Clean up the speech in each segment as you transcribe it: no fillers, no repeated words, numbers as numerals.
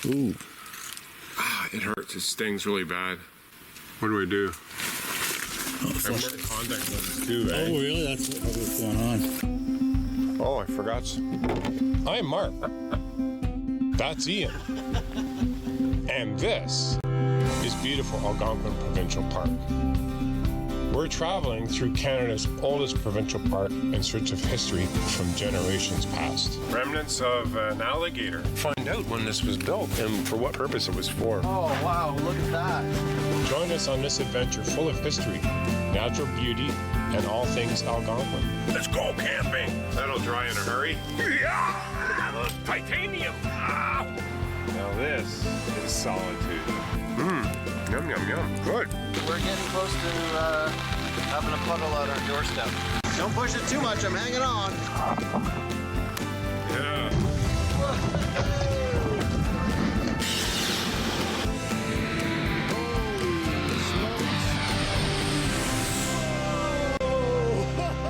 Ooh. It hurts. It stings really bad. What do I do? I wear contact lenses too, eh? Oh, really? That's what's going on. Oh, I forgot. I'm Mark. That's Ian. And this is beautiful Algonquin Provincial Park. We're traveling through Canada's oldest provincial park in search of history from generations past. Remnants of an alligator. Find out when this was built and for what purpose it was for. Oh, wow. Look at that. Join us on this adventure full of history, natural beauty, and all things Algonquin. Let's go camping. That'll dry in a hurry. Yeah! Titanium. Now this is solitude. Yum, yum, yum. Good. We're getting close to having a puddle at our doorstep. Don't push it too much. I'm hanging on. Yeah.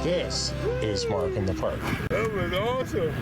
This is Mark in the Park. That was awesome.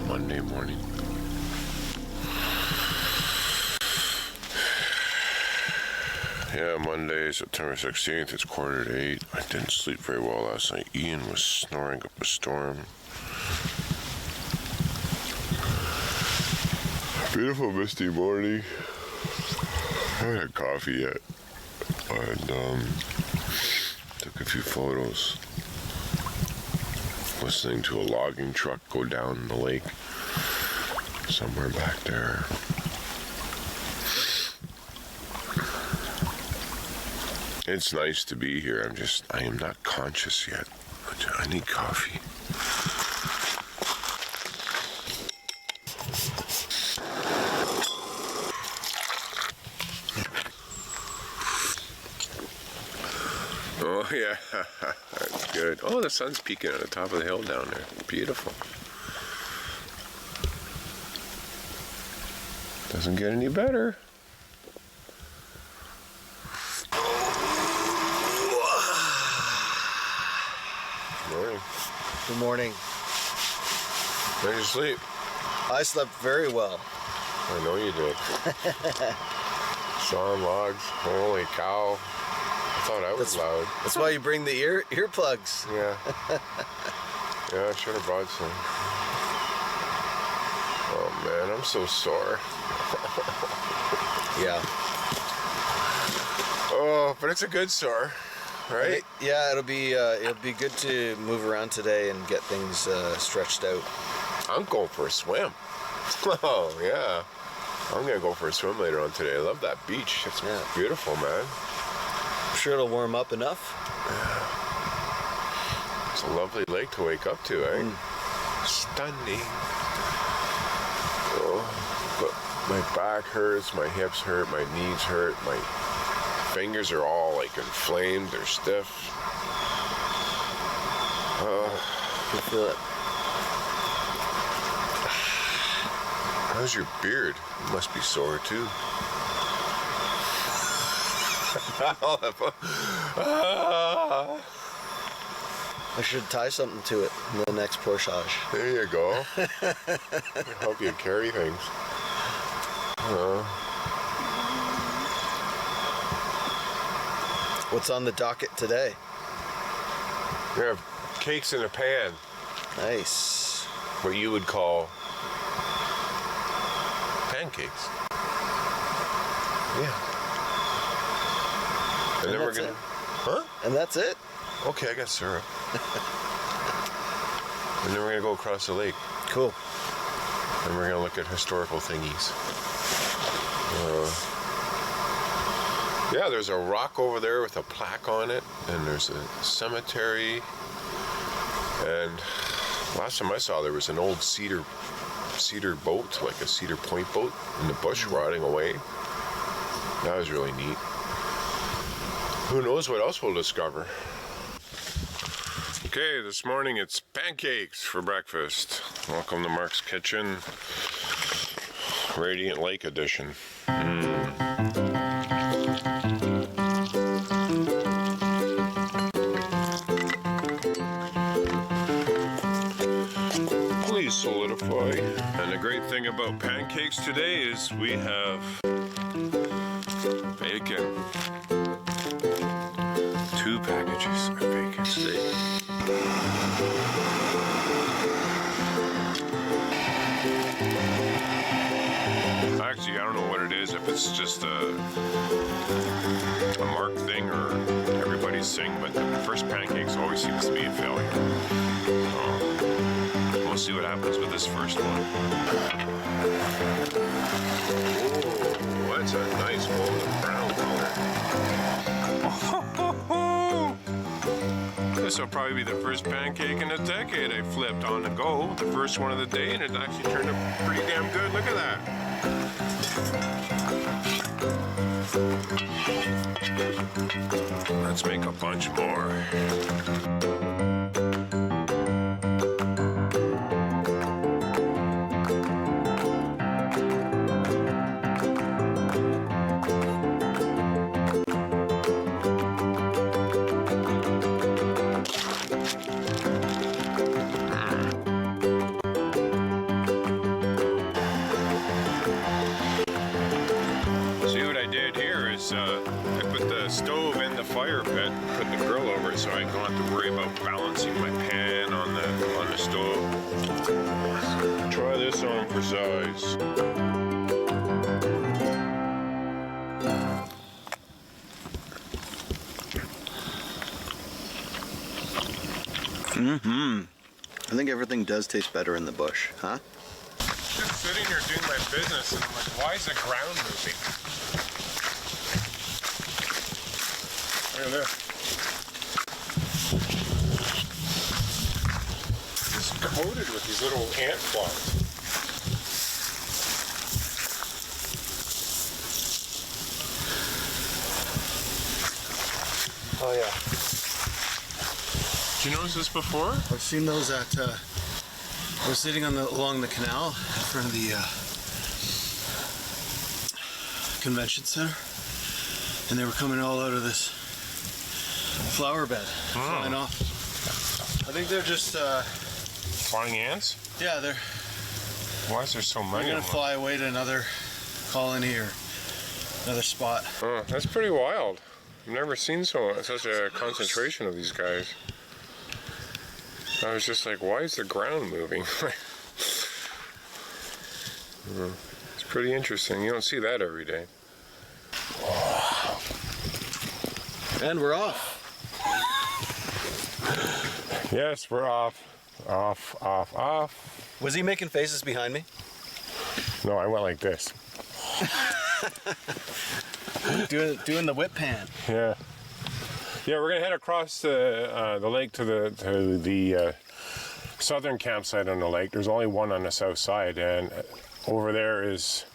Monday morning. Yeah, Monday, September 16th, it's 7:45. I didn't sleep very well last night. Ian was snoring up a storm. Beautiful misty morning. I haven't had coffee yet. And took a few photos. Listening to a logging truck go down the lake. Somewhere back there. It's nice to be here. I am not conscious yet. I need coffee. Oh yeah, that's good. Oh, the sun's peeking at the top of the hill down there. Beautiful. Doesn't get any better. Morning. Good morning. How did you sleep? I slept very well. I know you did. Sawn logs. Holy cow. I thought I was loud. That's why you bring the earplugs. Yeah. Yeah, I should have brought some. Oh man, I'm so sore. Yeah. Oh, but it's a good sore, right? Yeah, it'll be good to move around today and get things stretched out. I'm going for a swim. Oh yeah. I'm gonna go for a swim later on today. I love that beach. It's beautiful, man. I'm sure it'll warm up enough. It's a lovely lake to wake up to, eh? Stunning. Oh, but my back hurts, my hips hurt, my knees hurt, my fingers are all like inflamed, they're stiff. You feel it. How's your beard? It must be sore too. I should tie something to it in the next portage. There you go. Help you carry things. What's on the docket today? We have cakes in a pan. Nice. What you would call pancakes. Yeah. And then we're gonna. Huh? And that's it? Okay, I got syrup. And then we're gonna go across the lake. Cool. And we're gonna look at historical thingies. Yeah, there's a rock over there with a plaque on it, and there's a cemetery. And last time I saw, there was an old cedar boat, like a Cedar Point boat, in the bush rotting away. That was really neat. Who knows what else we'll discover? Okay, this morning it's pancakes for breakfast. Welcome to Mark's Kitchen, Radiant Lake edition. Please solidify. And the great thing about pancakes today is we have bacon. 2 packages of bacon today. Actually, I don't know what it is, if it's just a Mark thing or everybody's thing, but the first pancakes always seems to be a failure. We'll see what happens with this first one. Oh, that's a nice golden brown color. This will probably be the first pancake in a decade I flipped on the go. The first one of the day, and it actually turned out pretty damn good. Look at that. Let's make a bunch more. I put the stove in the fire pit, put the grill over it so I don't have to worry about balancing my pan on the stove. Try this on for size. I think everything does taste better in the bush, huh? Just sitting here doing my business and I'm like, why is the ground moving? I Look at this. It's coated with these little ant flies. Oh yeah. Did you notice this before? I've seen those at, I was sitting along the canal in front of the convention center, and they were coming all out of this flower bed, flying off. I think they're just, Flying ants? yeah, they're Why is there so many gonna of them? fly away to another colony or another spot. Oh, that's pretty wild. I've never seen such a concentration of these guys. I was just like, why is the ground moving? It's pretty interesting. You don't see that every day. And we're off. Yes, we're off. Off, off, off. Was he making faces behind me? No, I went like this. Doing the whip pan. Yeah. Yeah, we're gonna head across the lake to the southern campsite on the lake. There's only one on the south side, and over there is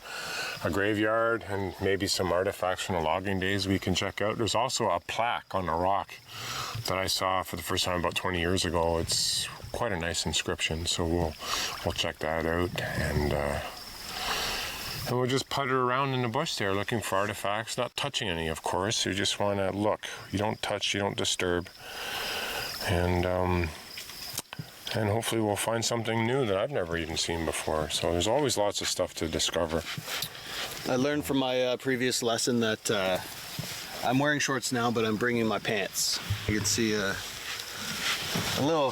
a graveyard and maybe some artifacts from the logging days we can check out. There's also a plaque on a rock that I saw for the first time about 20 years ago. It's quite a nice inscription, so we'll check that out, and we'll just putter around in the bush there looking for artifacts, not touching any, of course. You just want to look. You don't touch, you don't disturb, and hopefully we'll find something new that I've never even seen before. So there's always lots of stuff to discover. I learned from my previous lesson that I'm wearing shorts now, but I'm bringing my pants. You can see a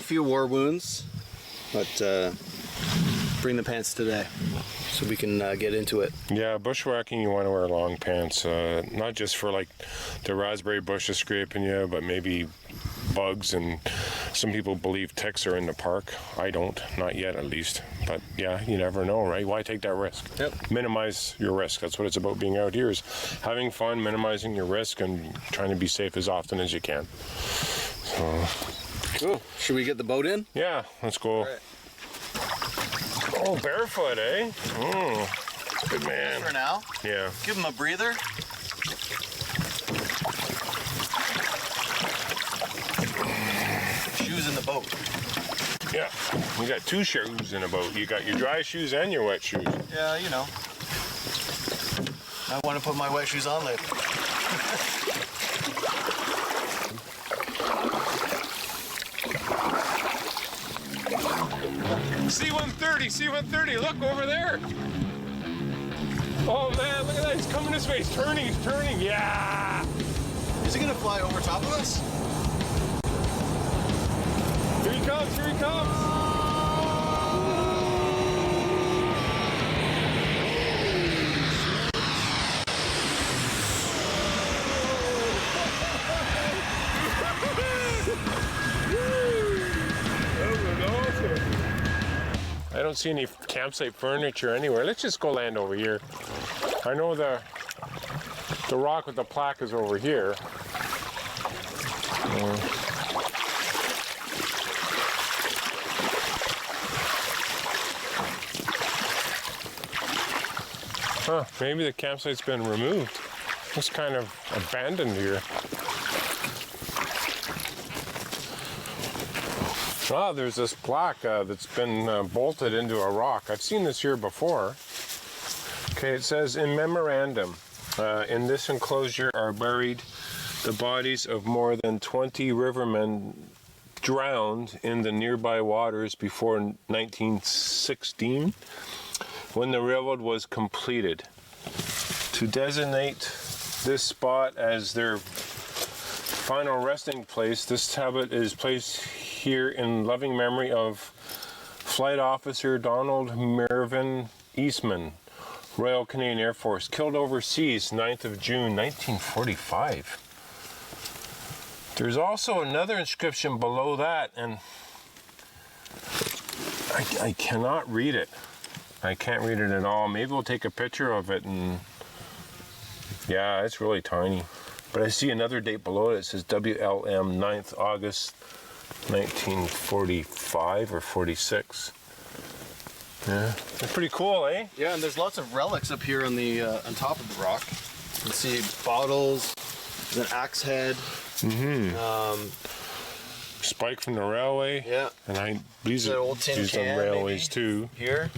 few war wounds, but bring the pants today so we can get into it. Yeah, bushwhacking, you want to wear long pants, not just for like the raspberry bushes scraping you, but maybe bugs, and some people believe ticks are in the park. I don't, not yet at least, but yeah, you never know, right? Why take that risk? Yep. Minimize your risk. That's what it's about being out here, is having fun, minimizing your risk, and trying to be safe as often as you can. So, Cool. Should we get the boat in? yeah, let's go. All right. Oh, barefoot, eh? Good man. For now. Yeah. Give him a breather. Shoes in the boat. Yeah, we got two shoes in a boat. You got your dry shoes and your wet shoes. Yeah, you know. I want to put my wet shoes on later. C-130, look over there. Oh man, look at that, he's coming this way, he's turning, yeah. Is he gonna fly over top of us? Here he comes. I don't see any campsite furniture anywhere. Let's just go land over here. I know the rock with the plaque is over here. Huh, maybe the campsite's been removed. Looks kind of abandoned here. Ah, there's this plaque that's been bolted into a rock. I've seen this here before. Okay, it says, in memorandum, in this enclosure are buried the bodies of more than 20 rivermen drowned in the nearby waters before 1916, when the railroad was completed. To designate this spot as their final resting place, this tablet is placed here in loving memory of Flight Officer Donald Mervyn Eastman, Royal Canadian Air Force, killed overseas 9th of June 1945. There's also another inscription below that, and I cannot read it. I can't read it at all. Maybe we'll take a picture of it, and yeah, it's really tiny. But I see another date below it. It says WLM 9th August 1945 or 46. Yeah, that's pretty cool, eh? Yeah, and there's lots of relics up here on the on top of the rock. You can see bottles, there's an axe head. Spike from the railway. Yeah. And these The are old tin used on can, railways maybe, too. here.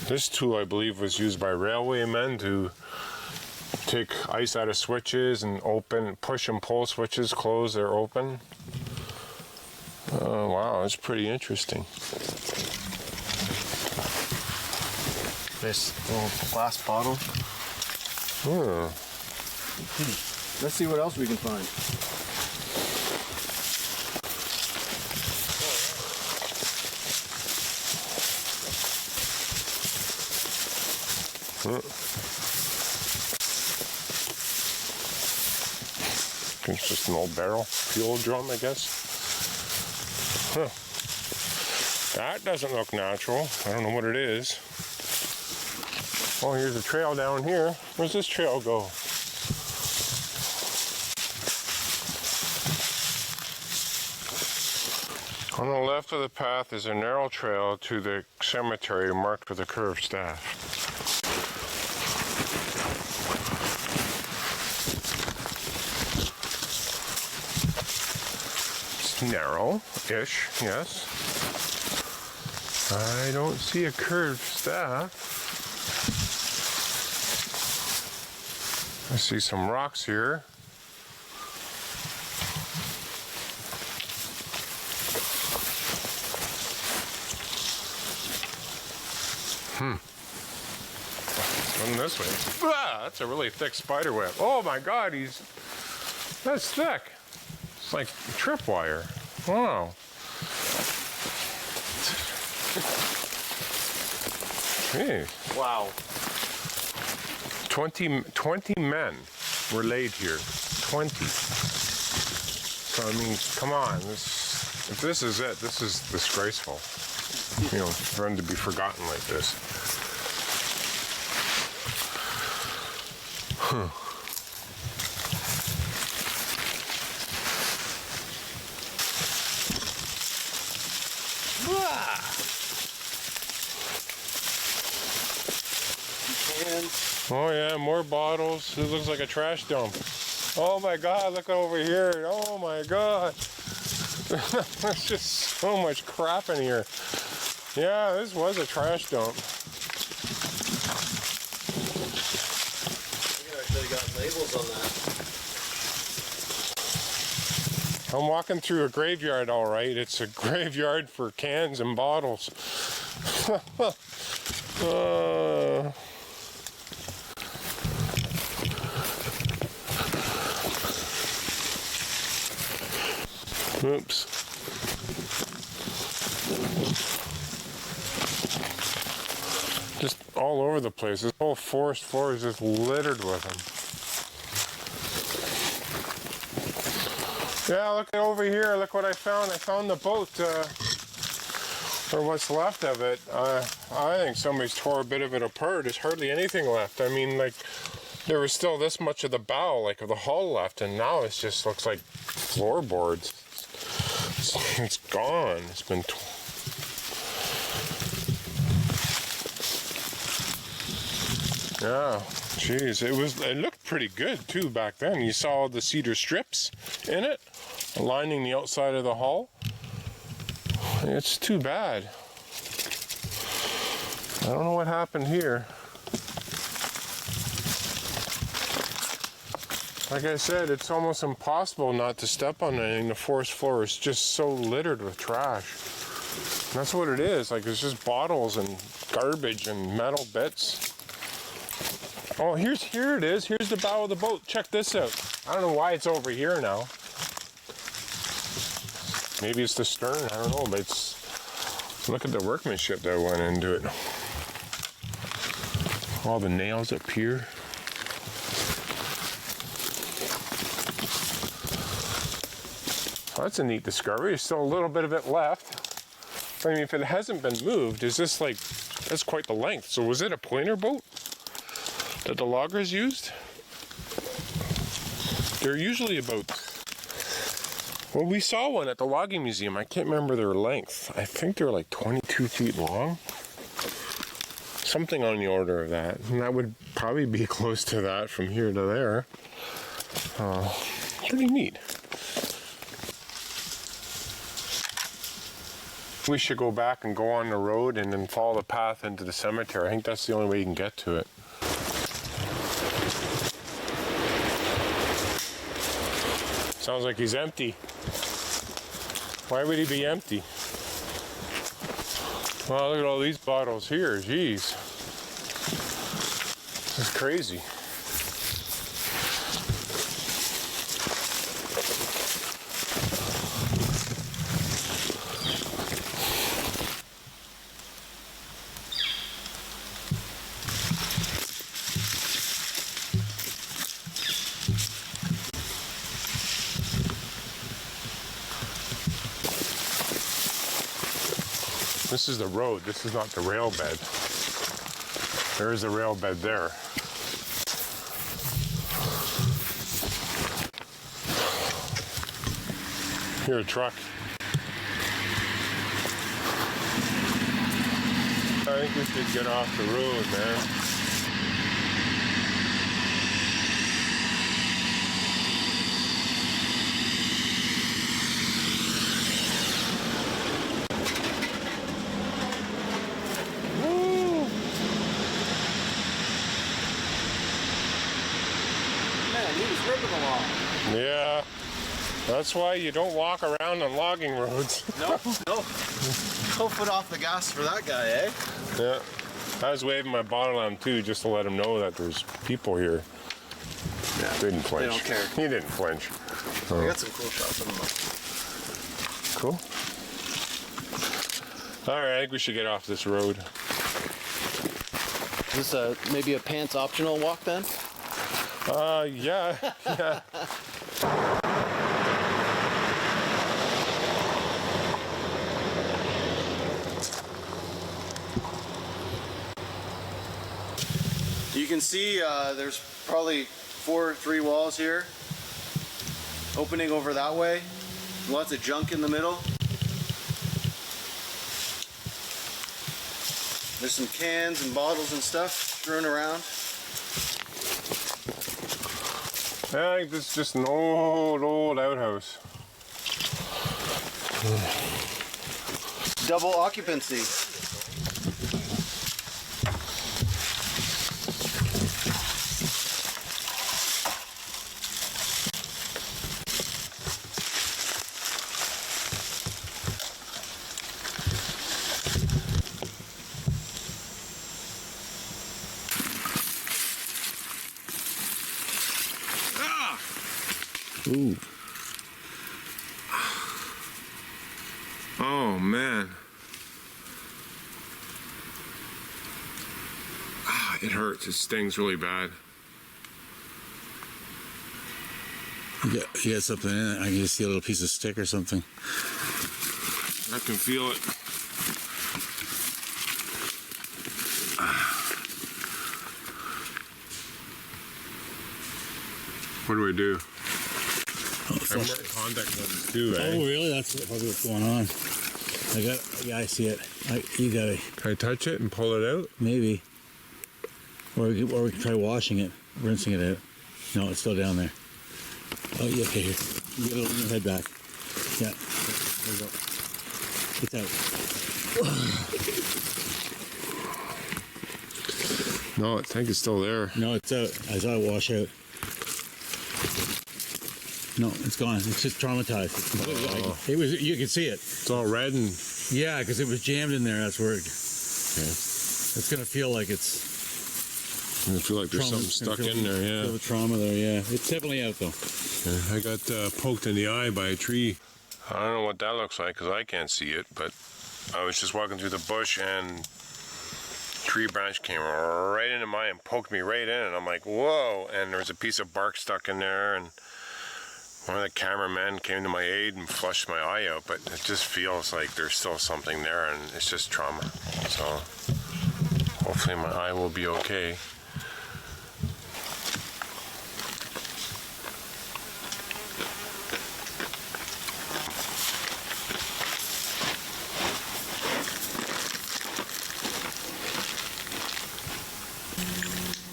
This tool, I believe, was used by railwaymen to take ice out of switches and open, push and pull switches, close, they're open. Oh, wow, that's pretty interesting. Nice little glass bottle. Let's see what else we can find. It's just an old barrel, fuel drum, I guess. Huh. That doesn't look natural. I don't know what it is. Oh, here's a trail down here. Where's this trail go? On the left of the path is a narrow trail to the cemetery marked with a curved staff. It's narrow-ish, yes. I don't see a curved staff. I see some rocks here. Going this way. Ah, that's a really thick spider web. Oh my God, that's thick. It's like tripwire. Wow. Jeez. Wow. 20 men were laid here. 20. So I mean, come on. If this is it, this is disgraceful. You know, for them to be forgotten like this. Huh. Oh yeah, more bottles. This looks like a trash dump. Oh my God, look over here. Oh my God. There's just so much crap in here. Yeah, this was a trash dump. They actually got labels on that. I'm walking through a graveyard, all right. It's a graveyard for cans and bottles. Oops. Just all over the place. This whole forest floor is just littered with them. Yeah, look over here. Look what I found. I found the boat, or what's left of it. I think somebody's tore a bit of it apart. There's hardly anything left. I mean, like, there was still this much of the bow, like of the hull left, and now it just looks like floorboards. It's gone. It's been yeah, geez, it looked pretty good too back then. You saw the cedar strips in it, lining the outside of the hull. It's too bad. I don't know what happened here. Like I said, it's almost impossible not to step on anything. The forest floor is just so littered with trash. And that's what it is. Like, it's just bottles and garbage and metal bits. Oh, here it is. Here's the bow of the boat. Check this out. I don't know why it's over here now. Maybe it's the stern. I don't know, but it's... Look at the workmanship that went into it. All the nails up here. Well, that's a neat discovery. There's still a little bit of it left. I mean, if it hasn't been moved, is this like... That's quite the length. So was it a pointer boat? that the loggers used. They're usually about, well, we saw one at the logging museum. I can't remember their length. I think they're like 22 feet long. Something on the order of that. And that would probably be close to that from here to there. Pretty neat. We should go back and go on the road and then follow the path into the cemetery. I think that's the only way you can get to it. Sounds like he's empty. Why would he be empty? Wow, look at all these bottles here. Jeez. This is crazy. This is the road. This is not the rail bed. There is a rail bed there. Here, a truck. I think we should get off the road, man. Yeah, that's why you don't walk around on logging roads. No. 12 foot off the gas for that guy, eh? Yeah, I was waving my bottle at him too, just to let him know that there's people here. Yeah, didn't flinch. They don't care. He didn't flinch. I got some cool shots of him. Cool. All right, I think we should get off this road. Is this maybe a pants optional walk then? Yeah. You can see there's probably 3 walls here, opening over that way. Lots of junk in the middle. There's some cans and bottles and stuff strewn around. I think this is just an old outhouse. Double occupancy. Ooh. Oh man. It hurts. It stings really bad. You got something in it. I can just see a little piece of stick or something. I can feel it. What do I do? I'm wearing contact lenses too, eh? Oh, really? That's probably what's going on. I see it. You got it. Can I touch it and pull it out? Maybe. Or we can try washing it, rinsing it out. No, it's still down there. Oh, yeah, okay, here. You get your head back. Yeah. There we go. It's out. No, I think it's still there. No, it's out. I saw it wash out. No, it's gone. It's just traumatized. Oh. It was. You can see it. It's all red and... Yeah, because it was jammed in there. That's where it... Okay. It's going to feel like it's... I feel like there's something stuck in there, yeah. Feel the trauma there, yeah. It's definitely out, though. Yeah, I got poked in the eye by a tree. I don't know what that looks like because I can't see it, but I was just walking through the bush and tree branch came right into mine and poked me right in, and I'm like, whoa, and there was a piece of bark stuck in there, and one of the cameramen came to my aid and flushed my eye out, but it just feels like there's still something there, and it's just trauma. So hopefully my eye will be okay.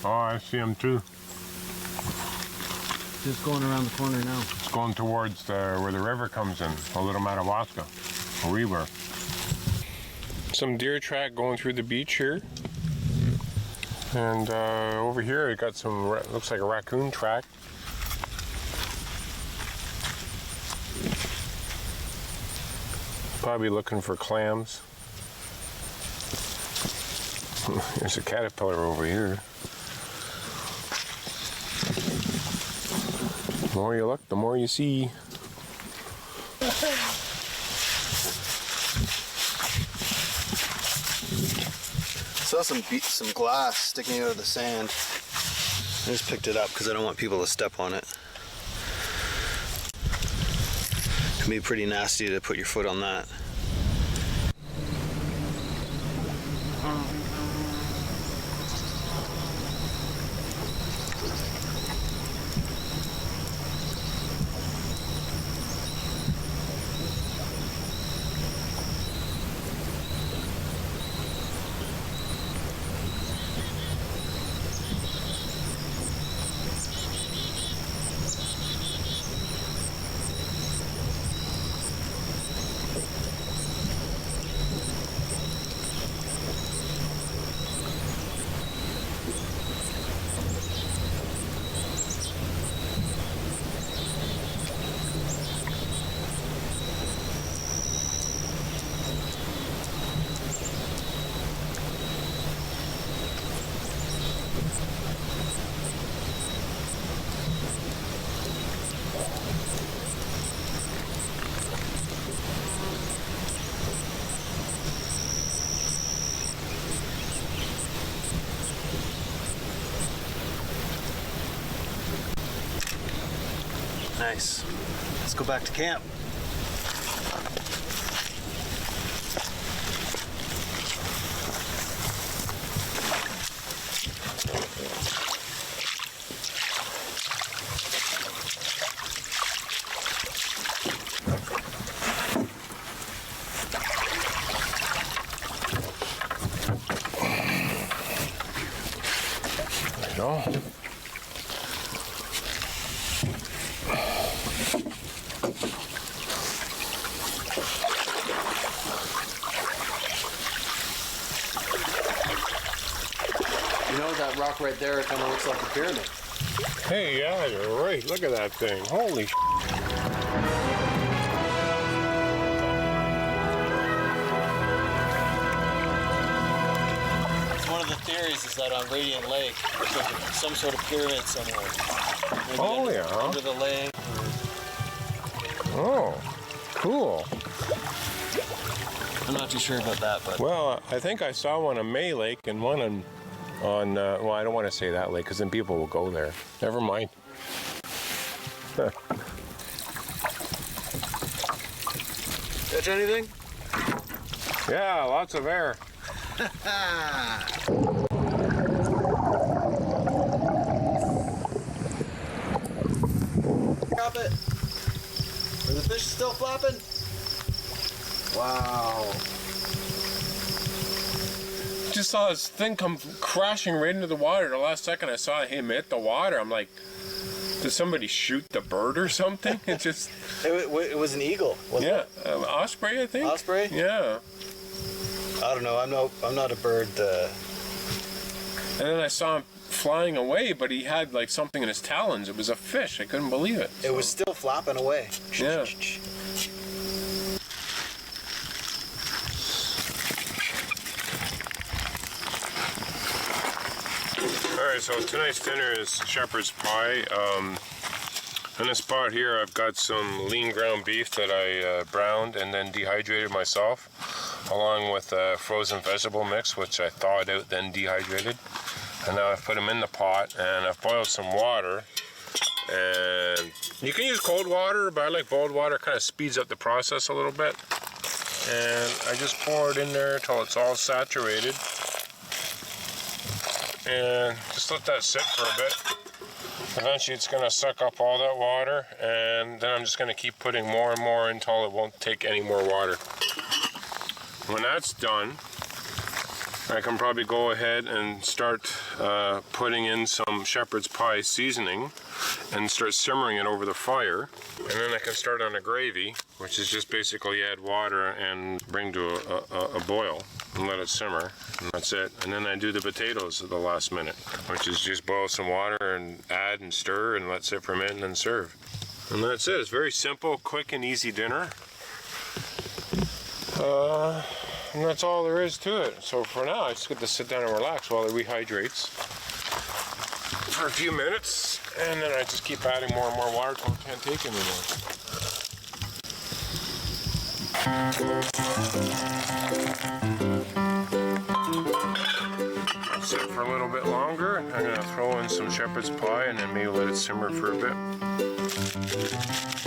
Oh, I see them too. Just going around the corner now. It's going towards where the river comes in, a little Madawaska, where we were. Some deer track going through the beach here. And over here we got some, looks like a raccoon track. Probably looking for clams. There's a caterpillar over here. The more you look, the more you see. Saw some glass sticking out of the sand. I just picked it up because I don't want people to step on it. It can be pretty nasty to put your foot on that. Nice. Let's go back to camp. There you go. You know that rock right there kind of looks like a pyramid. Hey, yeah, you're right. Look at that thing. Holy sh**. One of the theories is that on Radiant Lake, there's like some sort of pyramid somewhere. Maybe Oh, yeah. Under the lake. Oh, cool. I'm not too sure about that, but Well, I think I saw one on May Lake and one on well, I don't want to say that lake because then people will go there. Never mind. catch anything? Yeah, lots of air. Drop it. Are the fish still flopping? Wow. Just saw this thing come crashing right into the water. The last second I saw him hit the water, I'm like, did somebody shoot the bird or something? It just... It was an eagle, wasn't it? Yeah, osprey, I think. Osprey? Yeah. I don't know. I'm not a bird. And then I saw him flying away, but he had like something in his talons. It was a fish. I couldn't believe it. It was still flapping away. Yeah. Alright, so tonight's dinner is shepherd's pie. In this pot here I've got some lean ground beef that I browned and then dehydrated myself, along with a frozen vegetable mix which I thawed out then dehydrated. And now I've put them in the pot and I've boiled some water. And you can use cold water, but I like boiled water. It kind of speeds up the process a little bit. And I just pour it in there until it's all saturated. And just let that sit for a bit. Eventually it's going to suck up all that water, and then I'm just going to keep putting more and more until it won't take any more water. When that's done, I can probably go ahead and start putting in some shepherd's pie seasoning and start simmering it over the fire. And then I can start on a gravy, which is just basically add water and bring to a boil and let it simmer. And that's it. And then I do the potatoes at the last minute, which is just boil some water and add and stir and let it ferment and then serve. And that's it. It's very simple, quick and easy dinner. And that's all there is to it. So for now, I just get to sit down and relax while it rehydrates for a few minutes, and then I just keep adding more and more water until I can't take anymore. I'll sit for a little bit longer. I'm gonna throw in some shepherd's pie and then maybe let it simmer for a bit.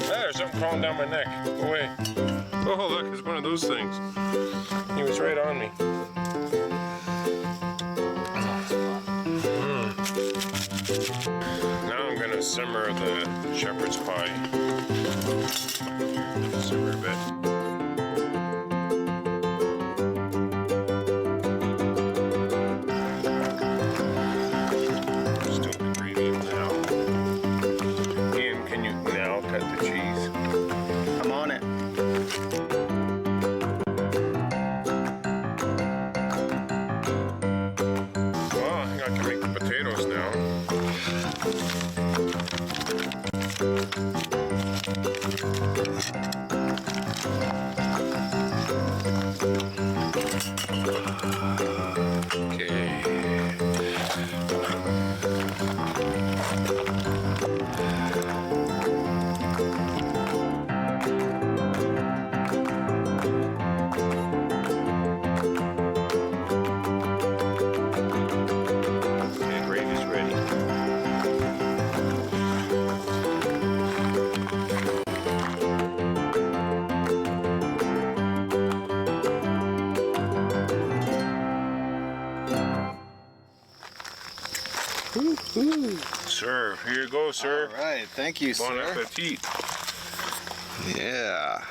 There's something crawling down my neck. Go away. Oh, look, it's one of those things. He was right on me. Now I'm gonna simmer the shepherd's pie. Simmer a bit. Still the gravy now. Ian, can you now cut the cheese? I'm on it. Well, I think I can make the potatoes now. Gravy's ready. Sir, here you go, sir. All right, thank you, Bon sir. appetit. Yeah.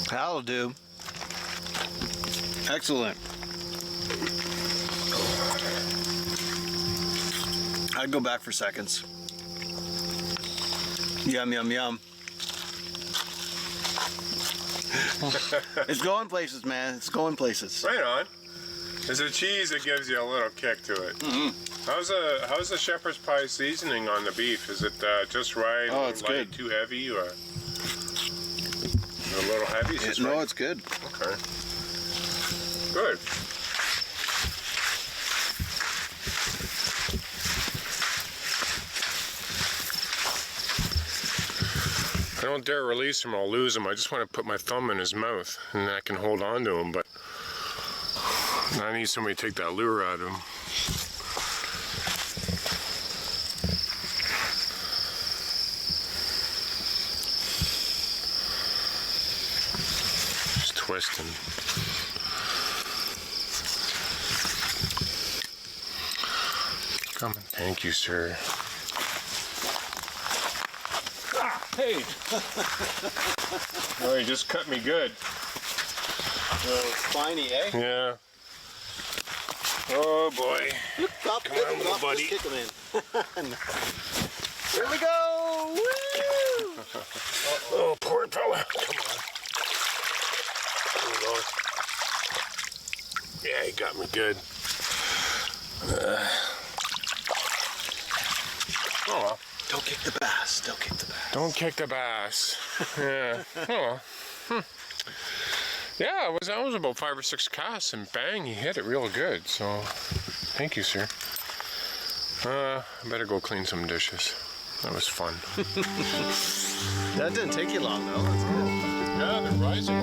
That'll do. Excellent. I'd go back for seconds. Yum, yum, yum. It's going places, man. It's going places. Right on. It's the cheese that gives you a little kick to it. Mm-hmm. How's the shepherd's pie seasoning on the beef? Is it just right? Oh, it's light, good. Too heavy, or is it a little heavy? Is it No, right? it's good. Okay. Good. I don't dare release him, I'll lose him. I just want to put my thumb in his mouth and I can hold on to him, but I need somebody to take that lure out of him. Just twisting. Come on. Thank you, sir. Hey! Oh, you just cut me good. Spiny, eh? Yeah. Oh boy. Come on, little buddy. Kick him in. Here we go! Woo! Oh, poor fella. Come on. There we go. Yeah, he got me good. Oh well. Don't kick the bass. Don't kick the bass. Don't kick the bass. Yeah. Oh well. Yeah, that was about 5 or 6 casts, and bang, he hit it real good. So, thank you, sir. I better go clean some dishes. That was fun. That didn't take you long, though. That's good. Yeah, they're rising.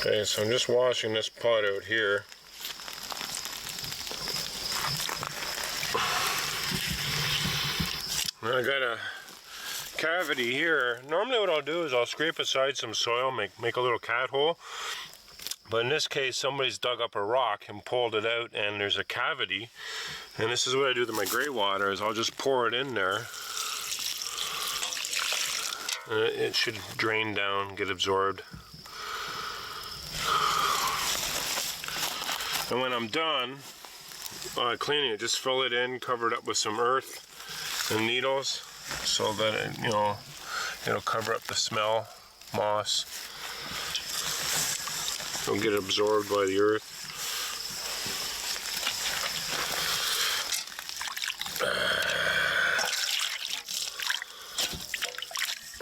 Okay, so I'm just washing this pot out here. I got a cavity here. Normally what I'll do is I'll scrape aside some soil, make a little cat hole. But in this case, somebody's dug up a rock and pulled it out, and there's a cavity. And this is what I do with my gray water, is I'll just pour it in there. And it should drain down, get absorbed. And when I'm done cleaning it, just fill it in, cover it up with some earth and needles, so that it, it'll cover up the smell, moss. It'll get absorbed by the earth.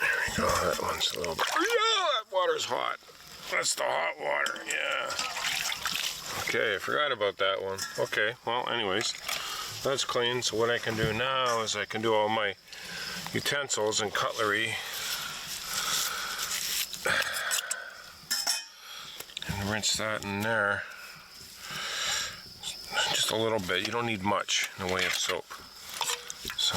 There we go, that one's a little bit. Yeah, that water's hot. That's the hot water, yeah. Okay, I forgot about that one. Okay, well, anyways, that's clean. So what I can do now is I can do all my utensils and cutlery and rinse that in there. Just a little bit. You don't need much in the way of soap. So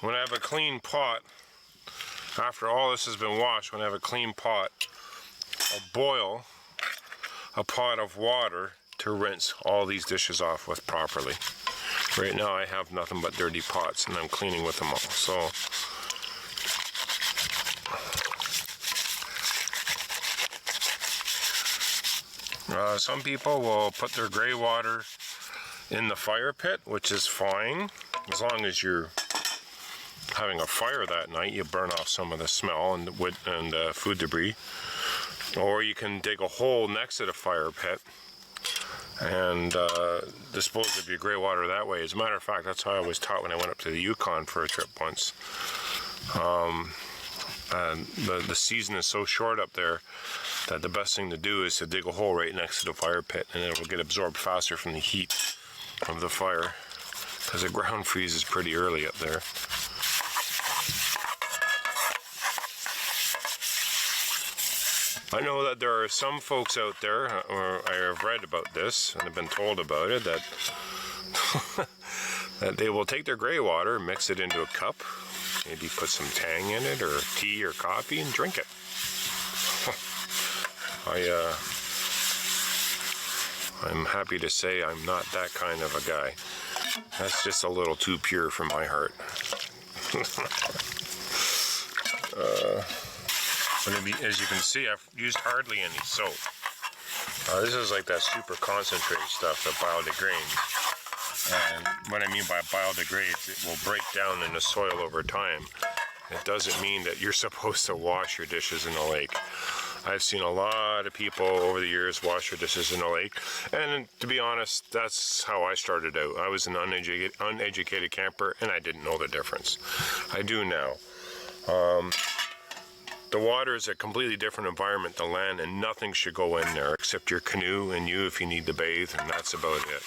when I have a clean pot, after all this has been washed, when I have a clean pot, I'll boil a pot of water to rinse all these dishes off with properly. Right now I have nothing but dirty pots and I'm cleaning with them all. So some people will put their gray water in the fire pit, which is fine, as long as you're having a fire that night. You burn off some of the smell and wood and food debris. Or you can dig a hole next to the fire pit and dispose of your gray water that way. As a matter of fact, that's how I was taught when I went up to the Yukon for a trip once. The season is so short up there that the best thing to do is to dig a hole right next to the fire pit, and it will get absorbed faster from the heat of the fire, because the ground freezes pretty early up there. I know that there are some folks out there, or I have read about this and have been told about it, that that they will take their gray water, mix it into a cup, maybe put some tang in it, or tea or coffee, and drink it. I'm happy to say I'm not that kind of a guy. That's just a little too pure for my heart. As you can see, I've used hardly any soap. This is like that super concentrated stuff that biodegrades. And what I mean by biodegrades, it will break down in the soil over time. It doesn't mean that you're supposed to wash your dishes in the lake. I've seen a lot of people over the years wash their dishes in the lake, and to be honest, that's how I started out. I was an uneducated camper, and I didn't know the difference. I do now. The water is a completely different environment than land, and nothing should go in there except your canoe and you if you need to bathe, and that's about it.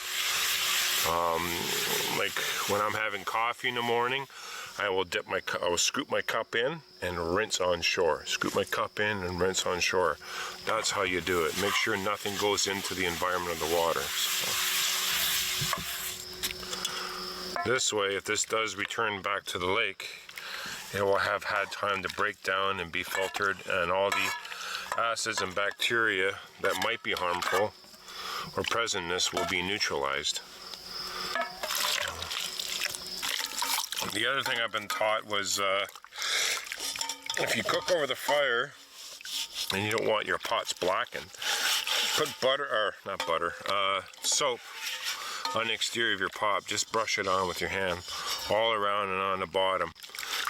Like when I'm having coffee in the morning, I will scoop my cup in and rinse on shore. Scoop my cup in and rinse on shore. That's how you do it. Make sure nothing goes into the environment of the water. So, this way, if this does return back to the lake, it will have had time to break down and be filtered, and all the acids and bacteria that might be harmful or present in this will be neutralized. The other thing I've been taught was if you cook over the fire and you don't want your pots blackened, put soap on the exterior of your pot. Just brush it on with your hand all around and on the bottom.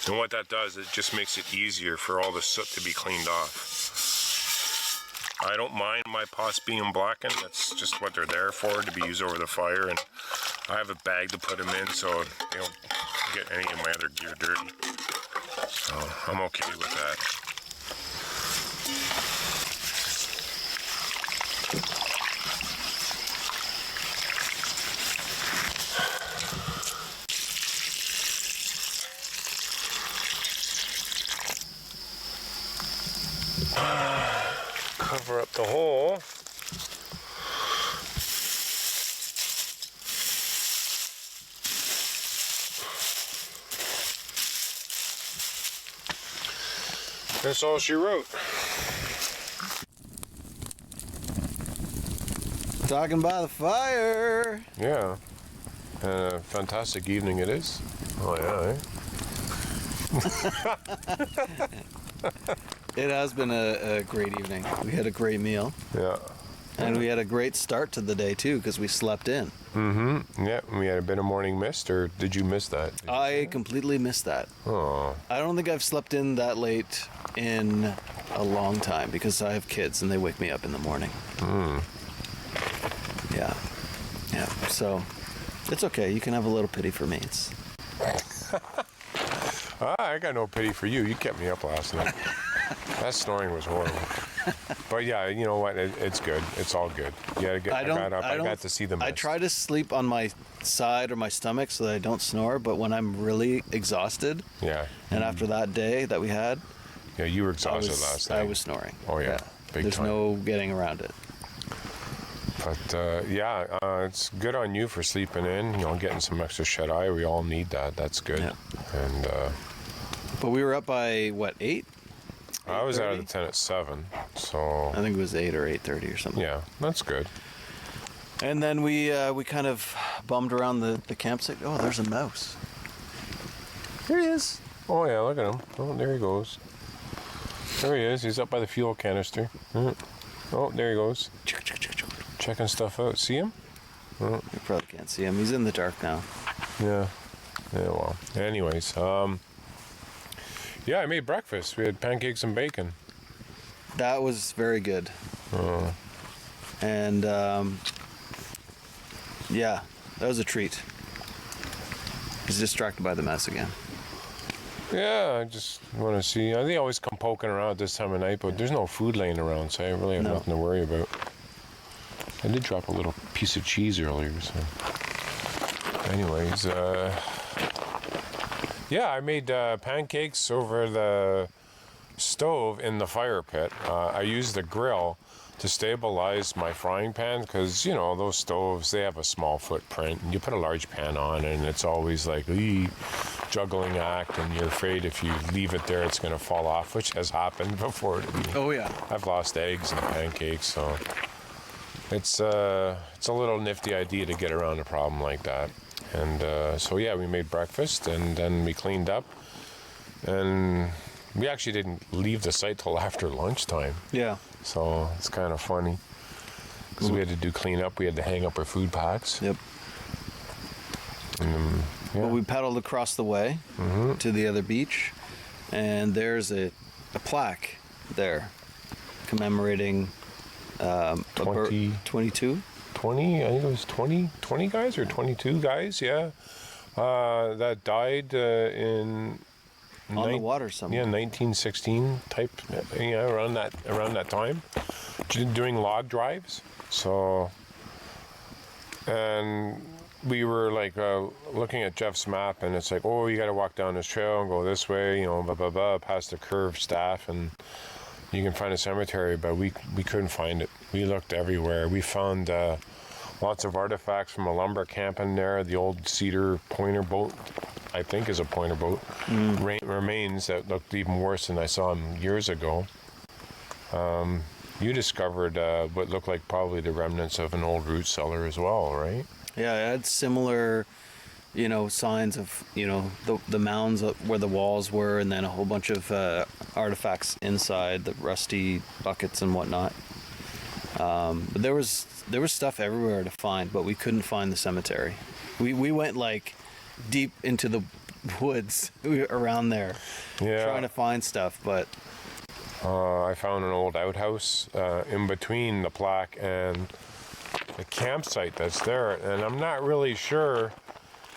And what that does, it just makes it easier for all the soot to be cleaned off. I don't mind my pots being blackened. That's just what they're there for, to be used over the fire. And I have a bag to put them in so they don't get any of my other gear dirty. So I'm okay with that. cover up the hole. That's all she wrote. Talking by the fire. Yeah. And a fantastic evening it is. Oh, yeah, It has been a great evening. We had a great meal. Yeah. And we had a great start to the day, too, because we slept in. Mm-hmm. Yeah, we had a bit of morning mist, or did you miss that? I completely missed that. Oh. I don't think I've slept in that late in a long time because I have kids and they wake me up in the morning. Yeah. Yeah. So it's okay. You can have a little pity for me. It's... I got no pity for you. You kept me up last night. That snoring was horrible. But yeah, you know what? It's good. It's all good. Yeah, I got up. I got to see the mist. I try to sleep on my side or my stomach so that I don't snore, but when I'm really exhausted, yeah, and after that day that we had, yeah, you were exhausted last night. I was snoring. Oh yeah, big There's time. no getting around it. But it's good on you for sleeping in. You know, getting some extra shut eye. We all need that. That's good. Yeah. And But we were up by what, 8? I was out of the tent at 7, so I think it was 8 or 8:30 or something. yeah, that's good. And then we kind of bummed around the campsite. Oh, there's a mouse. There he is. Oh yeah, look at him. Oh, there he goes. There he is. He's up by the fuel canister. Oh, there he goes. Checking stuff out. See him? You probably can't see him. He's in the dark now. Yeah. Yeah, well. Anyways, yeah, I made breakfast. We had pancakes and bacon. That was very good. And yeah, that was a treat. He's distracted by the mess again. Yeah, I just want to see. They always come poking around at this time of night, but there's no food laying around, so I really have nothing to worry about. I did drop a little piece of cheese earlier, so. Anyways, yeah, I made pancakes over the stove in the fire pit. I used the grill to stabilize my frying pan because, you know, those stoves, they have a small footprint. And you put a large pan on and it's always like, juggling act, and you're afraid if you leave it there it's going to fall off, which has happened before to me. Oh yeah. I've lost eggs and pancakes, so it's a little nifty idea to get around a problem like that. And so yeah, we made breakfast and then we cleaned up, and we actually didn't leave the site till after lunchtime. Yeah. So it's kind of funny because we had to do cleanup. We had to hang up our food packs. Yep. And, yeah. Well, we paddled across the way to the other beach, and there's a plaque there commemorating 22? 20, I think it was 20 guys or 22 guys, yeah, that died in On the water somewhere. Yeah, 1916 type, yeah, around that time, doing log drives. So, and we were like looking at Jeff's map, and it's like, oh, you got to walk down this trail and go this way, you know, blah blah blah, past the curved staff, and you can find a cemetery, but we couldn't find it. We looked everywhere. We found lots of artifacts from a lumber camp in there. The old cedar pointer boat, I think is a pointer boat, remains that looked even worse than I saw them years ago. You discovered what looked like probably the remnants of an old root cellar as well, right? Yeah, it had similar, you know, signs of, you know, the mounds where the walls were, and then a whole bunch of artifacts inside, the rusty buckets and whatnot. But there was stuff everywhere to find, but we couldn't find the cemetery. We went like deep into the woods around there, trying to find stuff, but I found an old outhouse in between the plaque and the campsite that's there, and I'm not really sure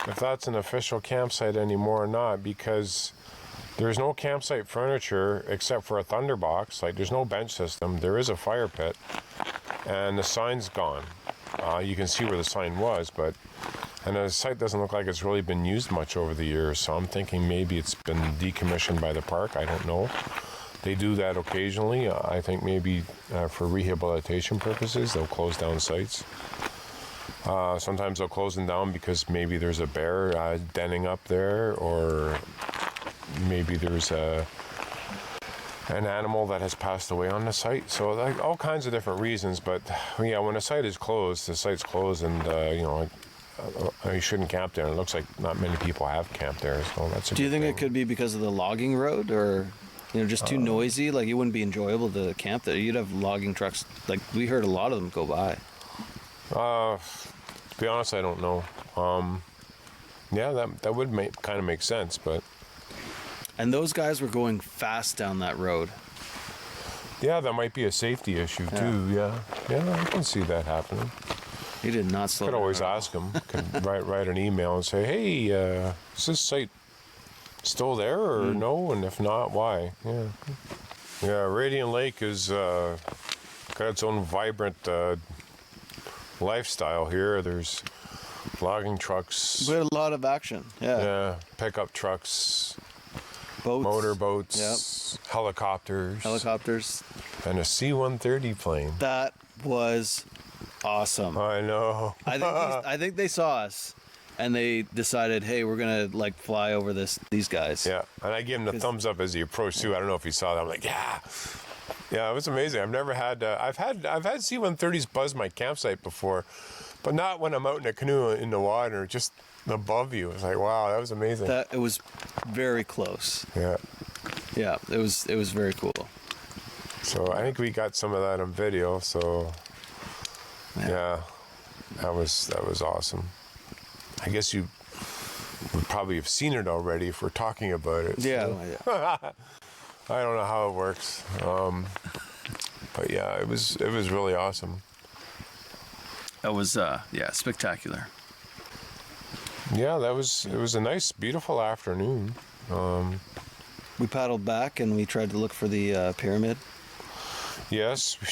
if that's an official campsite anymore or not, because there's no campsite furniture except for a thunderbox. Like, there's no bench system. There is a fire pit, and the sign's gone. You can see where the sign was, and the site doesn't look like it's really been used much over the years, so I'm thinking maybe it's been decommissioned by the park. I don't know. They do that occasionally. I think maybe for rehabilitation purposes, they'll close down sites. Sometimes they'll close them down because maybe there's a bear denning up there, or maybe there's an animal that has passed away on the site. So like all kinds of different reasons. But yeah, when a site is closed, the site's closed, and you shouldn't camp there. It looks like not many people have camped there, so that's a Do you good think thing. it could be because of the logging road, or just too noisy? Like it wouldn't be enjoyable to camp there. You'd have logging trucks. Like we heard a lot of them go by. To be honest, I don't know. Yeah, that would kind of make sense, but And those guys were going fast down that road. yeah, that might be a safety issue too. Yeah, I can see that happening. He did not slow Could down always at all. ask them. Could write an email and say, hey, is this site still there or no? And if not, why? Yeah. Radiant Lake is got its own vibrant lifestyle here. There's logging trucks, We had a lot of action. Yeah. pickup trucks, Boats. motorboats, helicopters, and a C-130 plane. That was awesome. I know. I think they saw us, and they decided, hey, we're gonna like fly over these guys. Yeah, and I gave him the thumbs up as he approached too. I don't know if he saw that. I'm like, yeah, it was amazing. I've never had I've had C-130s buzz my campsite before, but not when I'm out in a canoe in the water, just above you. It's like, wow, that was amazing. It was very close. Yeah. Yeah, it was very cool. So I think we got some of that on video. So yeah, that was awesome. I guess you would probably have seen it already if we're talking about it. Yeah. So. I don't know how it works, but yeah, it was really awesome. That was spectacular. Yeah, it was a nice, beautiful afternoon. We paddled back and we tried to look for the pyramid. Yes, we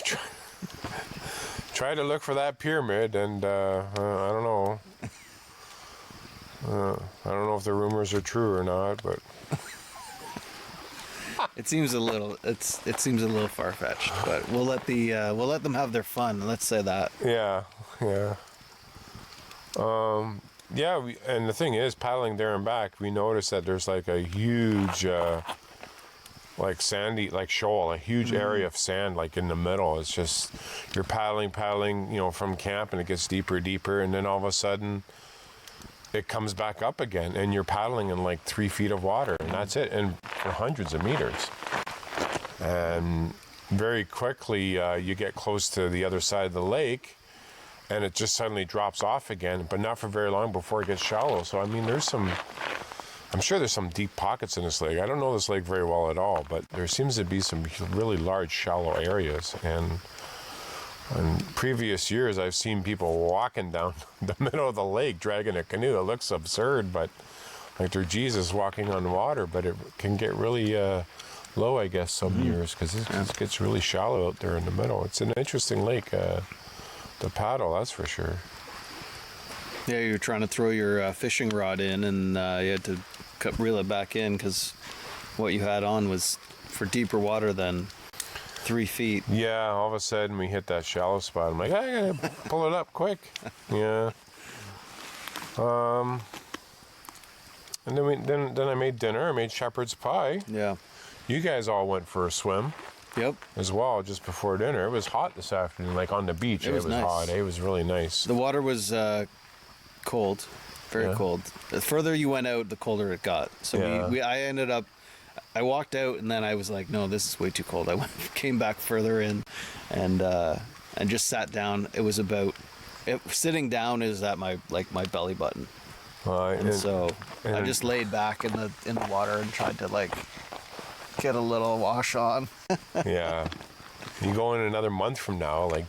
tried to look for that pyramid, and I don't know. I don't know if the rumors are true or not, but It seems a little far fetched, but we'll let them have their fun. Let's say that. yeah. And the thing is, paddling there and back, we noticed that there's like a huge, like sandy, like shoal, a huge area of sand, like in the middle. It's just you're paddling, from camp, and it gets deeper, and then all of a sudden, it comes back up again, and you're paddling in like 3 feet of water, and that's it, and for hundreds of meters. And very quickly, you get close to the other side of the lake, and it just suddenly drops off again, but not for very long before it gets shallow. So I mean, I'm sure there's some deep pockets in this lake. I don't know this lake very well at all, but there seems to be some really large shallow areas. And in previous years, I've seen people walking down the middle of the lake dragging a canoe. It looks absurd, but like they're Jesus walking on water. But it can get really low, I guess, some years, because it gets really shallow out there in the middle. It's an interesting lake to paddle, that's for sure. Yeah, you're trying to throw your fishing rod in, and you had to reel it back in because what you had on was for deeper water than 3 feet. Yeah, all of a sudden we hit that shallow spot. I'm like, I gotta pull it up quick. Yeah. And then I made dinner. I made shepherd's pie. Yeah. You guys all went for a swim Yep. as well just before dinner. It was hot this afternoon, like on the beach. It was nice. Hot. It was really nice. The water was cold, very Yeah. cold. The further you went out, the colder it got. So I walked out, and then I was like, no, this is way too cold. Came back further in, and just sat down. It was sitting down is at my belly button, and I just laid back in the water and tried to like get a little wash on. Yeah. You go in another month from now, like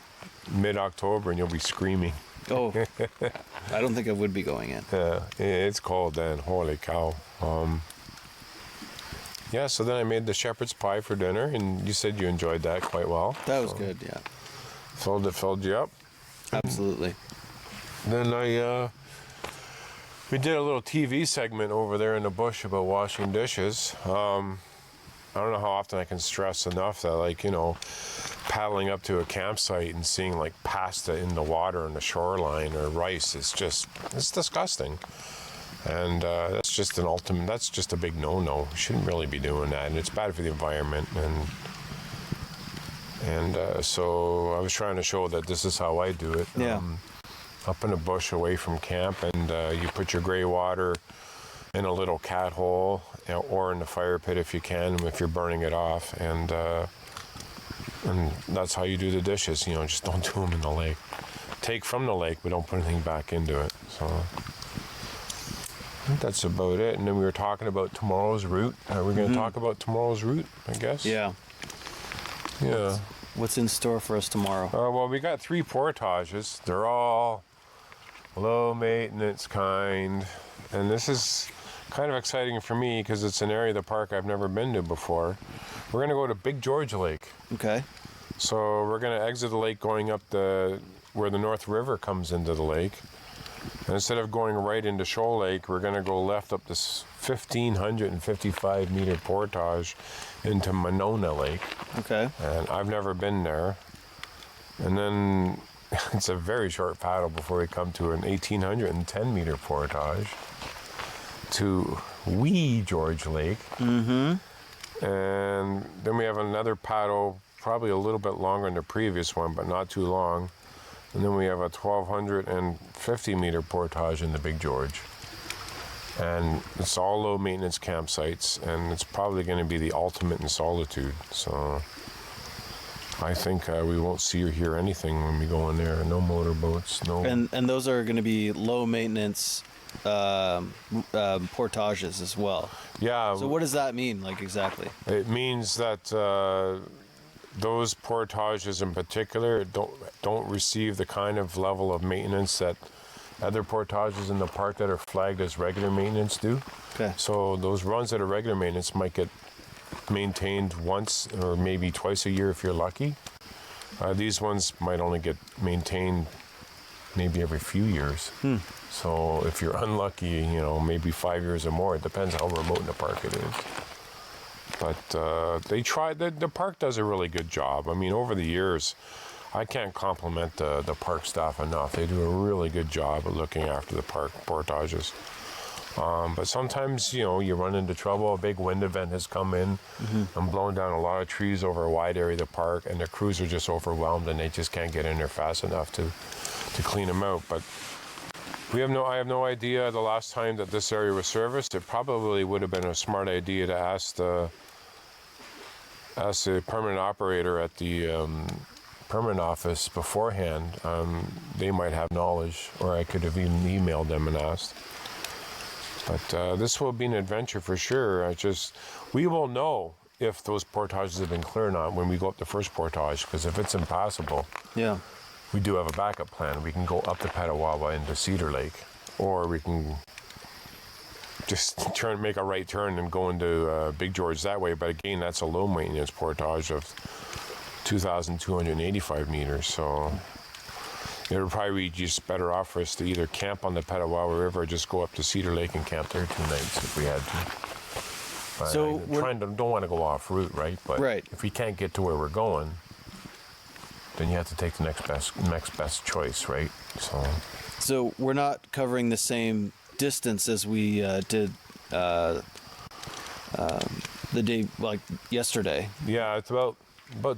mid-October, and you'll be screaming. Oh, I don't think I would be going in. Yeah, it's cold then. Holy cow. Yeah, so then I made the shepherd's pie for dinner, and you said you enjoyed that quite well. That was good, yeah. Filled you up. Absolutely. Then we did a little TV segment over there in the bush about washing dishes. I don't know how often I can stress enough that, like, you know, paddling up to a campsite and seeing like pasta in the water on the shoreline or rice, it's disgusting. And that's just a big no-no. You shouldn't really be doing that, and it's bad for the environment. And so I was trying to show that this is how I do it. Yeah. Up in a bush away from camp, and you put your gray water in a little cat hole, you know, or in the fire pit if you can, if you're burning it off, and that's how you do the dishes. You know, just don't do them in the lake. Take from the lake, but don't put anything back into it. So I think that's about it. And then we were talking about tomorrow's route. We're going to talk about tomorrow's route, I guess. Yeah. Yeah. What's in store for us tomorrow? Well, we got 3 portages. They're all low maintenance kind, and this is kind of exciting for me because it's an area of the park I've never been to before. We're going to go to Big George Lake. Okay. So we're going to exit the lake going up where the North River comes into the lake. And instead of going right into Shoal Lake, we're going to go left up this 1,555 meter portage into Monona Lake. Okay. And I've never been there. And then it's a very short paddle before we come to an 1,810 meter portage to Wee George Lake. Mm-hmm. And then we have another paddle, probably a little bit longer than the previous one, but not too long. And then we have a 1,250 meter portage in the Big George. And it's all low maintenance campsites, and it's probably going to be the ultimate in solitude. So I think we won't see or hear anything when we go in there. No motorboats, no. And those are going to be low maintenance portages as well. Yeah. So what does that mean, like, exactly? It means that those portages in particular don't receive the kind of level of maintenance that other portages in the park that are flagged as regular maintenance do. Okay. So those runs that are regular maintenance might get maintained once or maybe twice a year if you're lucky. These ones might only get maintained maybe every few years. So if you're unlucky, you know, maybe 5 years or more. It depends how remote in the park it is. But they try. The park does a really good job. I mean, over the years, I can't compliment the park staff enough. They do a really good job of looking after the park portages. But sometimes, you know, you run into trouble. A big wind event has come in and blown down a lot of trees over a wide area of the park, and the crews are just overwhelmed and they just can't get in there fast enough to clean them out. But I have no idea the last time that this area was serviced. It probably would have been a smart idea to ask the permanent operator at the permanent office beforehand. They might have knowledge, or I could have even emailed them and asked. But this will be an adventure for sure. We will know if those portages have been clear or not when we go up the first portage, because if it's impassable, Yeah. we do have a backup plan. We can go up the Petawawa into Cedar Lake, or we can just make a right turn and go into Big George that way. But again, that's a low maintenance portage of 2,285 meters. So it would probably be just better off for us to either camp on the Petawawa River or just go up to Cedar Lake and camp there 2 nights if we had to. But So don't want to go off route, right? But Right. if we can't get to where we're going, then you have to take the next best choice, right? So we're not covering the same distance as we did the day, like, yesterday. Yeah, it's about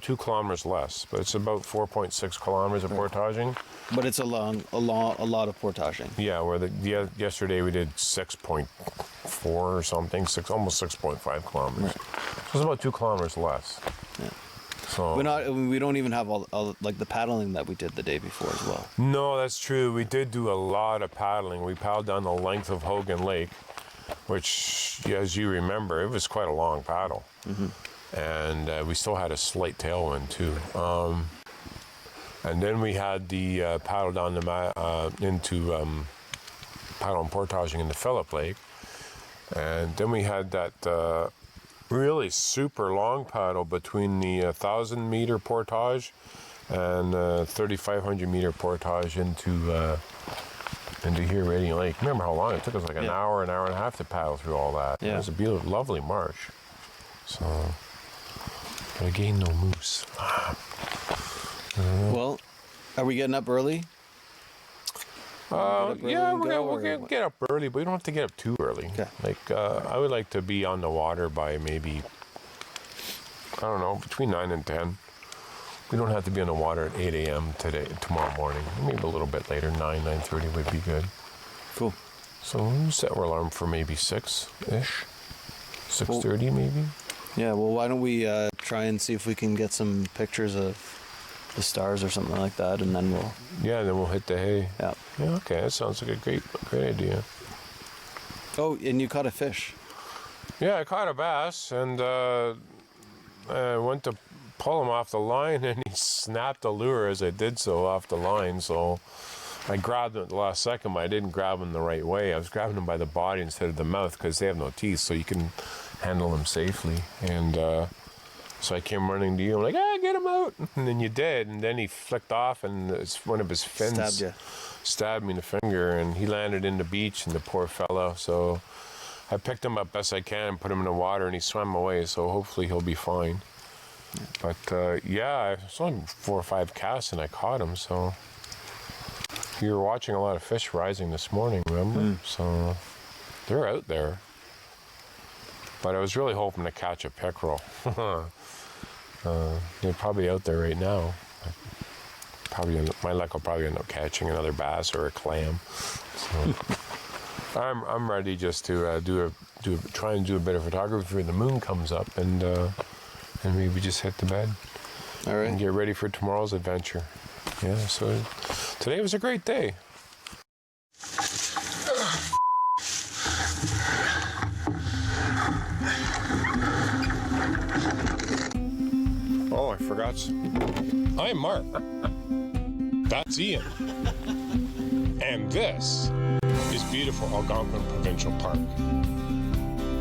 2 kilometers less, but it's about 4.6 kilometers of portaging. But it's a lot of portaging. Yeah, where yesterday we did 6.4 or something, almost 6.5 kilometers. Right. So it's about 2 kilometers less. Yeah. So We don't even have all like the paddling that we did the day before as well. no, that's true. We did do a lot of paddling. We paddled down the length of Hogan Lake, which, as you remember, it was quite a long paddle. And we still had a slight tailwind too. And then we had the paddle down into paddle and portaging in the Phillip Lake. And then we had that really super long paddle between the 1,000 meter portage and 3,500 meter portage into here, Radiant Lake. Remember how long it took us? Like an hour and a half to paddle through all that. Yeah. It was a beautiful, lovely marsh. So, but again, no moose. Well, are we getting up early? Yeah, we're gonna get up early, but we don't have to get up too early. Okay. Like, I would like to be on the water by maybe, I don't know, between 9 and 10. We don't have to be on the water at 8 a.m. tomorrow morning. Maybe a little bit later, 9:30 would be good. Cool. So we'll set our alarm for maybe 6-ish, 6:30 maybe. Yeah, well, why don't we try and see if we can get some pictures of the stars or something like that, and then we'll... Yeah, then we'll hit the hay. Yeah. Yeah, okay, that sounds like a great idea. Oh, and you caught a fish. Yeah, I caught a bass, and I went to pull him off the line, and he snapped the lure as I did so off the line, so I grabbed him at the last second, but I didn't grab him the right way. I was grabbing him by the body instead of the mouth, because they have no teeth, so you can handle them safely. And so I came running to you. I'm like, get him out. And then you did. And then he flicked off, and one of his fins stabbed me in the finger. And he landed in the beach, and the poor fellow. So I picked him up best I can and put him in the water, and he swam away. So hopefully he'll be fine. But yeah, I saw him 4 or 5 casts, and I caught him. So you were watching a lot of fish rising this morning, remember? So they're out there. But I was really hoping to catch a pickerel. They're probably out there right now. My luck will probably end up catching another bass or a clam. So I'm ready just to try and do a bit of photography when the moon comes up, and maybe just hit the bed. All right. And get ready for tomorrow's adventure. Yeah. So today was a great day. Oh, I forgot. I'm Mark. That's Ian. And this is beautiful Algonquin Provincial Park.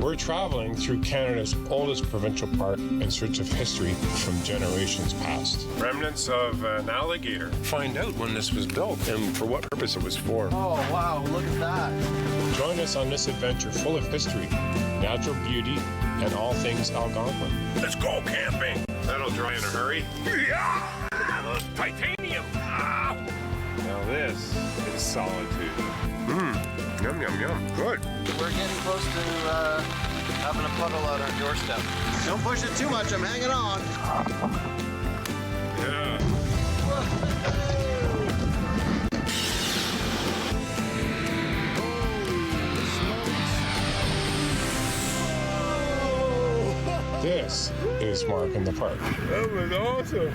We're traveling through Canada's oldest provincial park in search of history from generations past. Remnants of an alligator. Find out when this was built and for what purpose it was for. Oh, wow, look at that. Join us on this adventure full of history, natural beauty, and all things Algonquin. Let's go camping. That'll dry in a hurry. Yeah! Those titanium. Ah! Now this is solitude. Yum, yum, yum. Good. We're getting close to having a puddle on our doorstep. Don't push it too much, I'm hanging on. Yeah. This is Mark in the Park. That was awesome.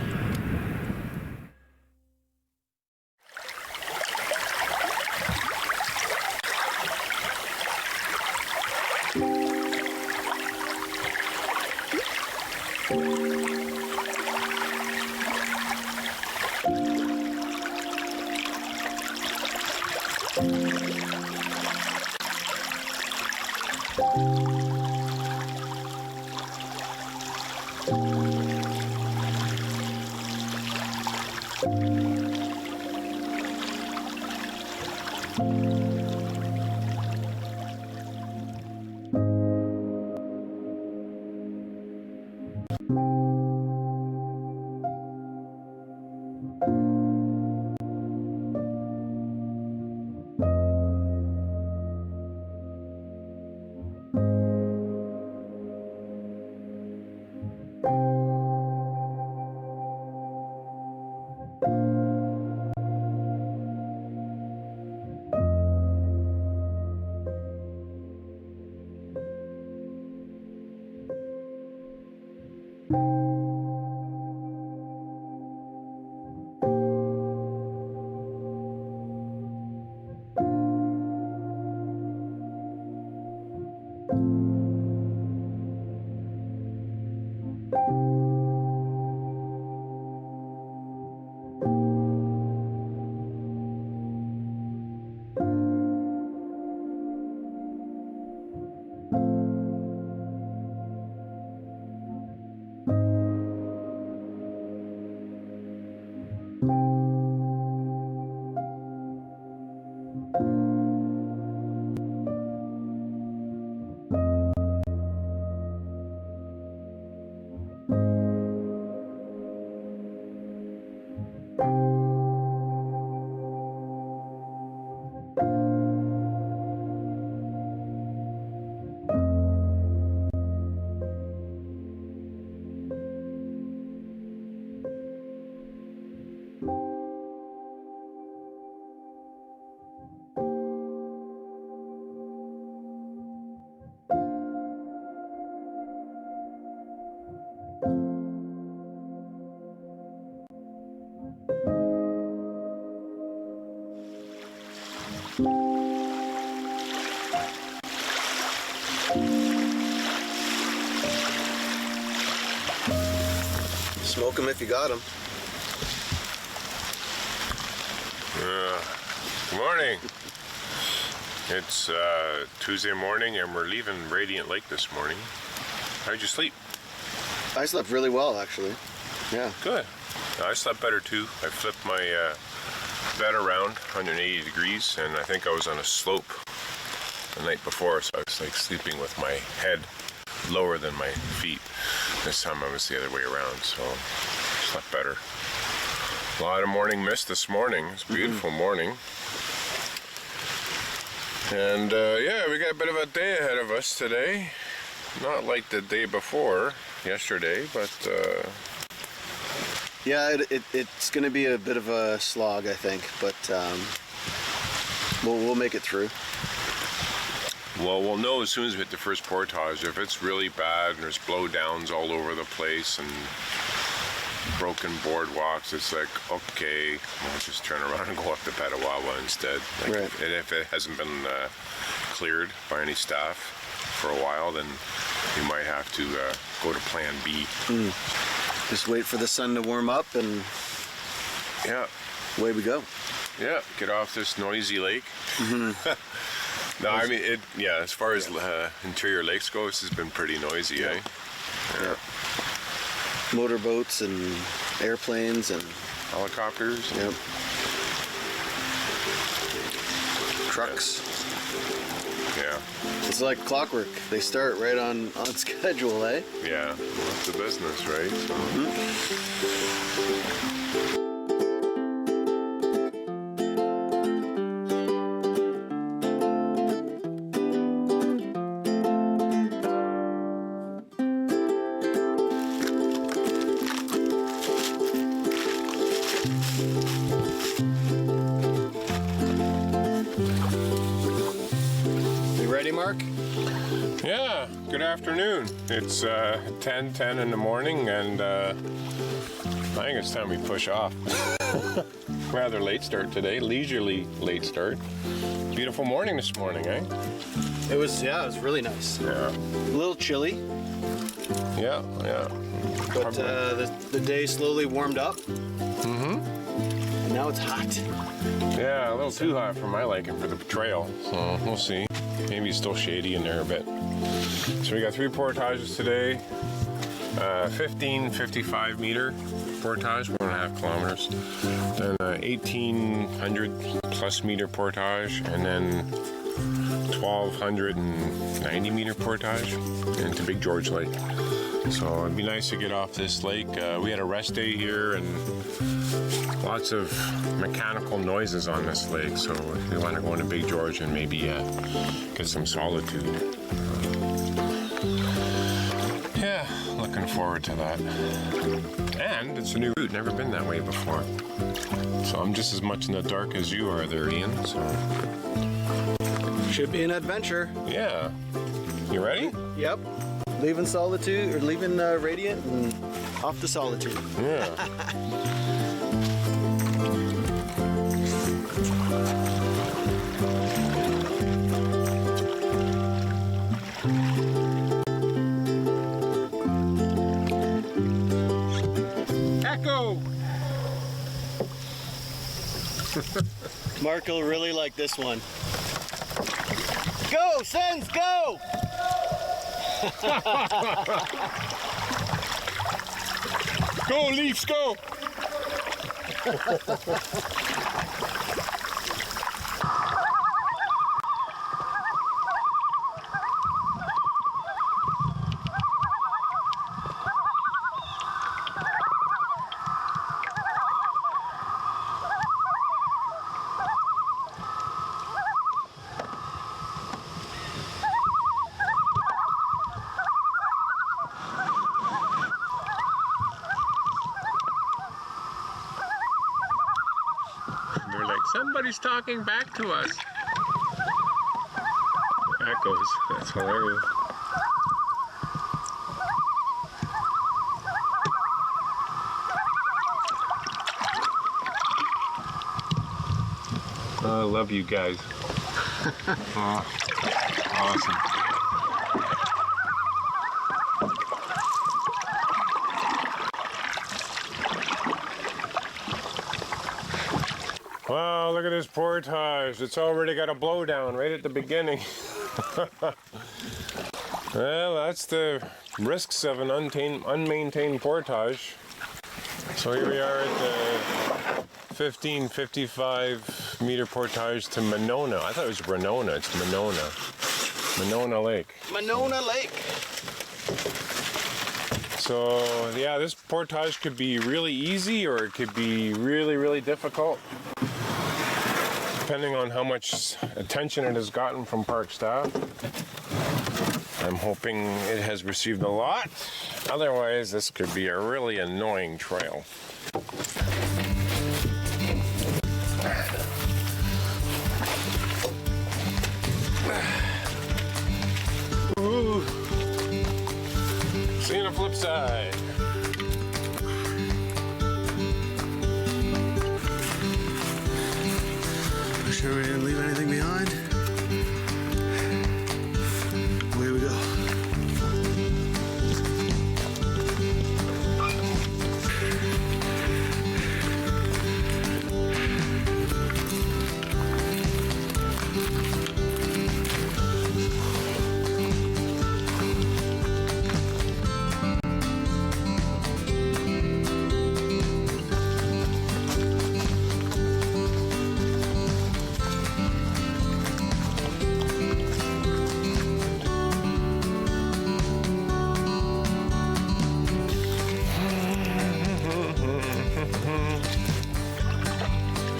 Smoke them if you got them. Good morning. It's Tuesday morning and we're leaving Radiant Lake this morning. How'd you sleep? I slept really well, actually. Yeah. Good. I slept better too. I flipped my bed around 180 degrees and I think I was on a slope the night before, so I was like sleeping with my head lower than my feet. This time I was the other way around, so I slept better. A lot of morning mist this morning. It's a beautiful morning. And yeah, we got a bit of a day ahead of us today. Not like the day before, yesterday, but yeah, it's going to be a bit of a slog, I think, but we'll make it through. well, we'll know as soon as we hit the first portage. If it's really bad and there's blowdowns all over the place and broken boardwalks, it's like, okay, we'll just turn around and go up to Petawawa instead. Like, Right. and if it hasn't been cleared by any staff for a while, then we might have to go to plan B. Just wait for the sun to warm up and Yeah, away we go. yeah, get off this noisy lake. No, I mean, yeah, as far as interior lakes go, this has been pretty noisy, eh? Yeah. Motorboats and airplanes and Helicopters. yep. Trucks. Yeah, It's like clockwork. They start right on schedule, eh? yeah, that's the business, right? So. You ready, Mark? Yeah, good afternoon. It's 10:10 in the morning, and I think it's time we push off. Rather late start today, leisurely late start. Beautiful morning this morning, eh? It was really nice. Yeah, A little chilly, yeah, yeah. but the day slowly warmed up. And now it's hot. Yeah, a little too hot for my liking for the trail, so we'll see. Maybe it's still shady in there a bit. So we got 3 portages today. 15 55 meter portage, 1.5 kilometers. Then 1800 plus meter portage, and then 1290 meter portage into Big George Lake. So it'd be nice to get off this lake. We had a rest day here and lots of mechanical noises on this lake, so we want to go into Big George and maybe get some solitude. Yeah, looking forward to that. And it's a new route, never been that way before. So I'm just as much in the dark as you are there, Ian. So Should be an adventure. yeah, you ready? Yep. Leaving Solitude, or leaving Radiant and off to Solitude. Yeah. Echo! Mark will really like this one. Go, Sens, go! Go, Leafs, go! They're like, somebody's talking back to us. Echoes. That's hilarious. I love you guys. Oh, awesome. Wow, look at this portage. It's already got a blowdown right at the beginning. Well, that's the risks of an unmaintained portage. So here we are at the 1555 meter portage to Monona. I thought it was Renona. It's Monona. Monona Lake. Monona Lake. So yeah, this portage could be really easy or it could be really, really difficult, depending on how much attention it has gotten from park staff. I'm hoping it has received a lot. Otherwise, this could be a really annoying trail. Ooh. See you on the flip side. Sure we didn't leave anything behind? Away we go.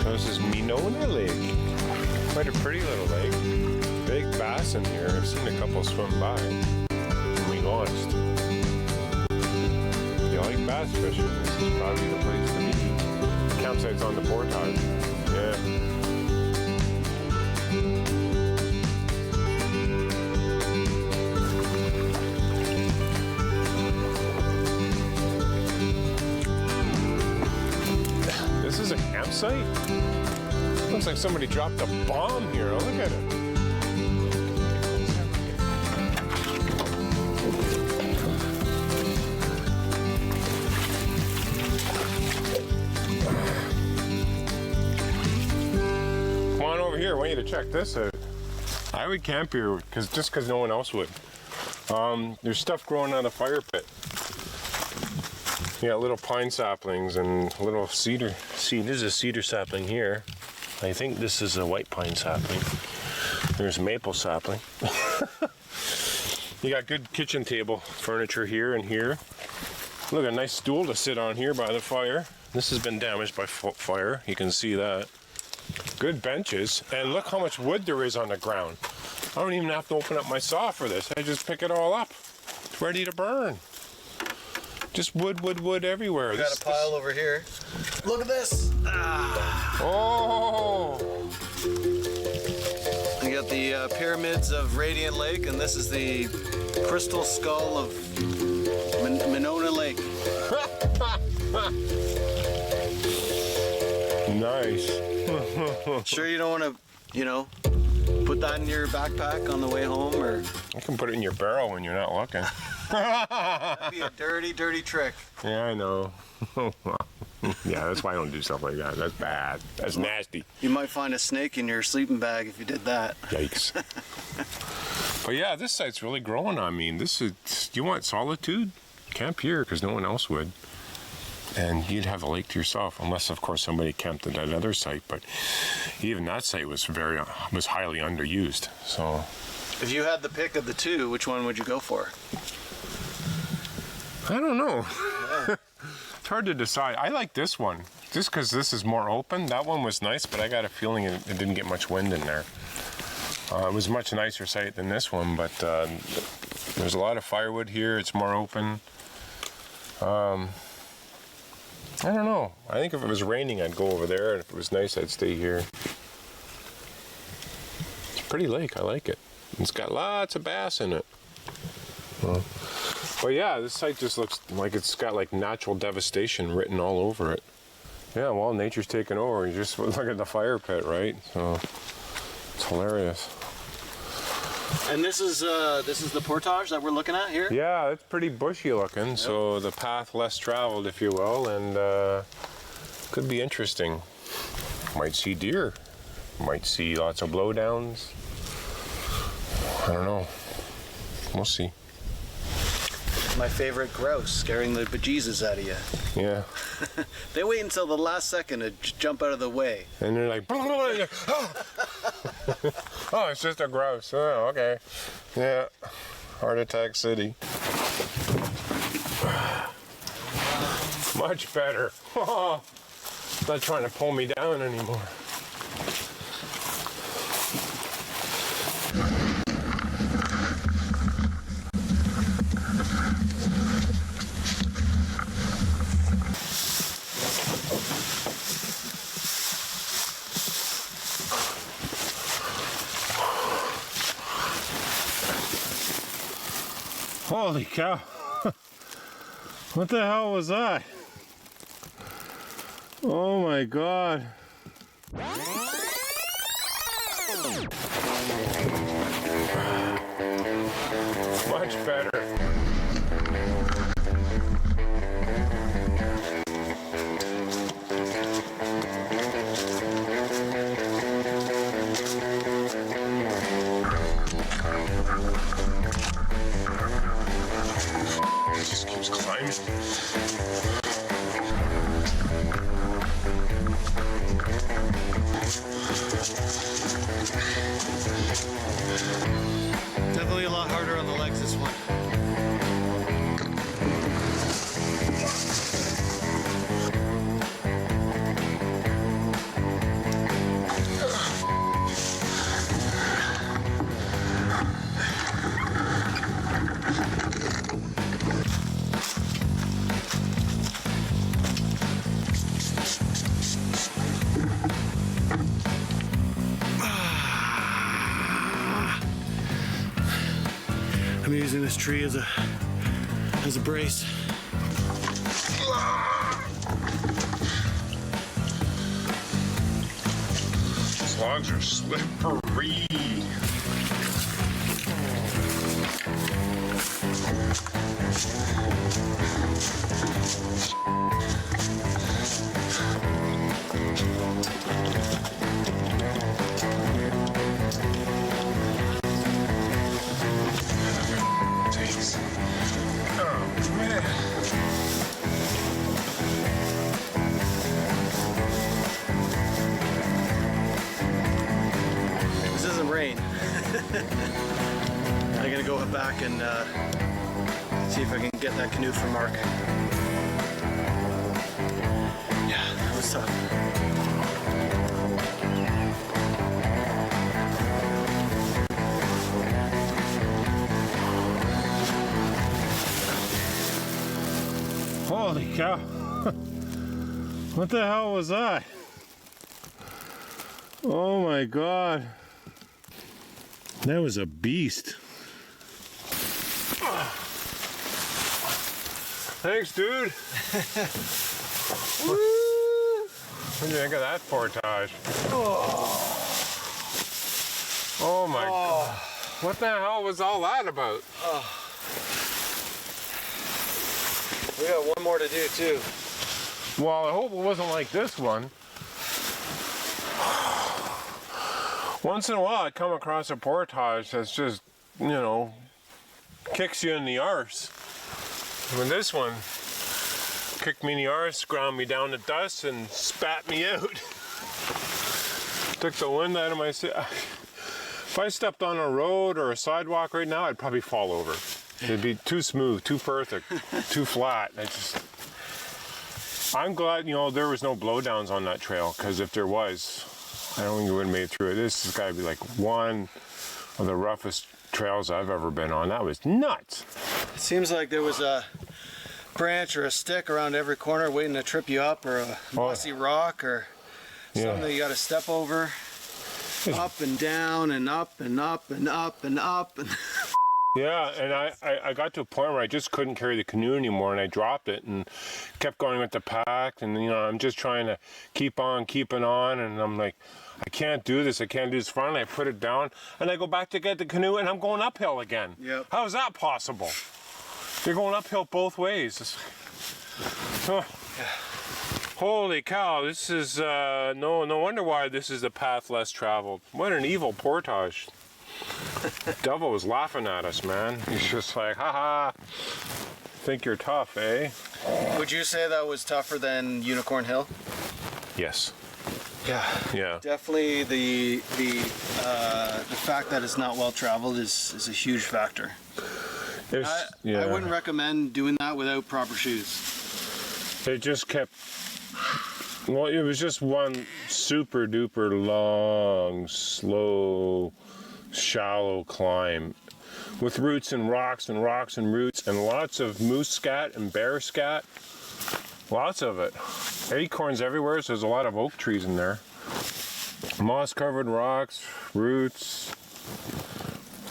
This is Monona Lake. Quite a pretty little lake. Big bass in here. I've seen a couple swim by when we launched. If you like bass fishing, this is probably the place to be. Campsite's on the portage. Yeah. This is a campsite? Looks like somebody dropped a bomb here. Oh, look at it. Come on over here. I want you to check this out. I would camp here just because no one else would. There's stuff growing on the fire pit. You got little pine saplings and little cedar. See, there's a cedar sapling here. I think this is a white pine sapling. There's maple sapling. You got good kitchen table furniture here and here. Look, a nice stool to sit on here by the fire. This has been damaged by fire. You can see that. Good benches. And look how much wood there is on the ground. I don't even have to open up my saw for this. I just pick it all up. It's ready to burn. Just wood, wood, wood everywhere. We got a pile over here. Look at this. Ah. Oh! We got the pyramids of Radiant Lake, and this is the crystal skull of Monona Lake. Nice. Sure you don't want to, put that in your backpack on the way home, or? You can put it in your barrel when you're not looking. That'd be a dirty, dirty trick. Yeah, I know. Yeah, that's why I don't do stuff like that. That's bad. That's nasty. You might find a snake in your sleeping bag if you did that. Yikes. But yeah, this site's really growing on me. You want solitude? Camp here, because no one else would. And you'd have a lake to yourself, unless of course somebody camped at that other site. But even that site was highly underused. So, if you had the pick of the two, which one would you go for? I don't know. Yeah. It's hard to decide. I like this one, just because this is more open. That one was nice, but I got a feeling it didn't get much wind in there. It was a much nicer site than this one, but there's a lot of firewood here. It's more open. I don't know. I think if it was raining, I'd go over there, and if it was nice, I'd stay here. It's a pretty lake. I like it. It's got lots of bass in it. But yeah, this site just looks like it's got like natural devastation written all over it. Yeah, well, nature's taken over. You just look at the fire pit, right? So it's hilarious. And this is the portage that we're looking at here? Yeah, it's pretty bushy looking. Yep. So the path less traveled, if you will, and could be interesting. Might see deer. Might see lots of blowdowns. I don't know. We'll see. My favorite grouse, scaring the bejesus out of you. Yeah. They wait until the last second to jump out of the way. And they're like, oh, oh, it's just a grouse. Oh, okay. Yeah. Heart attack city. Much better. Not trying to pull me down anymore. Holy cow. What the hell was that? Oh my God. Much better. It just keeps climbing. Definitely a lot harder on the legs this one. I'm using this tree as a brace. These logs are slippery. This isn't rain. I'm gonna go back and see if I can get that canoe for Mark. Yeah, that was tough. Holy cow. What the hell was that? Oh my God. That was a beast. Thanks, dude. What do you think of that portage? Oh my God. What the hell was all that about? We got one more to do too. Well, I hope it wasn't like this one. Once in a while I come across a portage that's just, you know, kicks you in the arse. When this one kicked me in the arse, ground me down to dust and spat me out. Took the wind out of my... If I stepped on a road or a sidewalk right now, I'd probably fall over. It'd be too smooth, too perfect, too flat. I'm glad, you know, there was no blowdowns on that trail, because if there was, I don't think we would have made it through it. This has got to be like one of the roughest trails I've ever been on. That was nuts. It seems like there was a branch or a stick around every corner waiting to trip you up, or a mossy rock, or something that you got to step over. Up and down and up and up and up and up. And yeah, and I got to a point where I just couldn't carry the canoe anymore, and I dropped it and kept going with the pack, and you know, I'm just trying to keep on keeping on, and I'm like, I can't do this, I can't do this. Finally, I put it down, and I go back to get the canoe, and I'm going uphill again. Yep. How is that possible? You're going uphill both ways. Oh. Yeah. Holy cow, this is, no wonder why this is the path less traveled. What an evil portage. Devil was laughing at us, man. He's just like, haha, think you're tough, eh? Would you say that was tougher than Unicorn Hill? Yes. Yeah. Definitely the fact that it's not well traveled is a huge factor. I wouldn't recommend doing that without proper shoes. It just kept, well, it was just one super duper long, slow, shallow climb with roots and rocks and rocks and roots and lots of moose scat and bear scat. Lots of it. Acorns everywhere, so there's a lot of oak trees in there. Moss covered rocks, roots,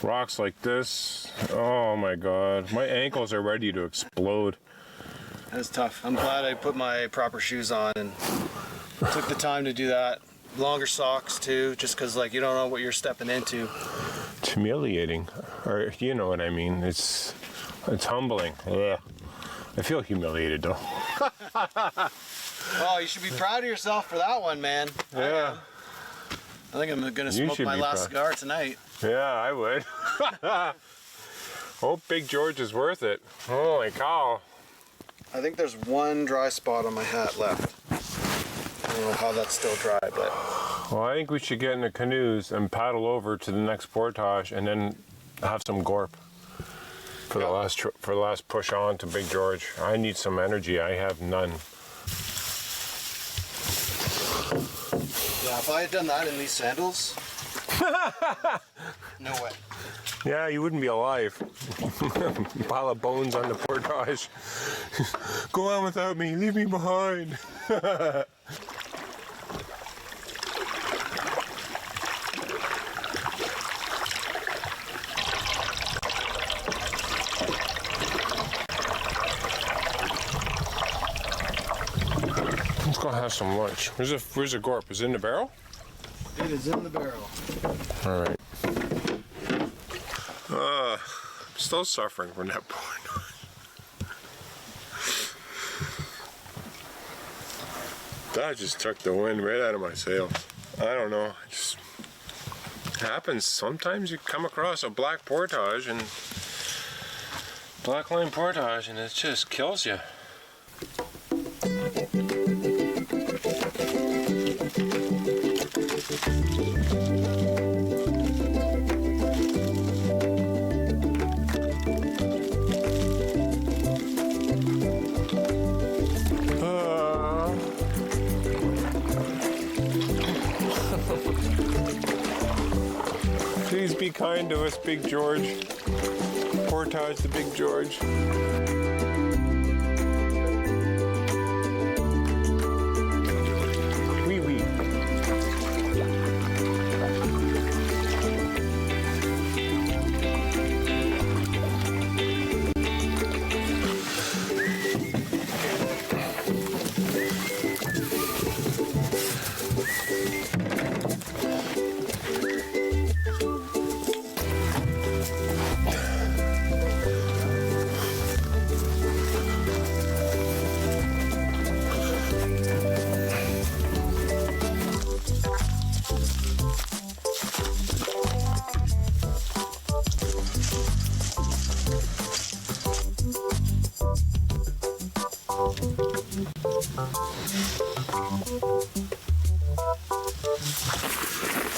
rocks like this. Oh my God, my ankles are ready to explode. That's tough. I'm glad I put my proper shoes on and took the time to do that. Longer socks too, just because like you don't know what you're stepping into. It's humiliating, or you know what I mean. It's humbling. Ugh. I feel humiliated though. Oh, you should be proud of yourself for that one, man. Yeah. I think I'm gonna smoke my last cigar tonight. Yeah, I would. Hope Big George is worth it. Holy cow. I think there's one dry spot on my hat left. I don't know how that's still dry, but... Well, I think we should get in the canoes and paddle over to the next portage and then have some gorp for the last push on to Big George. I need some energy. I have none. Yeah, if I had done that in these sandals... No way. Yeah, you wouldn't be alive. Pile of bones on the portage. Go on without me. Leave me behind. Let's go have some lunch. Where's the gorp? Is it in the barrel? It is in the barrel. All right. I'm still suffering from that point. That just took the wind right out of my sails. I don't know. It just happens. Sometimes you come across a black portage and black line portage and it just kills you. Please be kind to us, Big George. Portage to Big George. Wee wee.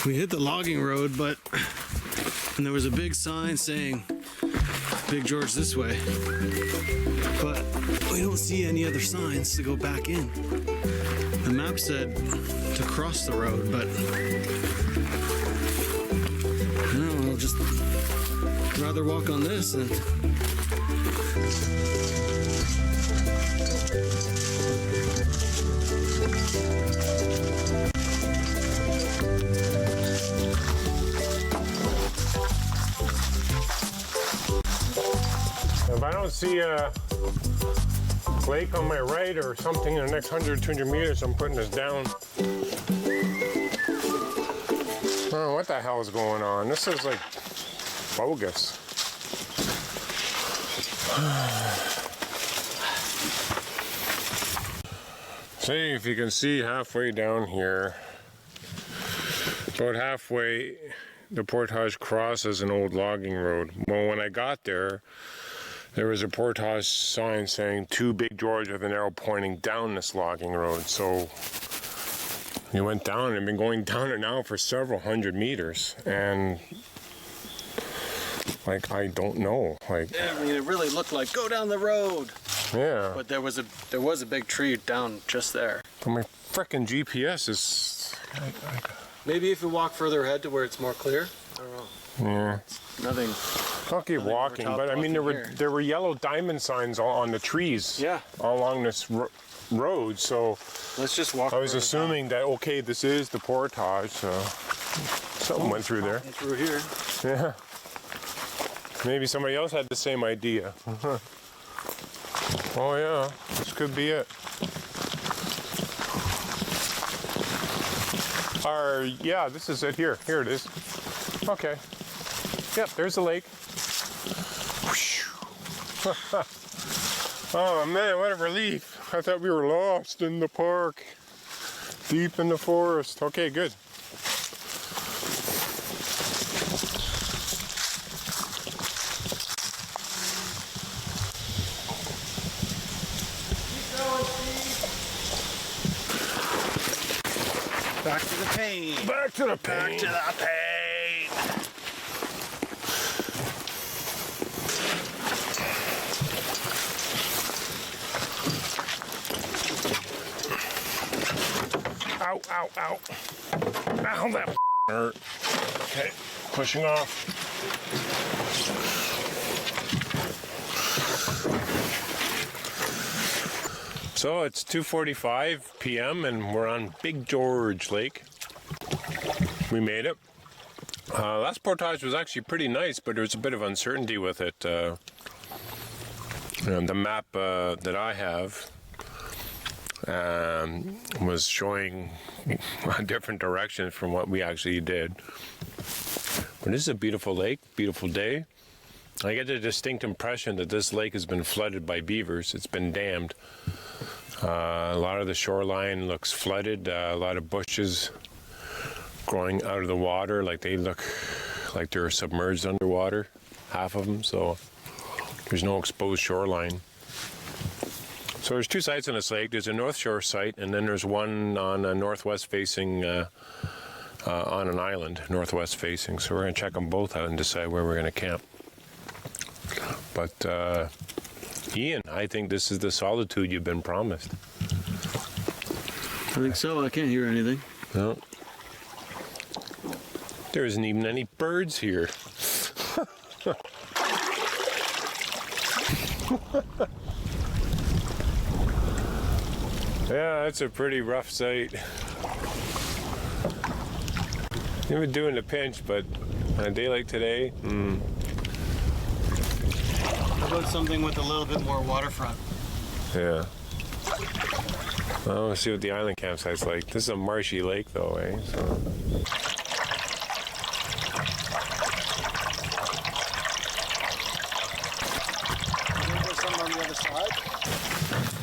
We hit the logging road, and there was a big sign saying Big George this way, but we don't see any other signs to go back in. The map said to cross the road, but no, I'll just rather walk on this and If I don't see a lake on my right or something in the next 100, 200 meters, I'm putting this down. I don't know what the hell is going on. This is like bogus. See if you can see halfway down here. About halfway, the portage crosses an old logging road. Well, when I got there, there was a portage sign saying "To Big George" with an arrow pointing down this logging road. So we went down and been going down it now for several hundred meters, and like I don't know, like Yeah, I mean, it really looked like go down the road. yeah. But there was a big tree down just there. But my frickin' GPS is Maybe if you walk further ahead to where it's more clear. I don't know. yeah. Nothing. I'll keep walking, but I mean there were yellow diamond signs on the trees. Yeah. All along this road, so Let's just walk. I was further assuming that okay, this is the portage, so something went through there. down through here. Yeah. Maybe somebody else had the same idea. Oh yeah, this could be it. Yeah, this is it here. Here it is. Okay. Yep, there's the lake. Oh man, what a relief. I thought we were lost in the park. Deep in the forest. Okay, good. Back to the pain. Back to the Back pain. to the pain. Ow, ow, ow. Ow, that hurt. Okay, pushing off. So it's 2:45 p.m. and we're on Big George Lake. We made it. Last portage was actually pretty nice, but there was a bit of uncertainty with it. The map that I have was showing different directions from what we actually did. But this is a beautiful lake, beautiful day. I get the distinct impression that this lake has been flooded by beavers. It's been dammed. A lot of the shoreline looks flooded. A lot of bushes growing out of the water, like they look like they're submerged underwater, half of them. So there's no exposed shoreline. So there's two sites on this lake. There's a North Shore site, and then there's one on a northwest facing, on an island, northwest facing. So we're going to check them both out and decide where we're going to camp. But Ian, I think this is the solitude you've been promised. I think so. I can't hear anything. No. There isn't even any birds here. Yeah, that's a pretty rough sight. You were doing a pinch, but on a day like today, How about something with a little bit more waterfront? yeah. Well, we'll see what the island campsite's like. This is a marshy lake, though, eh? So. There's something on the other side.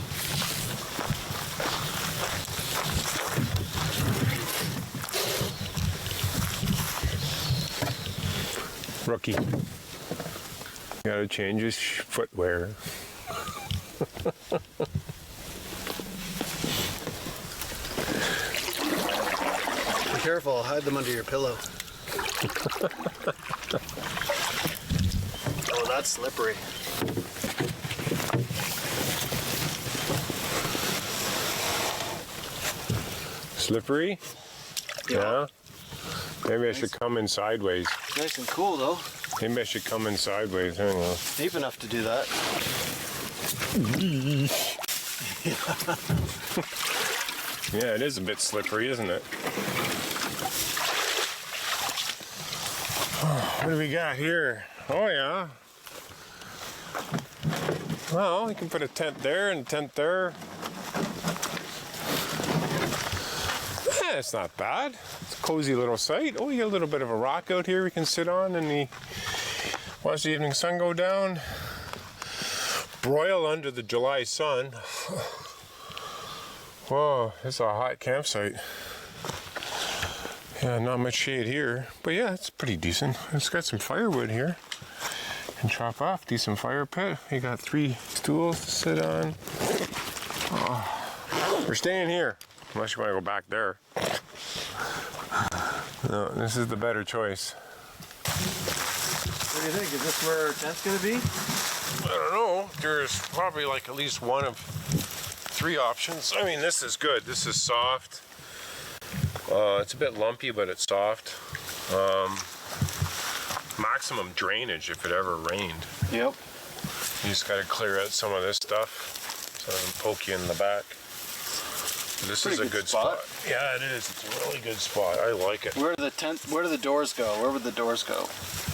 Rookie. Gotta change his footwear. Be careful, I'll hide them under your pillow. Oh, that's slippery. Slippery? Yeah. Maybe I should come in sideways. Nice and cool though. Maybe I should come in sideways. I don't know. Deep enough to do that. Yeah, it is a bit slippery, isn't it? What do we got here? Oh, yeah. Well, you can put a tent there and a tent there. Yeah, it's not bad. It's a cozy little site. Oh, you got a little bit of a rock out here we can sit on and watch the evening sun go down. Broil under the July sun. Whoa, it's a hot campsite. Yeah, not much shade here, but yeah, it's pretty decent. It's got some firewood here. And chop off, decent fire pit. You got 3 stools to sit on. Oh, we're staying here, unless you want to go back there. No, this is the better choice. What do you think? Is this where our tent's gonna be? I don't know. There's probably like at least one of 3 options. I mean, this is good. This is soft. It's a bit lumpy, but it's soft. Maximum drainage if it ever rained. Yep. You just got to clear out some of this stuff so it doesn't poke you in the back. This is a good spot. Yeah, it is. It's a really good spot. I like it. Where do the doors go? Where would the doors go?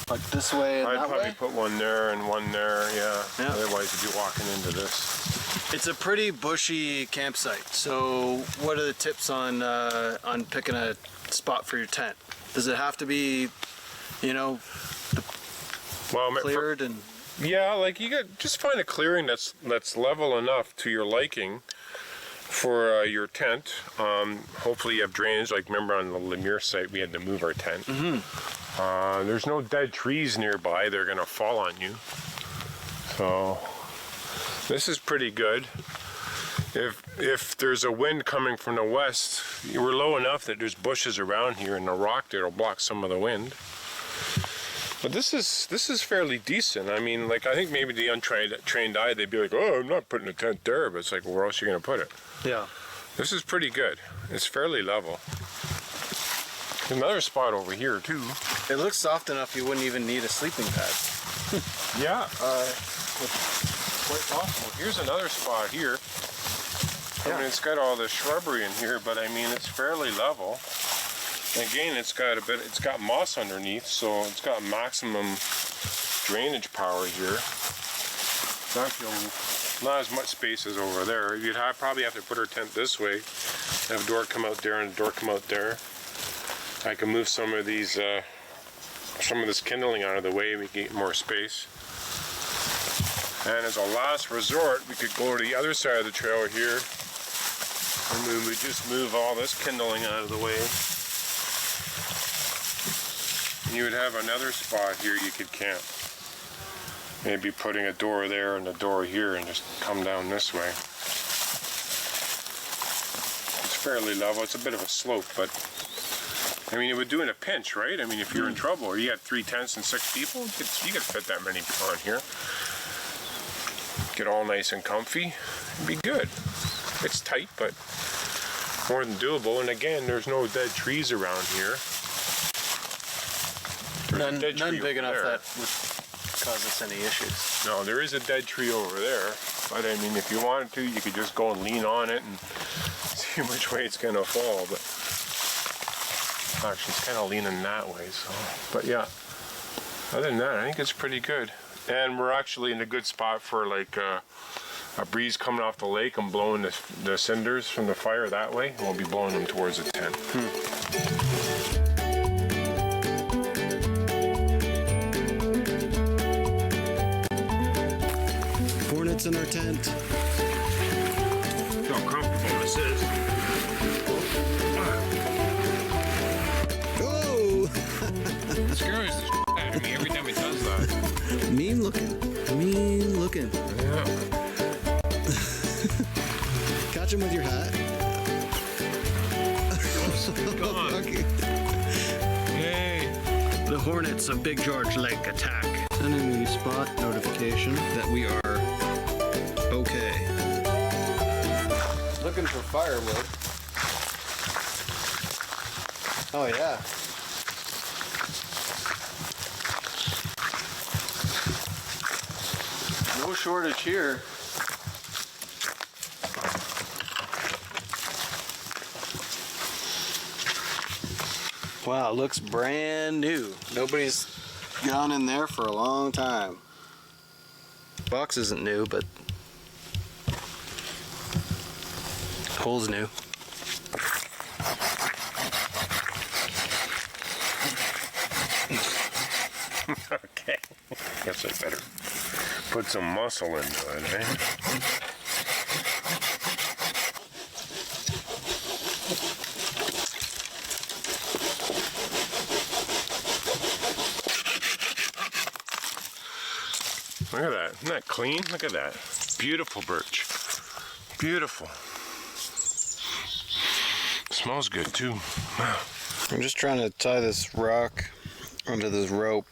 Like this way and I'd that probably way? put one there and one there, yeah. Yeah. Otherwise you'd be walking into this. It's a pretty bushy campsite. So what are the tips on picking a spot for your tent? Does it have to be, you know, Well, cleared and... yeah, like you got just find a clearing that's level enough to your liking for your tent. Hopefully you have drainage. Like remember on the Lemire site we had to move our tent. There's no dead trees nearby. They're gonna fall on you. So this is pretty good. If there's a wind coming from the west, we're low enough that there's bushes around here and the rock there will block some of the wind. But this is fairly decent. I mean, like I think maybe the untrained eye, they'd be like, "Oh, I'm not putting a tent there," but it's like, well, where else are you gonna put it? Yeah. This is pretty good. It's fairly level. There's another spot over here too. It looks soft enough you wouldn't even need a sleeping pad. Yeah, quite possible. Here's another spot here. I mean, it's got all the shrubbery in here, but I mean, it's fairly level. And again, it's got moss underneath, so it's got maximum drainage power here. Not as much space as over there. You'd probably have to put our tent this way, have a door come out there and a door come out there. I can move some of this kindling out of the way and we get more space. And as a last resort, we could go to the other side of the trail here, and we would just move all this kindling out of the way. You would have another spot here you could camp. Maybe putting a door there and a door here and just come down this way. It's fairly level. It's a bit of a slope, but I mean, it would do in a pinch, right? I mean, if you're in trouble or you had 3 tents and 6 people, you could fit that many people on here. Get all nice and comfy. It'd be good. It's tight, but more than doable. And again, there's no dead trees around here. None big enough that would cause us any issues. No, there is a dead tree over there, but I mean, if you wanted to, you could just go and lean on it and see which way it's gonna fall. But actually, it's kind of leaning that way. So, but yeah, other than that, I think it's pretty good. And we're actually in a good spot for like a breeze coming off the lake and blowing the cinders from the fire that way. We'll be blowing them towards the tent. Hornets in our tent. Look how comfortable this is. Oh! It scares the shit out of me every time it does that. Mean looking. Mean looking. Yeah. Catch him with your hat. Gone. Okay. Yay. The Hornets of Big George Lake attack. Sending the spot notification that we are okay. Looking for firewood. Oh yeah. No shortage here. Wow, looks brand new. Nobody's gone in there for a long time. Box isn't new, but hole's new. Okay. Guess I better put some muscle into it, eh? Look at that. Isn't that clean? Look at that. Beautiful birch. Beautiful. Smells good too. Wow. I'm just trying to tie this rock onto this rope.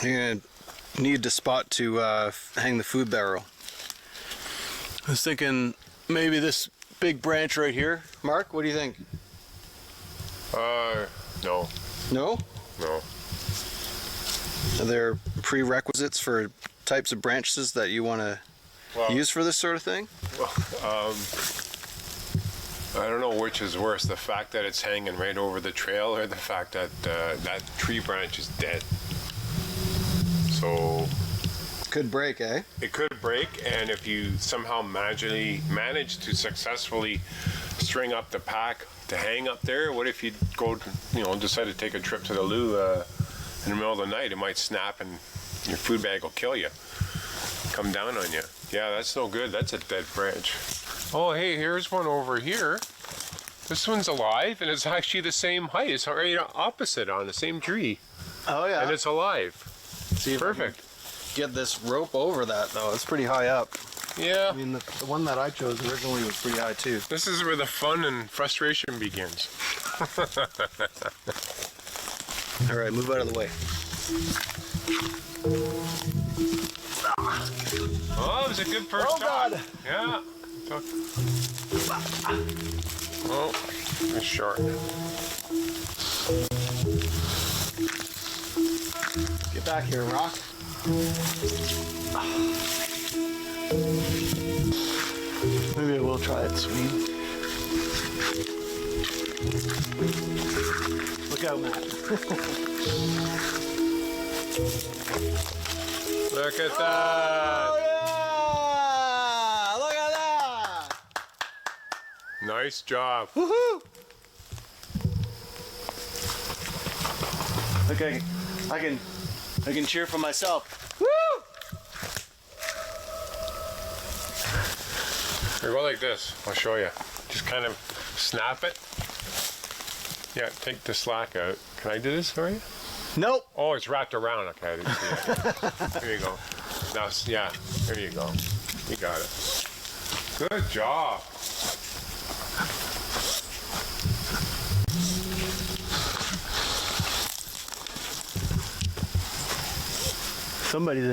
You're gonna need a spot to hang the food barrel. I was thinking maybe this big branch right here. Mark, what do you think? No. No? No. Are there prerequisites for types of branches that you want to use for this sort of thing? Well, I don't know which is worse, the fact that it's hanging right over the trail or the fact that that tree branch is dead. So Could break, eh? it could break, and if you somehow magically manage to successfully string up the pack to hang up there, what if you go, decide to take a trip to the loo in the middle of the night? It might snap and your food bag will kill you, come down on you. Yeah, that's no good. That's a dead branch. Oh, hey, here's one over here. This one's alive, and it's actually the same height. It's right opposite on the same tree, Oh yeah. and it's alive. See if I can Perfect. get this rope over that though. It's pretty high up. Yeah. I mean, the one that I chose originally was pretty high too. This is where the fun and frustration begins. All right, move out of the way. Oh, it was a good first Oh, shot. God. Yeah. Oh, it's short. Get back here, Rock. Maybe I will try it, Swede. Look out, Matt. Look at that. Oh, yeah! Look at that! Nice job. Woohoo! Okay, I can cheer for myself. Woo! Here, go like this. I'll show you. Just kind of snap it. Yeah, take the slack out. Can I do this for you? Nope. Oh, it's wrapped around. Okay, I didn't see it. Here you go. Now, yeah, there you go. You got it. Good job. Somebody's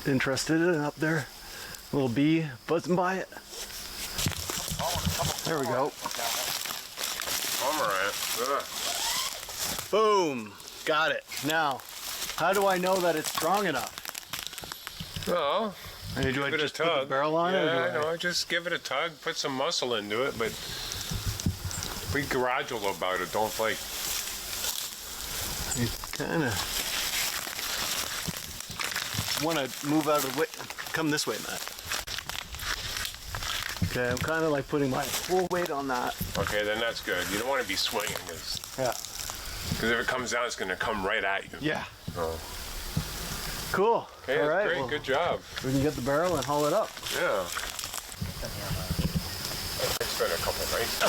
interested in it up there. Little bee buzzing by it. There we go. Boom. Got it. Now, how do I know that it's strong enough? Well, Do I give it a just put the tug. barrel on it? or Yeah, do I- no, just give it a tug. Put some muscle into it, but be gradual about it. Don't like. You kind of want to move out of the way. Come this way, Matt. Okay, I'm kind of like putting my full weight on that. Okay, then that's good. You don't want to be swinging this, Yeah. because if it comes down, it's going to come right at you. Yeah. Oh. Cool. Okay, All that's right. great. Well, Good job. we can get the barrel and haul it up. Yeah. It's been a couple nights.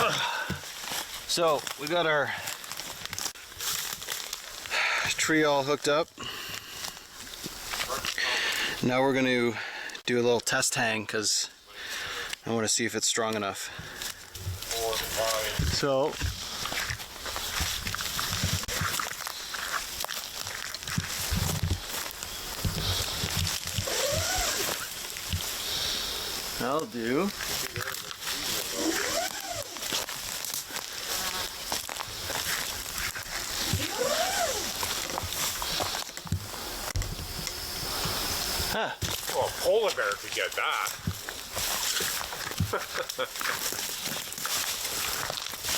So we got our tree all hooked up. Now we're going to do a little test hang because I want to see if it's strong enough. 4, 5. So I'll do. Huh. Well, a polar bear could get that.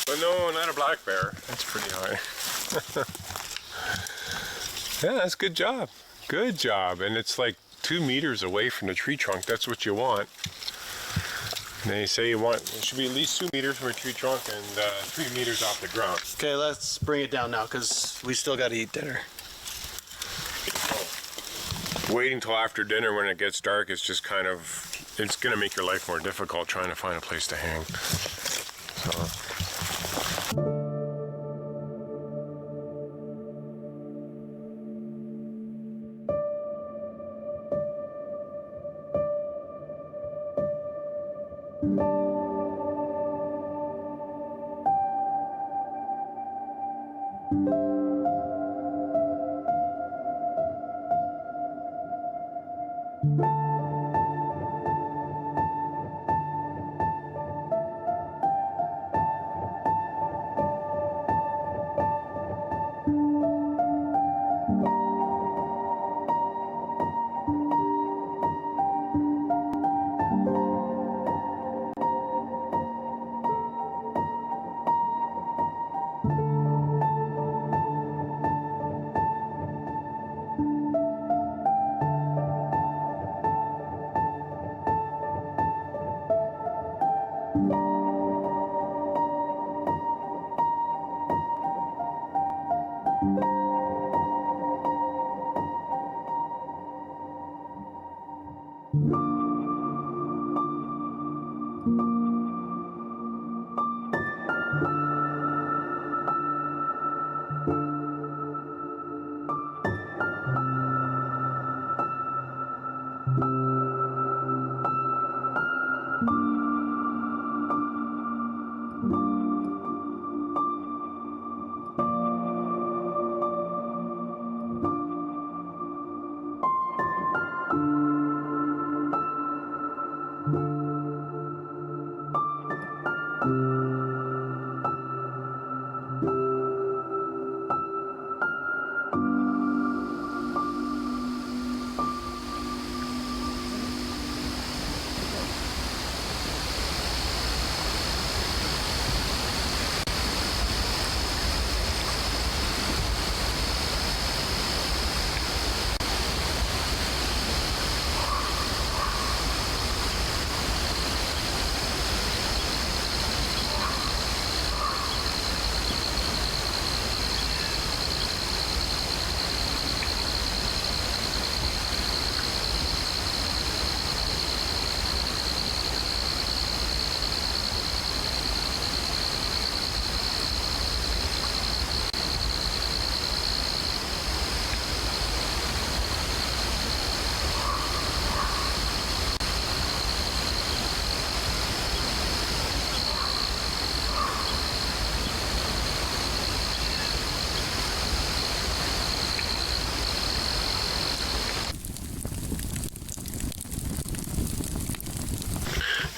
But no, not a black bear. That's pretty high. Yeah, that's a good job. Good job. And it's like 2 meters away from the tree trunk. That's what you want. And they say you want, it should be at least 2 meters from a tree trunk and 3 meters off the ground. Okay, let's bring it down now because we still got to eat dinner. Waiting till after dinner when it gets dark is just kind of, it's going to make your life more difficult trying to find a place to hang. So.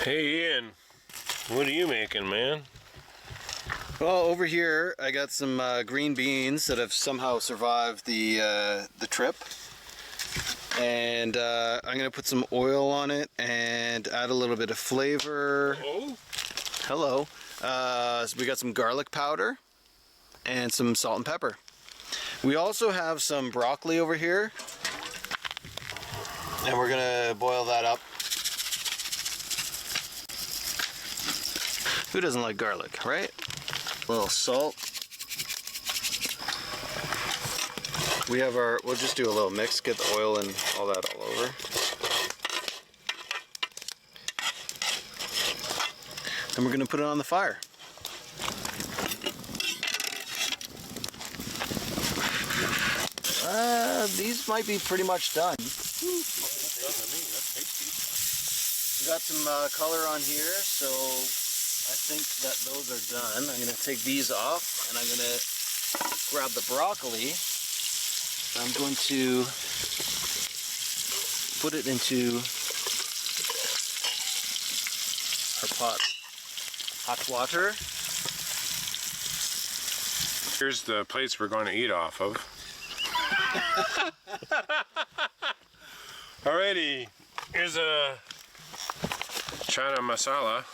Hey Ian, what are you making, man? Well, over here I got some green beans that have somehow survived the trip, and I'm gonna put some oil on it and add a little bit of flavor. Hello. Hello. So we got some garlic powder and some salt and pepper. We also have some broccoli over here, and we're gonna boil that up. Who doesn't like garlic, right? A little salt. We have we'll just do a little mix, get the oil and all that all over. And we're gonna put it on the fire. These might be pretty much done. We got some color on here, so I think that those are done. I'm going to take these off, and I'm going to grab the broccoli. I'm going to put it into our pot. Hot water. Here's the plates we're going to eat off of. Alrighty, here's a chana masala.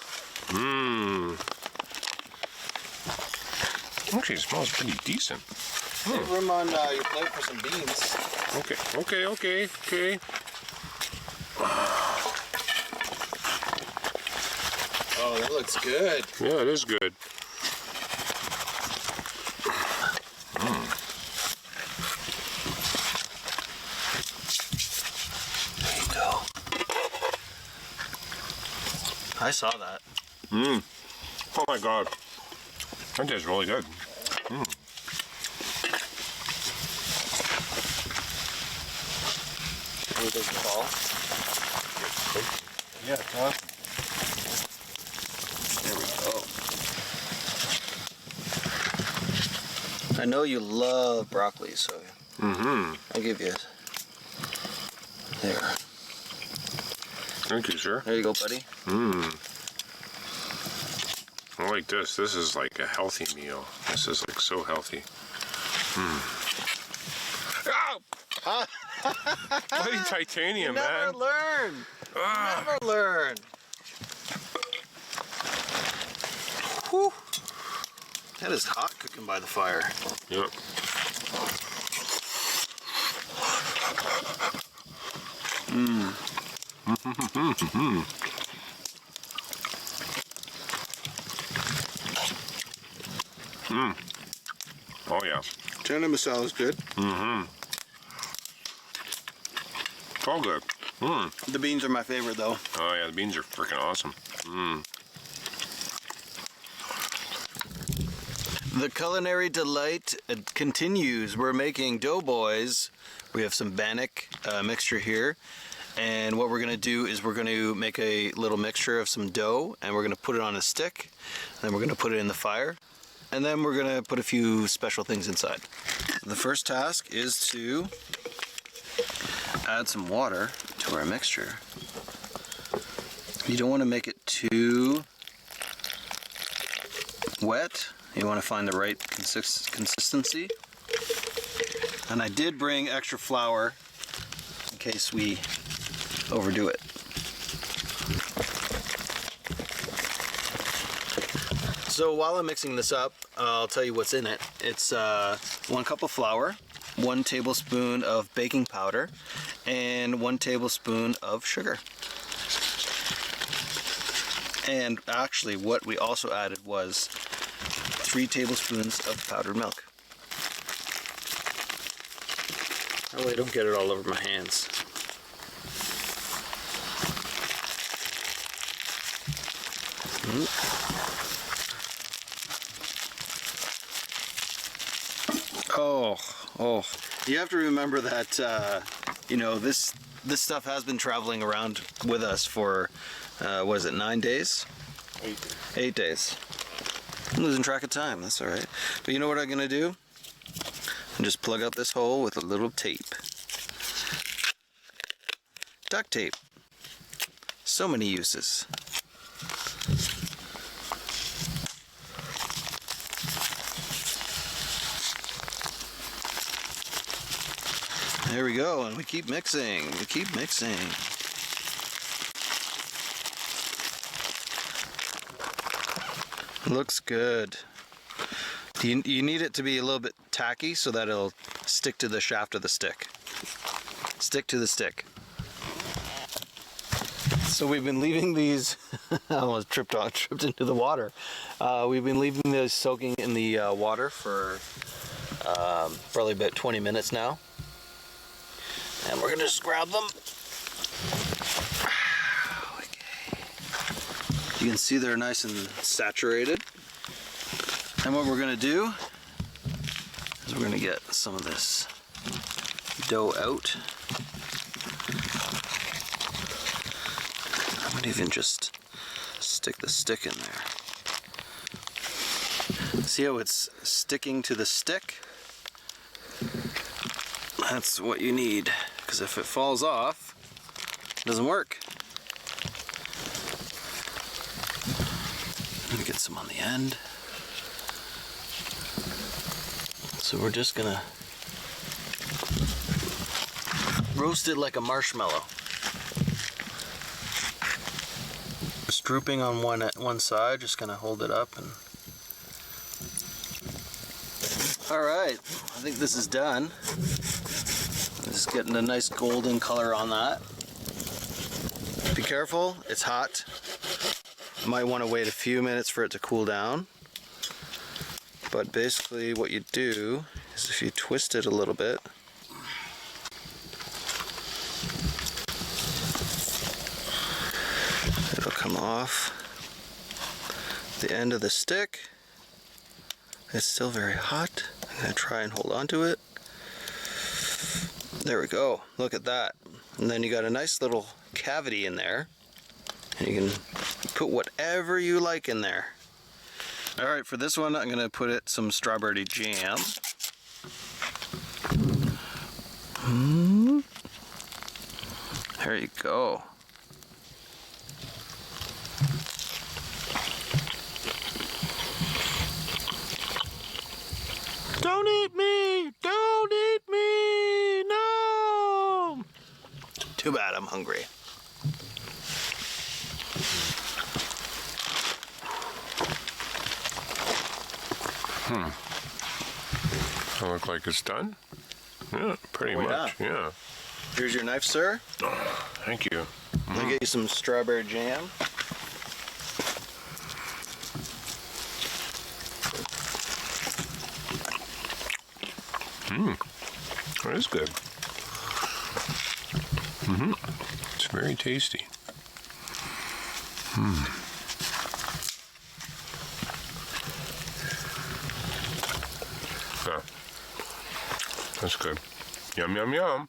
Mmm. Actually, it smells pretty decent. Leave room on your plate for some beans. Okay. Oh, that looks good. Yeah, it is good. There you go. I saw that. Oh my god. That tastes really good. Does it fall? Yeah, it's awesome. There we go. I know you love broccoli, so I'll give you there. Thank you, sir. There you go, buddy. I like this. This is like a healthy meal. This is like so healthy. Oh! Bloody titanium, Never man. learn. Never learn. Whew. That is hot cooking by the fire. Yep. Oh yeah. Chana masala is good. It's all good. The beans are my favorite though. Oh yeah, the beans are freaking awesome. The culinary delight continues. We're making doughboys. We have some bannock mixture here. And what we're going to do is we're going to make a little mixture of some dough and we're going to put it on a stick. Then we're going to put it in the fire. And then we're going to put a few special things inside. The first task is to add some water to our mixture. You don't want to make it too wet. You want to find the right consistency. And I did bring extra flour in case we overdo it. So while I'm mixing this up, I'll tell you what's in it. It's 1 cup of flour, 1 tablespoon of baking powder, and 1 tablespoon of sugar. And actually what we also added was 3 tablespoons of powdered milk. That way I don't get it all over my hands. Oh, you have to remember that, you know, this stuff has been traveling around with us for, what is it, 9 days? 8 days. 8 days. I'm losing track of time, that's all right. But you know what I'm gonna do? And just plug up this hole with a little tape. Duct tape. So many uses. There we go, and we keep mixing, we keep mixing. Looks good. You need it to be a little bit tacky so that it'll stick to the shaft of the stick. Stick to the stick. So we've been leaving these, I almost tripped into the water. We've been leaving those soaking in the water for probably about 20 minutes now. And we're gonna just grab them. Okay. You can see they're nice and saturated. And what we're gonna do is we're gonna get some of this dough out. I might even just stick the stick in there. See how it's sticking to the stick? That's what you need, because if it falls off, it doesn't work. Let me get some on the end. So we're just gonna roast it like a marshmallow. Just drooping on one side, just gonna hold it up and. All right, I think this is done. It's getting a nice golden color on that. Be careful, it's hot. You might want to wait a few minutes for it to cool down. But basically what you do is if you twist it a little bit, it'll come off the end of the stick. It's still very hot. I'm going to try and hold on to it. There we go. Look at that. And then you got a nice little cavity in there. And you can put whatever you like in there. Alright, for this one I'm going to put some strawberry jam. There you go. Too bad I'm hungry. Doesn't look like it's done. Yeah, pretty much. Yeah. Here's your knife, sir. Thank you. I'll get you some strawberry jam. That is good. It's very tasty. Yeah. That's good. Yum, yum, yum.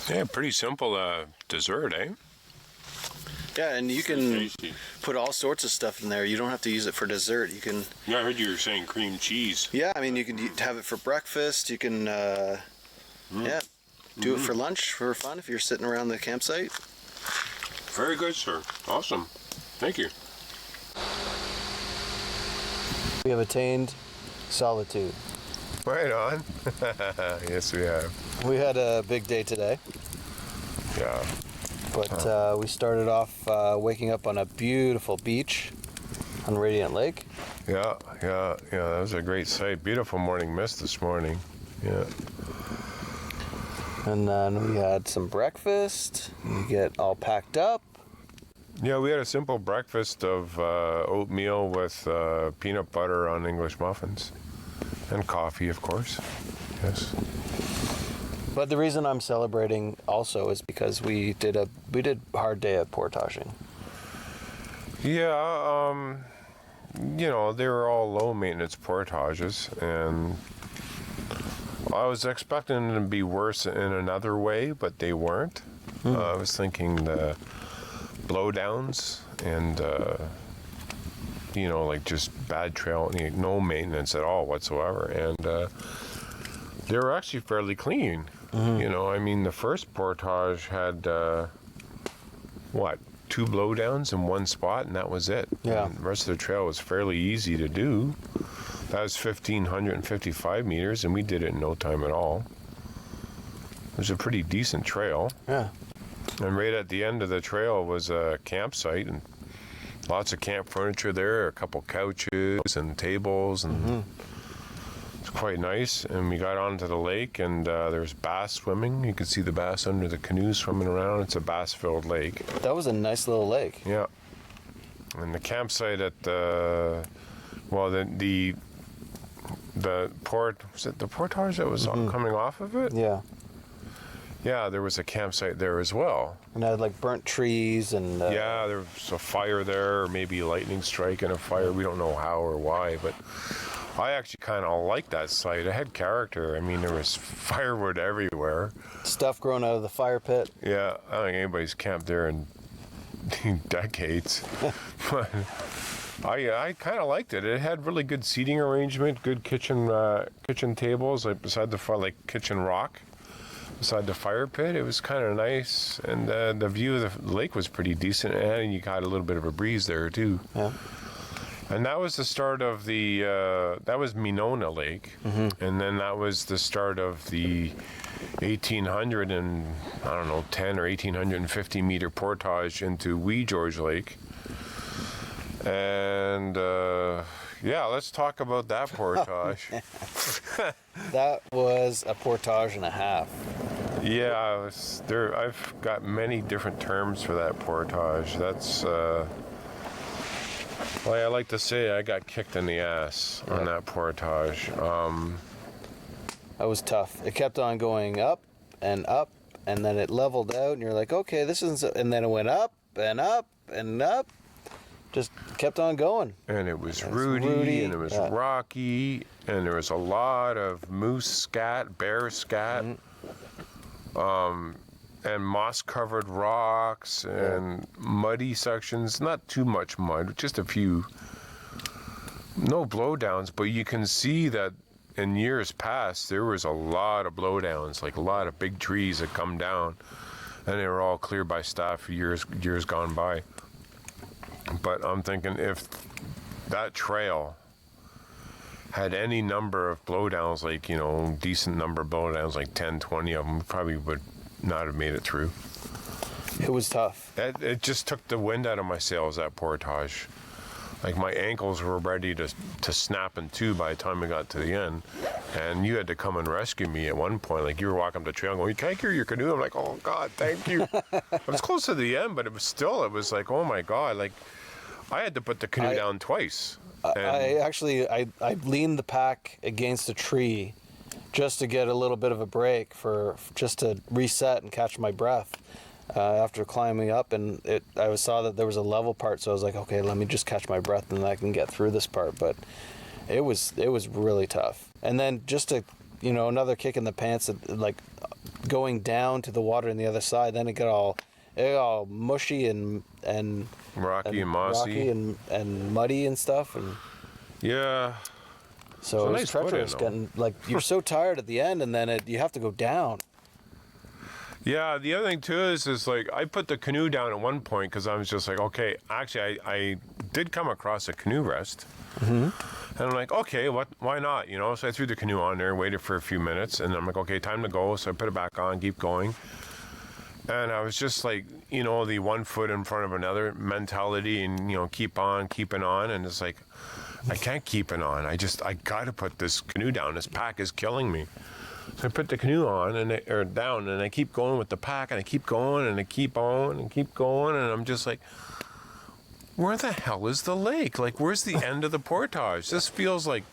Yeah, pretty simple dessert, eh? Yeah, and you can put all sorts of stuff in there. You don't have to use it for dessert. You can. Yeah, I heard you were saying cream cheese. Yeah, I mean, you can have it for breakfast. You can, yeah, do it for lunch for fun if you're sitting around the campsite. Very good, sir. Awesome. Thank you. We have attained solitude. Right on. Yes, we have. We had a big day today, Yeah. but we started off waking up on a beautiful beach on Radiant Lake. Yeah. That was a great sight. Beautiful morning mist this morning. Yeah. And then we had some breakfast. We get all packed up. Yeah, we had a simple breakfast of oatmeal with peanut butter on English muffins. And coffee, of course. Yes. But the reason I'm celebrating also is because we did a hard day at portaging. Yeah, they were all low maintenance portages, and I was expecting them to be worse in another way, but they weren't. I was thinking the blowdowns and like just bad trail, no maintenance at all whatsoever, and they were actually fairly clean. I mean, the first portage had 2 blowdowns in one spot, and that was it. Yeah. And the rest of the trail was fairly easy to do. That was 1,555 meters, and we did it in no time at all. It was a pretty decent trail. Yeah. And right at the end of the trail was a campsite, and lots of camp furniture there, a couple couches and tables, and it's quite nice. And we got onto the lake, and there's bass swimming. You could see the bass under the canoe swimming around. It's a bass-filled lake. That was a nice little lake. Yeah. And the campsite at the portage that was coming off of it? Yeah. Yeah, there was a campsite there as well. And it had like burnt trees and... Yeah, there was a fire there, or maybe a lightning strike and a fire. We don't know how or why, but I actually kind of like that site. It had character. I mean, there was firewood everywhere. Stuff growing out of the fire pit. Yeah, I don't think anybody's camped there in decades. But I kind of liked it. It had really good seating arrangement, good kitchen tables, like beside the fire, like kitchen rock. Beside the fire pit, it was kind of nice, and the view of the lake was pretty decent, and you got a little bit of a breeze there too. Yeah. And that was the start of the that was Minona Lake, and then that was the start of the 1,800 and 10 or 1,850 meter portage into Wee George Lake, and let's talk about that portage. That was a portage and a half. Yeah, I've got many different terms for that portage. That's, I like to say I got kicked in the ass on that portage. That was tough. It kept on going up, and then it leveled out, and you're like, okay, this isn't so... And then it went up, and up, and up. Just kept on going. And it was rooty, and it was rocky, and there was a lot of moose scat, bear scat, and moss-covered rocks, and muddy sections. Not too much mud, just a few. No blowdowns, but you can see that in years past, there was a lot of blowdowns, like a lot of big trees that come down, and they were all cleared by staff for years gone by. But I'm thinking if that trail had any number of blowdowns, like, decent number of blowdowns, like 10, 20 of them, probably would not have made it through. It was tough. It just took the wind out of my sails, that portage. Like, my ankles were ready to snap in two by the time I got to the end. And you had to come and rescue me at one point. Like, you were walking up the trail going, "Can I carry your canoe?" I'm like, "Oh, God, thank you." I was close to the end, but it was like, oh, my God. Like, I had to put the canoe down twice. I leaned the pack against a tree just to get a little bit of a break just to reset and catch my breath. After climbing up, and I saw that there was a level part, so I was like, okay, let me just catch my breath and then I can get through this part. But it was really tough. And then just to, another kick in the pants, like going down to the water on the other side, then it got all mushy and rocky and mossy and muddy and stuff, and yeah. So it was treacherous getting, like, you're so tired at the end, and then you have to go down. Yeah, the other thing too is like, I put the canoe down at one point because I was just like, okay, actually I did come across a canoe rest. Mm-hmm. And I'm like, okay, why not? So I threw the canoe on there, waited for a few minutes, and I'm like, okay, time to go. So I put it back on, keep going. And I was just like, the 1 foot in front of another mentality, and, keep on, keeping on. And it's like, I can't keep it on. I got to put this canoe down. This pack is killing me. So I put the canoe on or down, and I keep going with the pack, and I keep going, and I keep on, and keep going, and I'm just like, where the hell is the lake? Like, where's the end of the portage? This feels like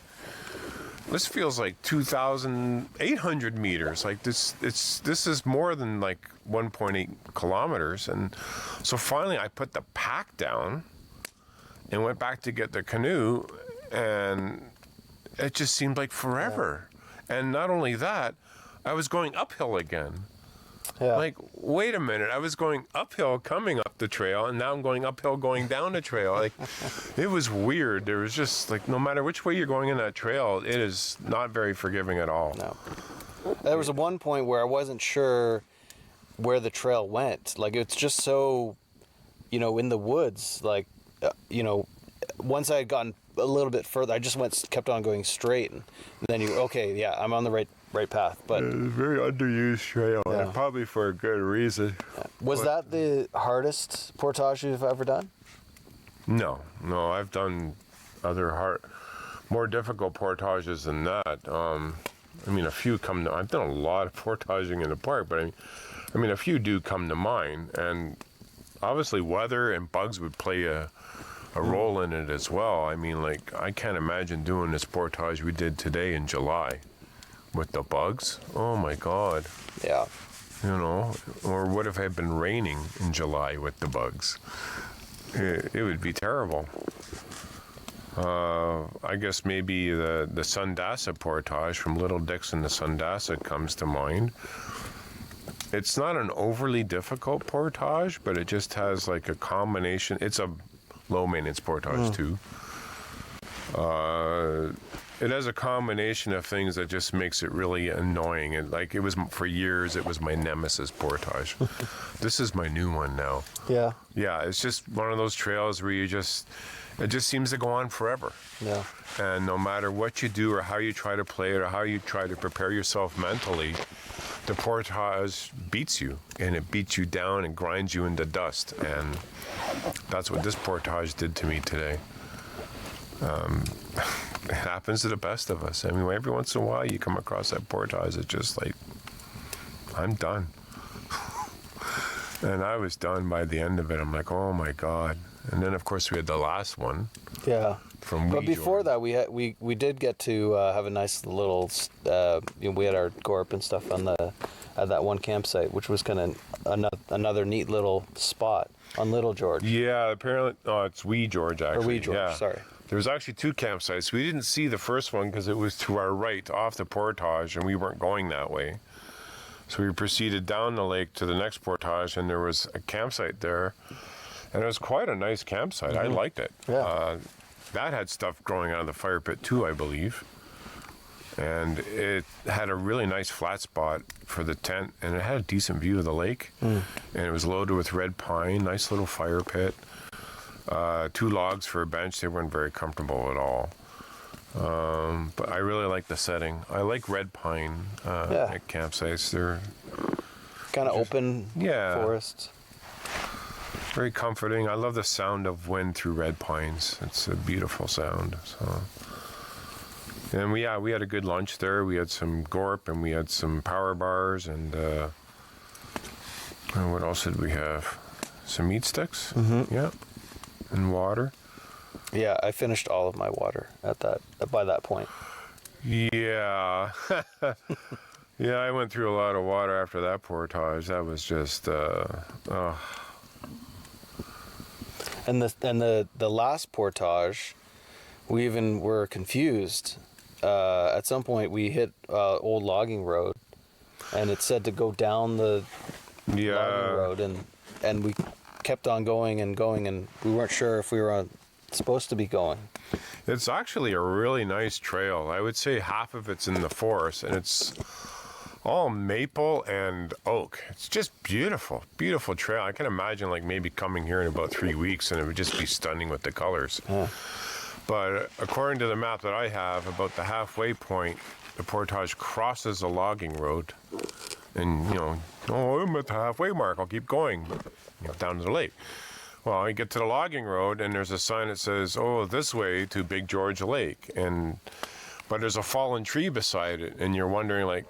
2,800 meters. Like, this is more than like 1.8 kilometers. And so finally I put the pack down and went back to get the canoe, and it just seemed like forever. Yeah. And not only that, I was going uphill again. Yeah. Like, wait a minute, I was going uphill coming up the trail, and now I'm going uphill going down the trail. Like, it was weird. There was just, like, no matter which way you're going in that trail, it is not very forgiving at all. No. There was one point where I wasn't sure where the trail went. Like, it's just so, in the woods. Like, once I had gotten a little bit further, I just kept on going straight, and then I'm on the right path. But it's a very underused trail, and probably for a good reason. Yeah. Was that the hardest portage you've ever done? No, I've done other more difficult portages than that. A few come to. I've done a lot of portaging in the park, but a few do come to mind, and obviously weather and bugs would play a role in it as well. I can't imagine doing this portage we did today in July with the bugs. Oh my God. Yeah. Or what if it had been raining in July with the bugs? It would be terrible. I guess maybe the Sundasa portage from Little Dixon to Sundasa comes to mind. It's not an overly difficult portage, but it just has like a combination. It's a low maintenance portage too. It has a combination of things that just makes it really annoying. And like, for years, it was my nemesis portage. This is my new one now. Yeah. Yeah, it's just one of those trails where it just seems to go on forever. Yeah. And no matter what you do or how you try to play it or how you try to prepare yourself mentally, the portage beats you, and it beats you down and grinds you into dust. And that's what this portage did to me today. It happens to the best of us. Every once in a while you come across that portage, it's just like, I'm done. And I was done by the end of it. I'm like, oh my God. And then of course we had the last one. Yeah. But before that, we did get to have a nice little. We had our gorp and stuff at that one campsite, which was kind of another neat little spot on Little George. Yeah, apparently, it's Wee George actually. Or Wee George, yeah. Sorry. There was actually two campsites. We didn't see the first one because it was to our right off the portage, and we weren't going that way. So we proceeded down the lake to the next portage, and there was a campsite there, and it was quite a nice campsite. Mm-hmm. I liked it. Yeah. That had stuff growing out of the fire pit too, I believe. And it had a really nice flat spot for the tent, and it had a decent view of the lake. Mm. And it was loaded with red pine, nice little fire pit. 2 logs for a bench. They weren't very comfortable at all. But I really like the setting. I like red pine at campsites. They're kind of open forests. Very comforting. I love the sound of wind through red pines. It's a beautiful sound. So, and we had a good lunch there. We had some gorp and we had some power bars and what else did we have? Some meat sticks. Yeah, and water. Yeah, I finished all of my water by that point. Yeah. Yeah, I went through a lot of water after that portage. That was just And the last portage, we even were confused. At some point, we hit old logging road, and it said to go down the logging road, and we kept on going, and we weren't sure if we were supposed to be going. It's actually a really nice trail. I would say half of it's in the forest, and it's all maple and oak. It's just beautiful, beautiful trail. I can imagine like maybe coming here in about 3 weeks and it would just be stunning with the colors. Yeah. But according to the map that I have, about the halfway point, the portage crosses a logging road. And, I'm at the halfway mark, I'll keep going, down to the lake. Well, you get to the logging road and there's a sign that says, this way to Big George Lake. But there's a fallen tree beside it, and you're wondering, like,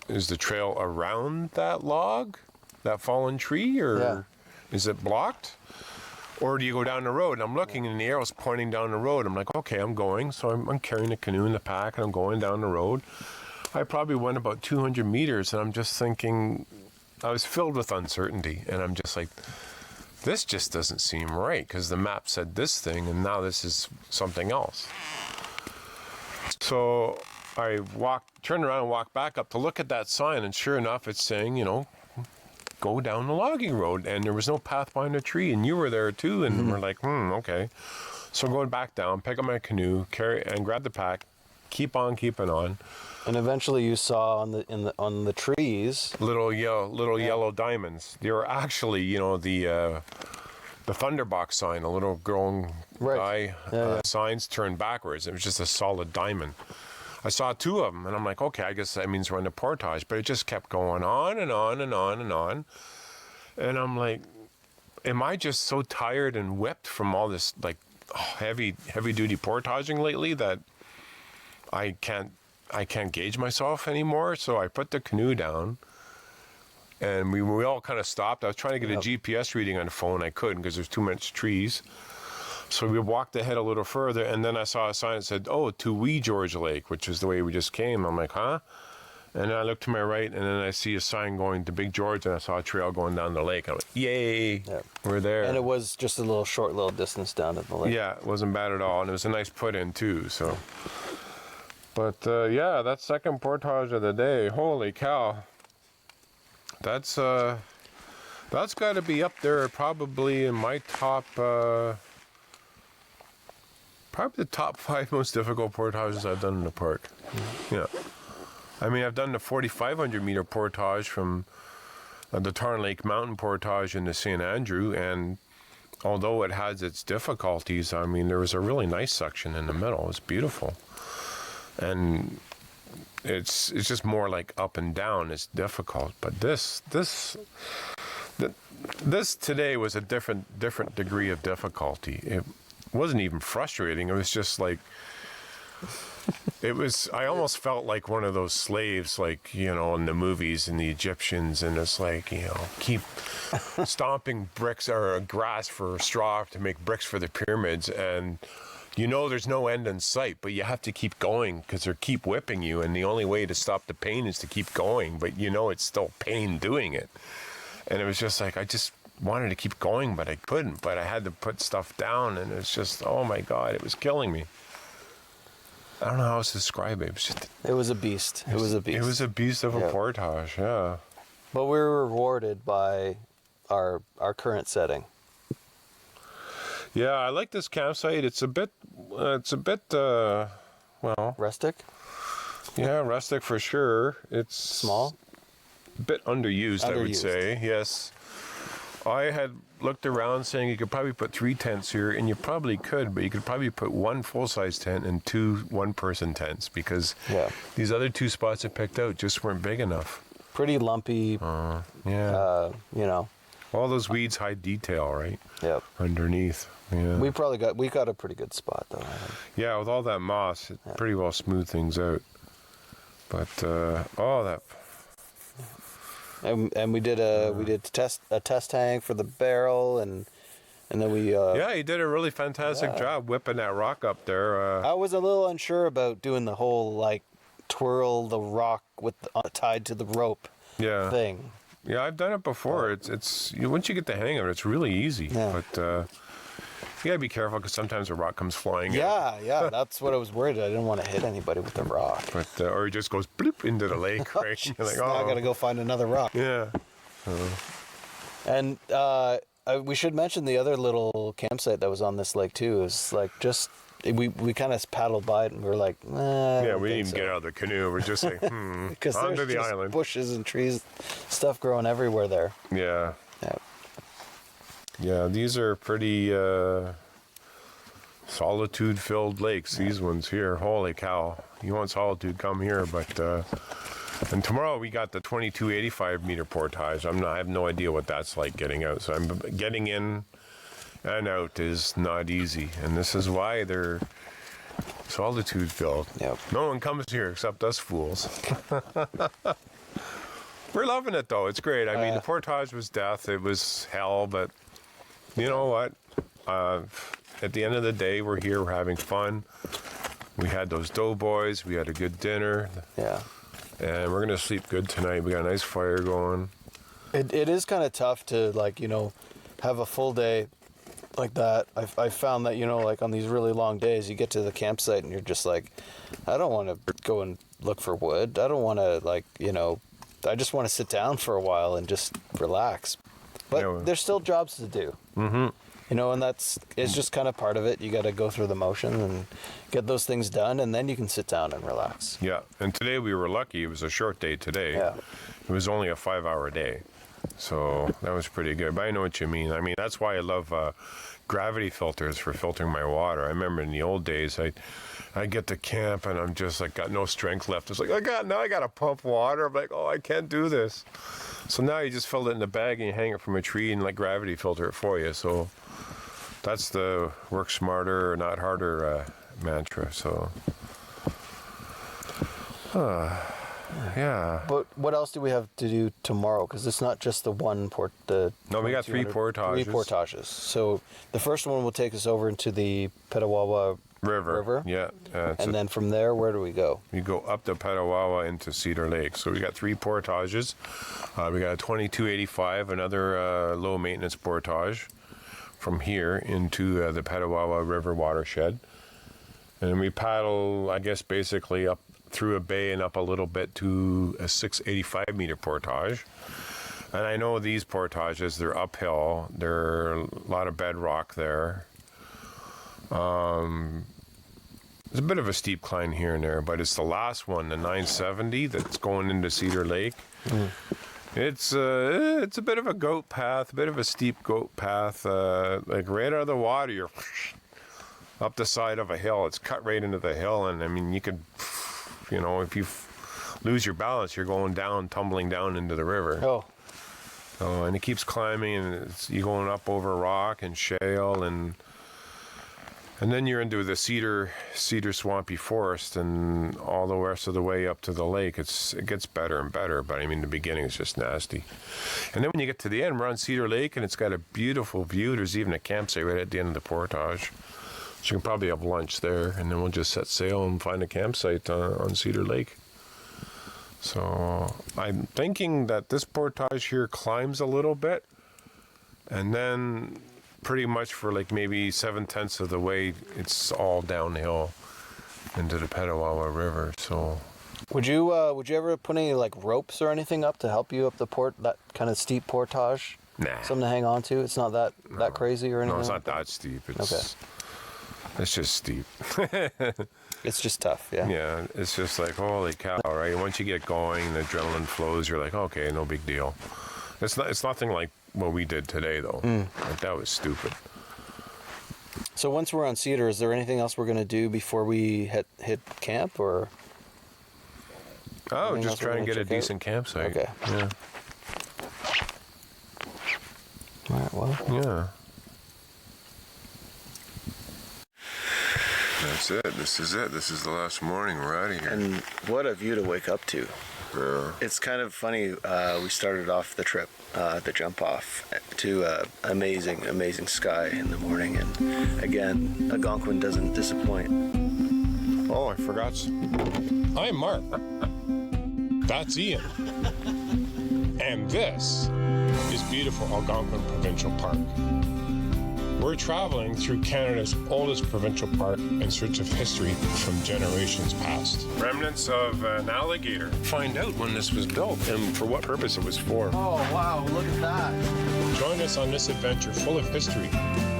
is the trail around that fallen tree, or is it blocked? Or do you go down the road? And I'm looking and the arrow's pointing down the road. I'm like, okay, I'm going. So I'm carrying the canoe in the pack and I'm going down the road. I probably went about 200 meters and I'm just thinking, I was filled with uncertainty. And I'm just like, this just doesn't seem right, because the map said this thing and now this is something else. So I turned around and walked back up to look at that sign, and sure enough, it's saying, go down the logging road, and there was no path behind a tree, and you were there too, and we're like, okay. So going back down, pick up my canoe, grab the pack, keep on keeping on. And eventually you saw on the trees little yellow diamonds. They were actually, the Thunderbox sign, a little grown guy signs turned backwards. It was just a solid diamond. I saw two of them, and I'm like, okay, I guess that means we're in the portage. But it just kept going on and on and on and on. And I'm like, am I just so tired and whipped from all this like heavy duty portaging lately that I can't gauge myself anymore? So I put the canoe down, and we all kind of stopped. I was trying to get a GPS reading on the phone. I couldn't because there's too much trees. So we walked ahead a little further, and then I saw a sign that said, to Wee George Lake, which is the way we just came. I'm like, huh? And then I look to my right, and then I see a sign going to Big George, and I saw a trail going down the lake. I'm like, yay, we're there. And it was just a short little distance down to the lake. Yeah, it wasn't bad at all, and it was a nice put-in, too, so. But, that second portage of the day, holy cow. That's got to be up there probably in my top... probably the top 5 most difficult portages I've done in the park. Yeah. I mean, I've done the 4,500 meter portage from the Tarn Lake Mountain portage into St. Andrew, and although it has its difficulties, I mean, there was a really nice section in the middle. It's beautiful. And it's just more like up and down. It's difficult. But this today was a different degree of difficulty. It wasn't even frustrating. It was just like, I almost felt like one of those slaves, like, in the movies and the Egyptians, and it's like, keep stomping bricks or grass for straw to make bricks for the pyramids, and there's no end in sight, but you have to keep going because they keep whipping you, and the only way to stop the pain is to keep going, but it's still pain doing it. And it was just like, I just wanted to keep going, but I couldn't. But I had to put stuff down, and it's just, oh my God, it was killing me. I don't know how else to describe it. It was a beast. It was a beast. It was a beast of a portage, yeah. But we were rewarded by our current setting. Yeah, I like this campsite. It's a bit, rustic? Yeah, rustic for sure. It's small? A bit underused, I would say, yes. I had looked around saying you could probably put 3 tents here, and you probably could, but you could probably put 1 full-size tent and 2 one-person tents, because these other 2 spots I picked out just weren't big enough. Pretty lumpy. Yeah. You know. All those weeds hide detail, right? Yep. Underneath. Yeah. We got a pretty good spot though. Yeah, with all that moss, it pretty well smoothed things out. But that. And we did a test tank for the barrel, and then we. Yeah, you did a really fantastic job whipping that rock up there. I was a little unsure about doing the whole like twirl the rock with tied to the rope thing. Yeah, I've done it before. It's once you get the hang of it, it's really easy. Yeah. But you gotta be careful because sometimes a rock comes flying. Yeah, that's what I was worried. I didn't want to hit anybody with the rock. But or it just goes bloop into the lake, right? You're like, now I gotta go find another rock. Yeah. And we should mention the other little campsite that was on this lake too. Is like just we kind of paddled by it and we were like, yeah, we didn't even get out of the canoe. We're just like, because onto there's the just island. bushes and trees, stuff growing everywhere there. Yeah. Yeah. Yeah, these are pretty solitude-filled lakes. These ones here, holy cow! You want solitude? Come here. But and tomorrow we got the 2285 meter portage. I have no idea what that's like getting out. So I'm getting in and out is not easy, and this is why they're solitude-filled. Yep. No one comes here except us fools. We're loving it though. It's great. I mean, the portage was death. It was hell, but you know what? At the end of the day, we're here. We're having fun. We had those doughboys. We had a good dinner. Yeah. And we're gonna sleep good tonight. We got a nice fire going. It is kind of tough to have a full day like that. I found that like on these really long days, you get to the campsite and you're just like, I don't want to go and look for wood. I don't want to I just want to sit down for a while and just relax. But there's still jobs to do. Mm-hmm. And it's just kind of part of it. You got to go through the motion and get those things done, and then you can sit down and relax. Yeah, and today we were lucky. It was a short day today. Yeah. It was only a 5-hour day. So that was pretty good. But I know what you mean. I mean, that's why I love gravity filters for filtering my water. I remember in the old days, I get to camp and I'm just like got no strength left. It's like, now I got to pump water. I'm like, I can't do this. So now you just fill it in the bag and you hang it from a tree and let gravity filter it for you. So that's the work smarter, not harder mantra. So, yeah. But what else do we have to do tomorrow? Because it's not just the one port. No, we got 3 portages. 3 portages. So the first one will take us over into the Petawawa River. Yeah. And then from there, where do we go? We go up the Petawawa into Cedar Lake. So we got 3 portages. We got a 2285, another low maintenance portage from here into the Petawawa River watershed. And we paddle, I guess, basically up through a bay and up a little bit to a 685 meter portage. And I know these portages, they're uphill. There's a lot of bedrock there. There's a bit of a steep climb here and there, but it's the last one, the 970, that's going into Cedar Lake. Mm. It's a bit of a goat path, a bit of a steep goat path. Like right out of the water, you're up the side of a hill. It's cut right into the hill, and I mean, you could, if you lose your balance, you're going down, tumbling down into the river. Oh. And it keeps climbing, and you're going up over rock and shale, and then you're into the cedar swampy forest, and all the rest of the way up to the lake. It gets better and better, but I mean the beginning is just nasty. And then when you get to the end, we're on Cedar Lake, and it's got a beautiful view. There's even a campsite right at the end of the portage, so you can probably have lunch there, and then we'll just set sail and find a campsite on Cedar Lake. So I'm thinking that this portage here climbs a little bit, and then pretty much for like maybe 7/10 of the way, it's all downhill into the Petawawa River. So, would you ever put any like ropes or anything up to help you up that kind of steep portage? Nah. Something to hang on to. It's not that crazy or anything. No, it's not that steep. It's just steep. It's just tough. Yeah. Yeah, it's just like holy cow, right? Once you get going, the adrenaline flows. You're like, okay, no big deal. It's nothing like what we did today, though. Like, that was stupid. So once we're on Cedar, is there anything else we're going to do before we hit camp, or? Oh, Anything just else we're try and gonna get a check out? decent campsite. Okay. Yeah. All right, well. Yeah. That's it. This is it. This is the last morning. We're out of here. And what a view to wake up to. Yeah. It's kind of funny. We started off the trip, the jump off, to amazing sky in the morning. And again, Algonquin doesn't disappoint. Oh, I forgot. I'm Mark. That's Ian. And this is beautiful Algonquin Provincial Park. We're traveling through Canada's oldest provincial park in search of history from generations past. Remnants of an alligator. Find out when this was built and for what purpose it was for. Oh, wow, look at that. Join us on this adventure full of history,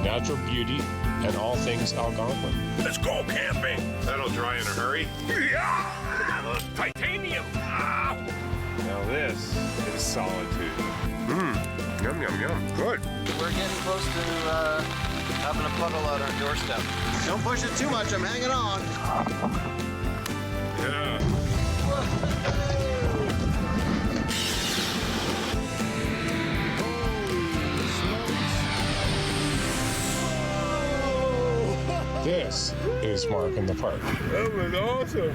natural beauty, and all things Algonquin. Let's go camping. That'll dry in a hurry. Yeah! Titanium! Now this is solitude. Yum, yum, yum. Good. We're getting close to having a puddle out our doorstep. Don't push it too much, I'm hanging on. Yeah. This is Mark in the Park. That was awesome.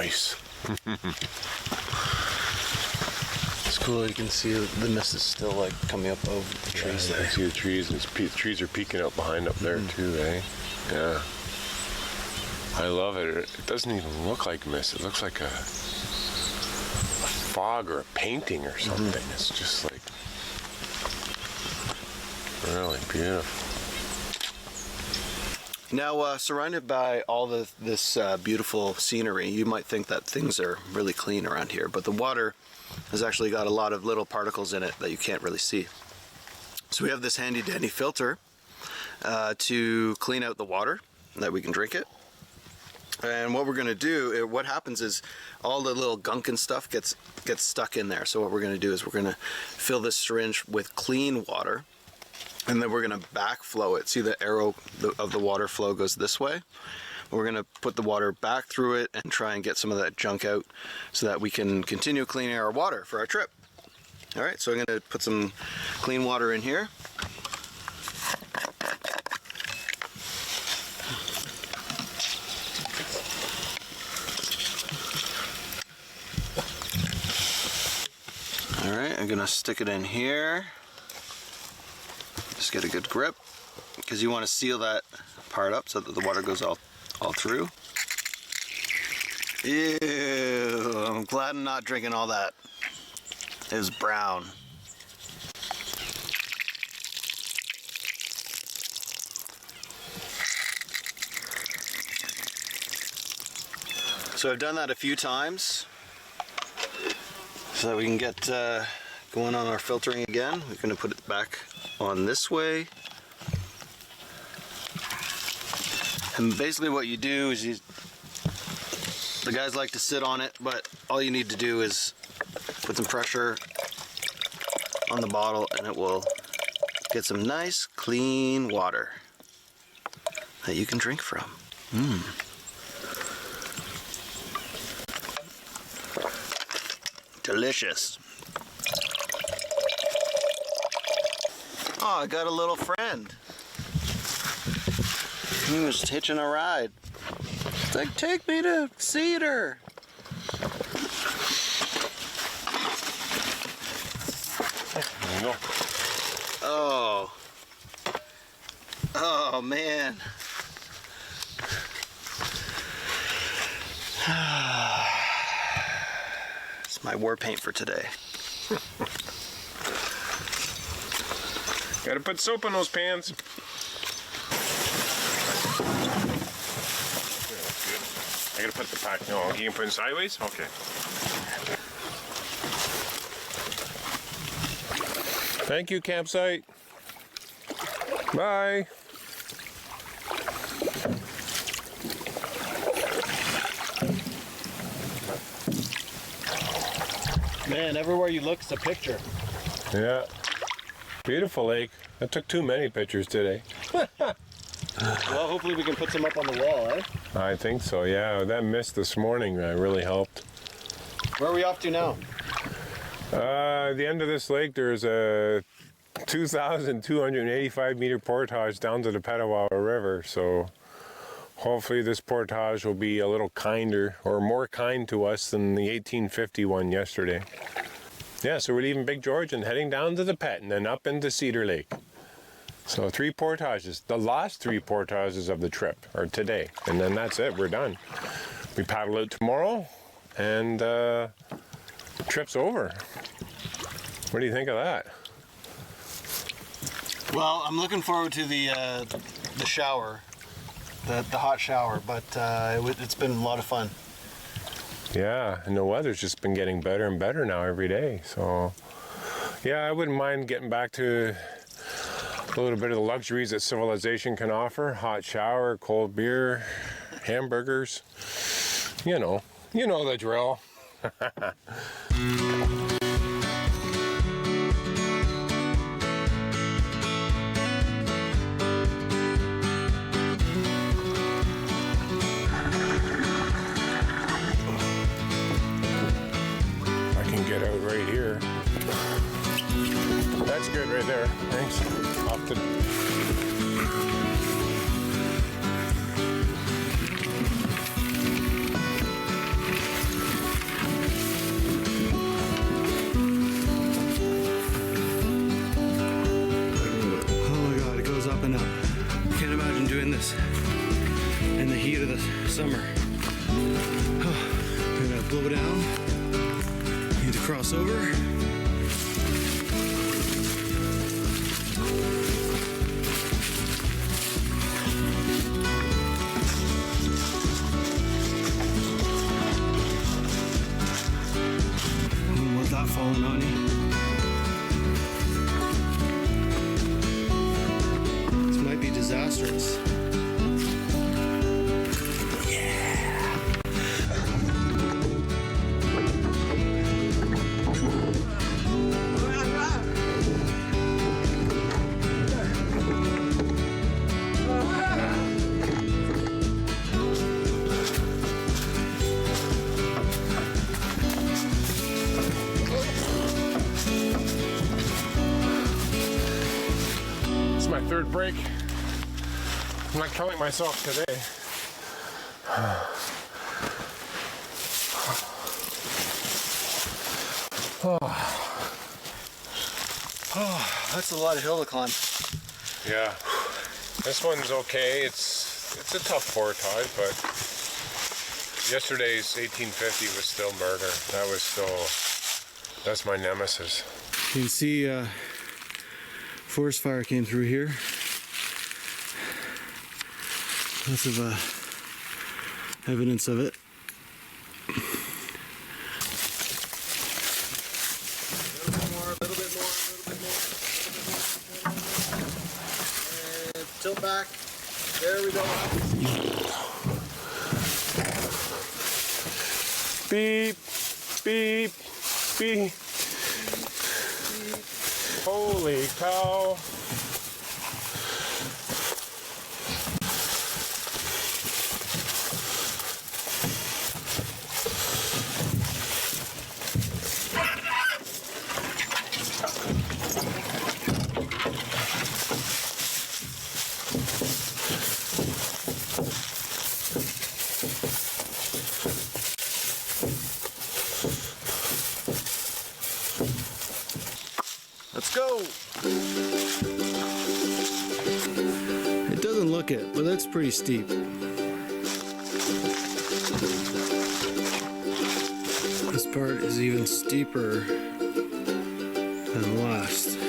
Nice. It's cool. You can see the mist is still like coming up over the trees I there. see the trees. And the trees are peeking out behind up there too, eh? Yeah. I love it. It doesn't even look like mist. It looks like a fog or a painting or something. It's just like really beautiful. Now, surrounded by all this beautiful scenery, you might think that things are really clean around here, but the water has actually got a lot of little particles in it that you can't really see. So we have this handy dandy filter to clean out the water that we can drink it. And what we're going to do, what happens is all the little gunk and stuff gets stuck in there. So what we're going to do is we're going to fill this syringe with clean water, and then we're going to backflow it. See the arrow of the water flow goes this way? We're going to put the water back through it and try and get some of that junk out so that we can continue cleaning our water for our trip. All right, so I'm going to put some clean water in here. All right, I'm going to stick it in here. Just get a good grip, because you want to seal that part up so that the water goes all through. Ew, I'm glad I'm not drinking all that. It was brown. So I've done that a few times so that we can get going on our filtering again. We're going to put it back on this way. And basically what you do is the guys like to sit on it, but all you need to do is put some pressure on the bottle and it will get some nice clean water that you can drink from. Delicious. Oh, I got a little friend. He was hitching a ride. It's like, take me to Cedar. There you go. Oh. Oh, man. It's my war paint for today. Gotta put soap on those pans. I gotta put the pack. No, you can put it sideways? Okay. Thank you, campsite. Bye. Man, everywhere you look, it's a picture. Yeah. Beautiful lake. I took too many pictures today. Well, hopefully we can put some up on the wall, eh? I think so, yeah. That mist this morning really helped. Where are we off to now? At the end of this lake, there's a 2,285 meter portage down to the Petawawa River. So hopefully this portage will be a little kinder or more kind to us than the 1850 one yesterday. Yeah, so we're leaving Big George and heading down to the Pet and then up into Cedar Lake. So 3 portages, the last 3 portages of the trip are today. And then that's it, we're done. We paddle out tomorrow and trip's over. What do you think of that? Well, I'm looking forward to the shower, the hot shower, but it's been a lot of fun. Yeah, and the weather's just been getting better and better now every day. So, yeah, I wouldn't mind getting back to a little bit of the luxuries that civilization can offer. Hot shower, cold beer, hamburgers. You know the drill. Get out right here. That's good right there. Thanks. Off to Can't imagine doing this in the heat of the summer. We're gonna blow down. Need to cross over. Was that falling on you? This might be disastrous. My third break. I'm not counting myself today. Oh, that's a lot of hill to climb. Yeah, this one's okay. It's a tough portage, but yesterday's 1850 was still murder. That's my nemesis. You can see forest fire came through here. Lots of evidence of it. A little bit more. And tilt back. There we go. Beep, beep, beep. Holy cow. Let's go. It doesn't look it, but that's pretty steep. This part is even steeper than the last.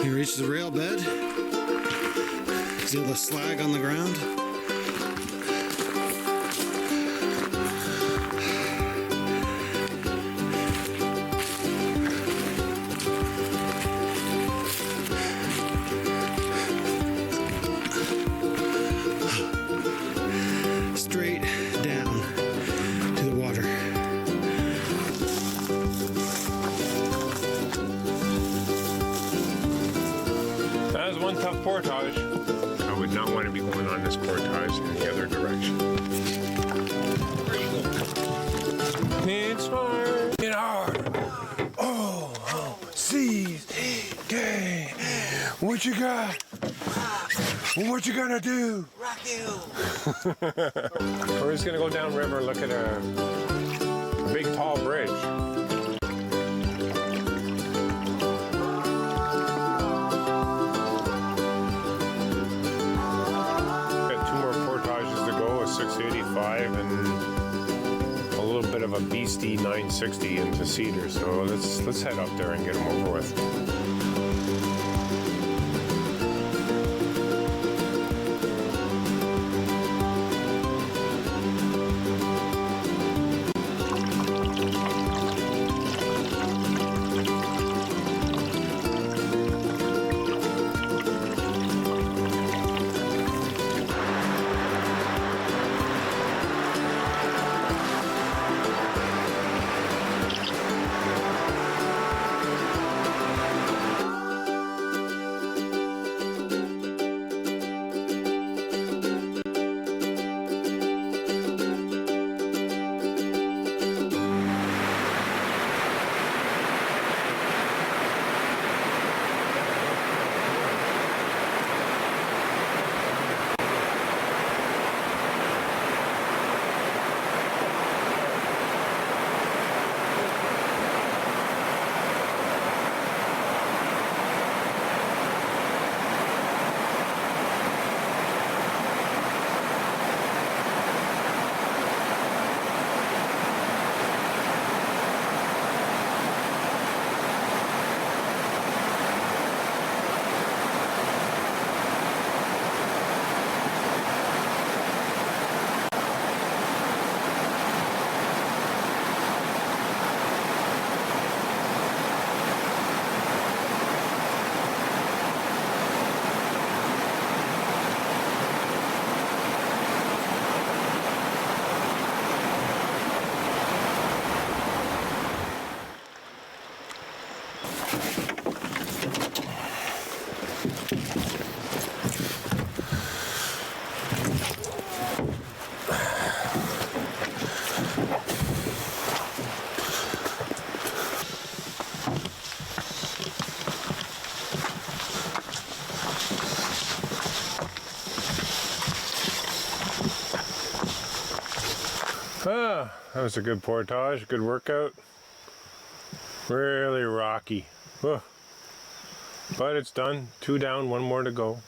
He reaches the rail bed. See the slag on the ground? Straight down to the water. That was one tough portage. I would not want to be going on this portage in the other direction. It's hard. Get hard. Oh, seize. Okay. What you got? What you gonna do? Rock you. We're just gonna go downriver, look at a big tall bridge. Got 2 more portages to go, a 685 and a little bit of a beastie 960 into Cedar. So let's head up there and get them over with. Ah, that was a good portage, good workout. Really rocky. Whew. But it's done. 2 down, 1 more to go.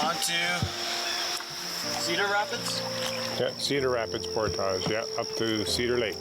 On to Cedar Rapids. Yeah, Cedar Rapids portage. Yeah, up to Cedar Lake.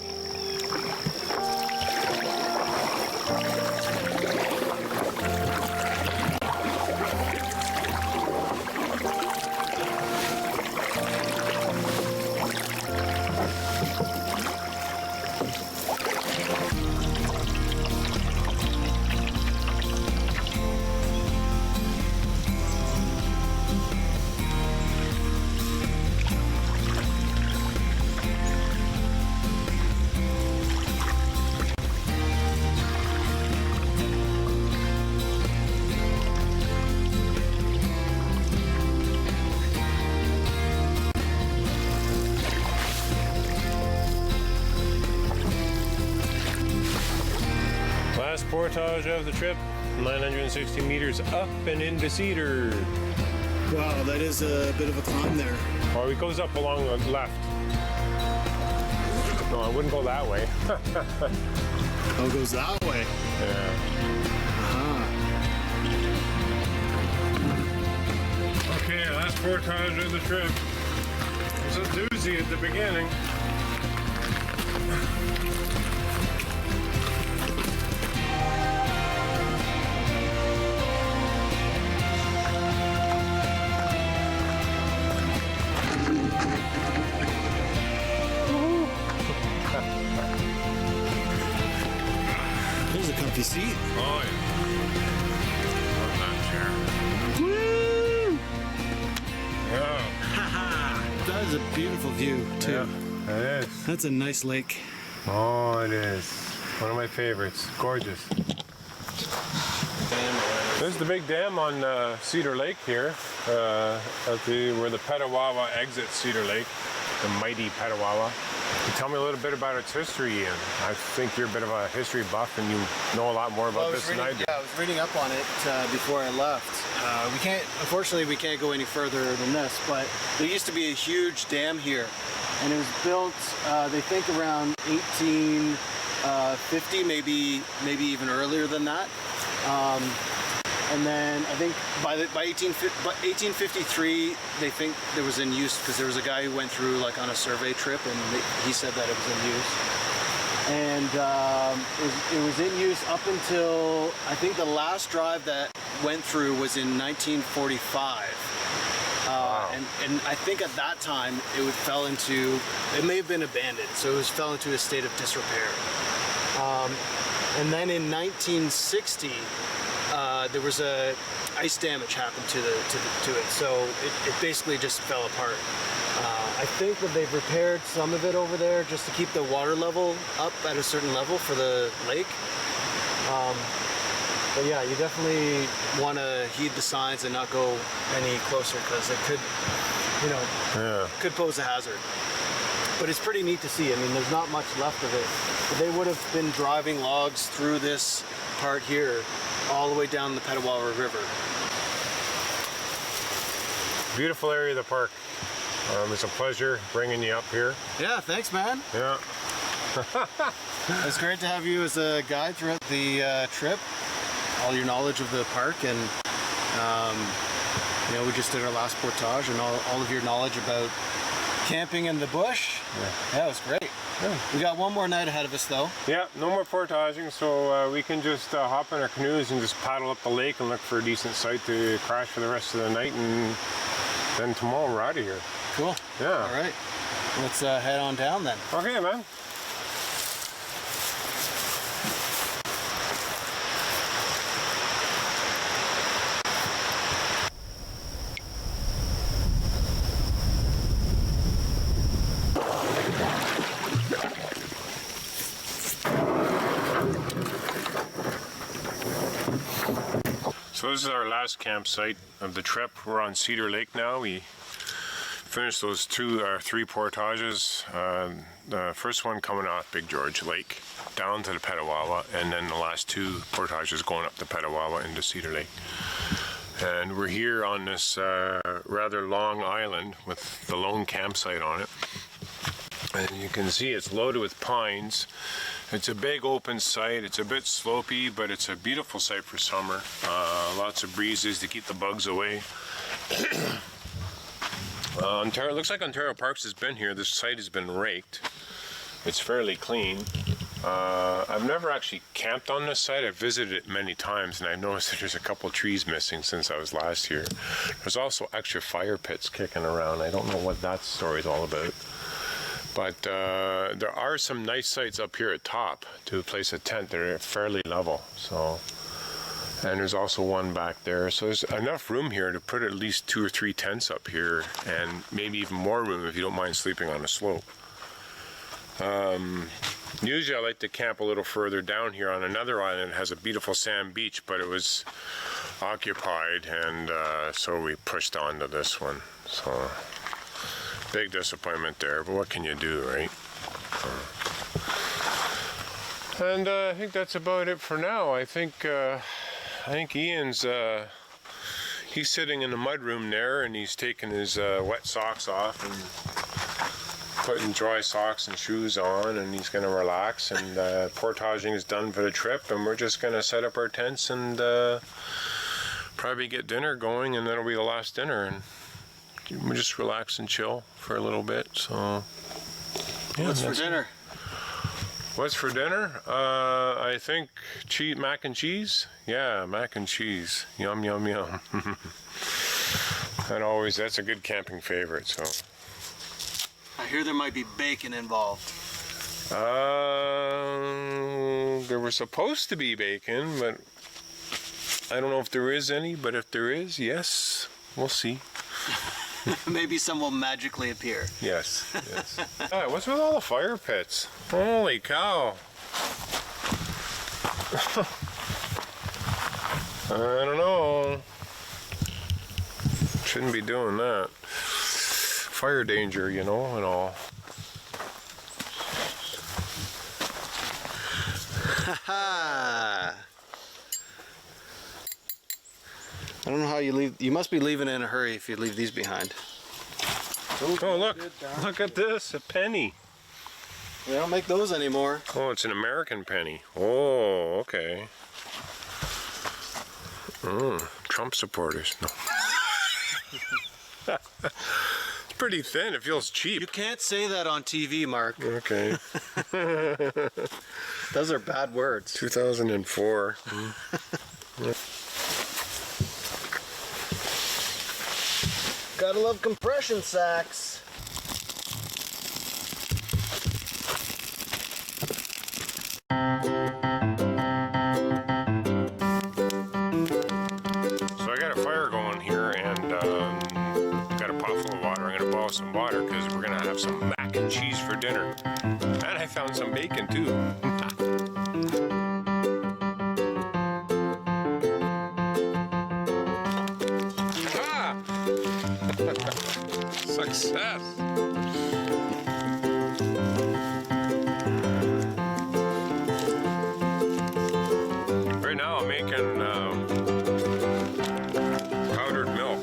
Last portage of the trip, 960 meters up and into Cedar. Wow, that is a bit of a climb there. Well, it goes up along the left. No, I wouldn't go that way. Oh, it goes that way. Yeah. Okay, last portage of the trip. It's a doozy at the beginning. There's a comfy seat. Oh, yeah. Love that chair. Woo! Yeah. That is a beautiful view, too. Yeah, it is. That's a nice lake. Oh, it is. One of my favorites. Gorgeous. There's the big dam on Cedar Lake here, where the Petawawa exits Cedar Lake, the mighty Petawawa. Tell me a little bit about its history, Ian. I think you're a bit of a history buff and you know a lot more about this than I do. Yeah, I was reading up on it before I left. Unfortunately, we can't go any further than this, but there used to be a huge dam here, and it was built, they think around 1850, maybe even earlier than that. And then I think by 1853, they think there was in use because there was a guy who went through like on a survey trip, and he said that it was in use. And it was in use up until I think the last drive that went through was in 1945. Wow. And I think at that time it fell into, it may have been abandoned, so it fell into a state of disrepair. And then in 1960. There was a ice damage happened to it, so it basically just fell apart. I think that they've repaired some of it over there just to keep the water level up at a certain level for the lake. But yeah, you definitely want to heed the signs and not go any closer because it could, could pose a hazard. But it's pretty neat to see. I mean, there's not much left of it. But they would have been driving logs through this part here all the way down the Petawawa River. Beautiful area of the park. It's a pleasure bringing you up here. Yeah, thanks, man. Yeah. It's great to have you as a guide throughout the trip. All your knowledge of the park, and we just did our last portage, and all of your knowledge about camping in the bush. Yeah, it was great. Yeah. We got one more night ahead of us, though. Yeah, no more portaging, so we can just hop in our canoes and just paddle up the lake and look for a decent site to crash for the rest of the night, and then tomorrow we're out of here. Cool. Yeah. All right. Let's head on down then. Okay, man. So this is our last campsite of the trip. We're on Cedar Lake now. We finished those three portages. The first one coming off Big George Lake down to the Petawawa, and then the last two portages going up the Petawawa into Cedar Lake. And we're here on this rather long island with the lone campsite on it. And you can see it's loaded with pines. It's a big open site. It's a bit slopey, but it's a beautiful site for summer. Lots of breezes to keep the bugs away. Ontario, looks like Ontario Parks has been here. This site has been raked. It's fairly clean. I've never actually camped on this site. I've visited it many times, and I noticed that there's a couple trees missing since I was last here. There's also extra fire pits kicking around. I don't know what that story's all about. But there are some nice sites up here at top to place a tent. They're fairly level. So, and there's also one back there. So there's enough room here to put at least 2 or 3 tents up here, and maybe even more room if you don't mind sleeping on a slope. Usually I like to camp a little further down here on another island that has a beautiful sand beach, but it was occupied, and so we pushed on to this one. So big disappointment there, but what can you do, right? And I think that's about it for now. I think Ian's he's sitting in the mudroom there, and he's taking his wet socks off and putting dry socks and shoes on, and he's going to relax, and portaging is done for the trip, and we're just going to set up our tents and probably get dinner going, and that'll be the last dinner, and we just relax and chill for a little bit. So yeah, what's for dinner? What's for dinner? I think mac and cheese. Yeah, mac and cheese. Yum, yum, yum. And always, that's a good camping favorite. So I hear there might be bacon involved. There was supposed to be bacon, but I don't know if there is any. But if there is, yes, we'll see. Maybe some will magically appear. Yes, yes. What's with all the fire pits? Holy cow. I don't know. Shouldn't be doing that. Fire danger, you know, and all. Haha. I don't know how you leave. You must be leaving in a hurry if you leave these behind. Oh, look at this, a penny. They don't make those anymore. Oh, it's an American penny. Oh, okay. Trump supporters. No. It's pretty thin. It feels cheap. You can't say that on TV, Mark. Okay. Those are bad words. 2004. Gotta love compression sacks. So I got a fire going here, and got a pot full of water. I'm gonna boil some water because we're gonna have some mac and cheese for dinner. And I found some bacon too. Success! Right now I'm making powdered milk.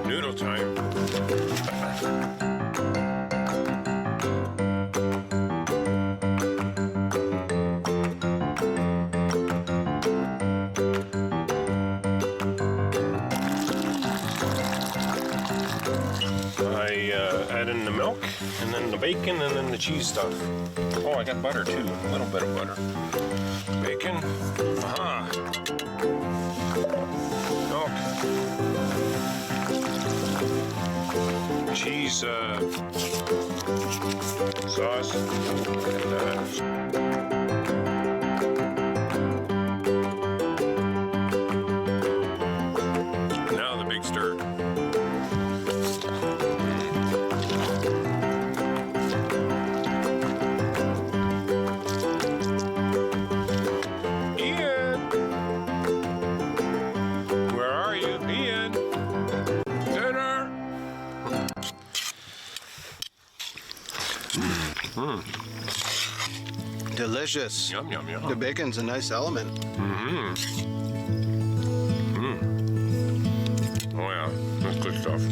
Noodle time. Add in the milk, and then the bacon, and then the cheese stuff. Oh, I got butter too, a little bit of butter. Bacon, milk, cheese, sauce, and now the big stir. Ian, Delicious. Yum, yum, yum. The bacon's a nice element. Oh yeah, that's good stuff.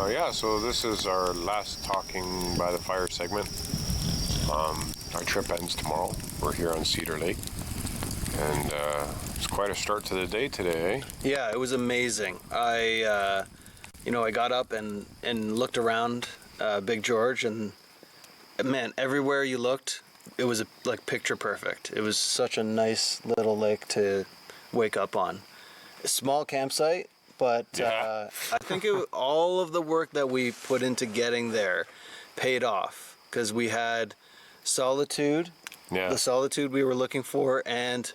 Yeah, so this is our last talking by the fire segment. Our trip ends tomorrow. We're here on Cedar Lake, and it's quite a start to the day today, eh? Yeah, it was amazing. I got up and looked around Big George, and man, everywhere you looked, it was like picture perfect. It was such a nice little lake to wake up on. A small campsite, but Yeah. I think all of the work that we put into getting there paid off, because we had solitude, Yeah. the solitude we were looking for, and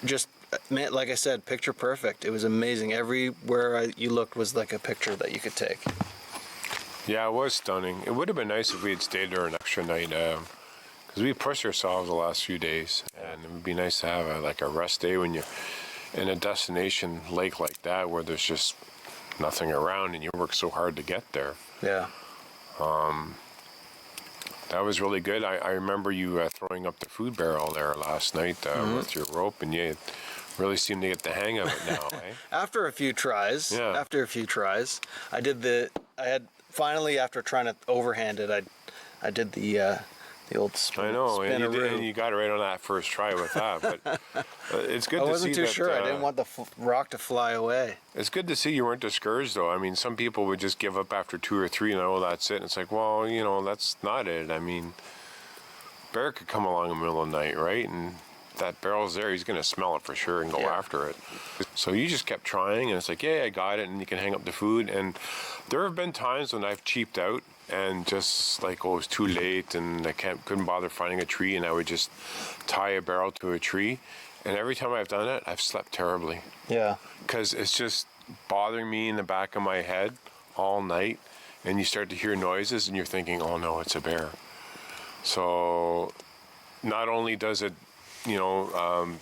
just, man, like I said, picture perfect. It was amazing. Everywhere you looked was like a picture that you could take. Yeah, it was stunning. It would have been nice if we had stayed there an extra night, because we pushed ourselves the last few days, and it would be nice to have a rest day when you're in a destination lake like that where there's just nothing around and you work so hard to get there. Yeah. That was really good. I remember you throwing up the food barrel there last night with your rope, and you really seem to get the hang of it now, eh? After a few tries, finally, after trying to overhand it, I did the old spin. I know, and you did, spin-a-roo. and you got it right on that first try with that. But it's good to see that. I wasn't too sure. I didn't want the rock to fly away. It's good to see you weren't discouraged, though. I mean, some people would just give up after 2 or 3, and oh, that's it. And it's like, well, that's not it. I mean, bear could come along in the middle of the night, right? And that barrel's there. He's going to smell it for sure and go after it. So you just kept trying, and it's like, yeah, I got it, and you can hang up the food. And there have been times when I've cheaped out and just like, oh, it's too late, and I couldn't bother finding a tree, and I would just tie a barrel to a tree. And every time I've done it, I've slept terribly. Yeah. Because it's just bothering me in the back of my head all night, and you start to hear noises, and you're thinking, oh no, it's a bear. So not only does it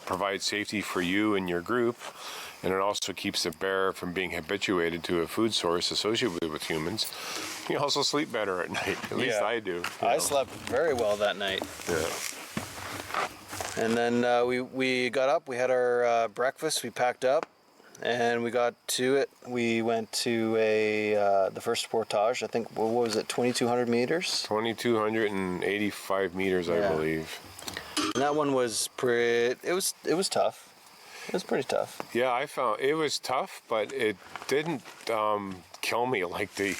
provide safety for you and your group, and it also keeps the bear from being habituated to a food source associated with humans. You also sleep better at night. At least I do. I slept very well that night. Yeah. And then we got up, we had our breakfast, we packed up, and we got to it. We went to the first portage, I think, what was it, 2,200 meters? 2,285 meters, I believe. And that one was it was tough. It was pretty tough. Yeah, I found it was tough, but it didn't kill me like the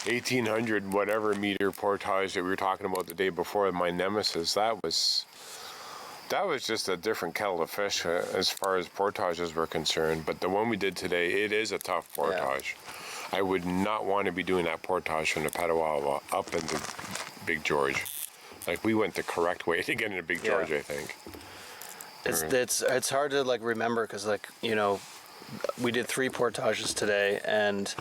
1,800 whatever meter portage that we were talking about the day before, my nemesis. That was just a different kettle of fish as far as portages were concerned. But the one we did today, it is a tough portage. Yeah. I would not want to be doing that portage from the Petawawa up into Big George. Like, we went the correct way to get into Big George, I think. It's hard to remember, because we did 3 portages today, and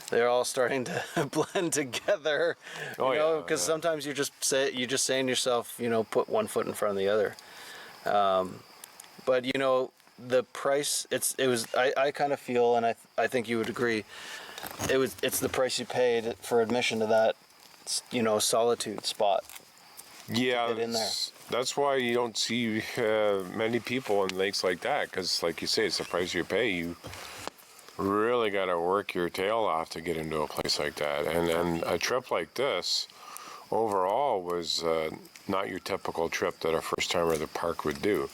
they're all starting to blend together. Because sometimes you're just saying to yourself, put one foot in front of the other. But the price, I kind of feel, and I think you would agree, it's the price you paid for admission to that solitude spot. Yeah, in there. That's why you don't see many people in lakes like that, because like you say, it's the price you pay. really got to work your tail off to get into a place like that. And a trip like this, overall, was not your typical trip that a first-timer at the park would do.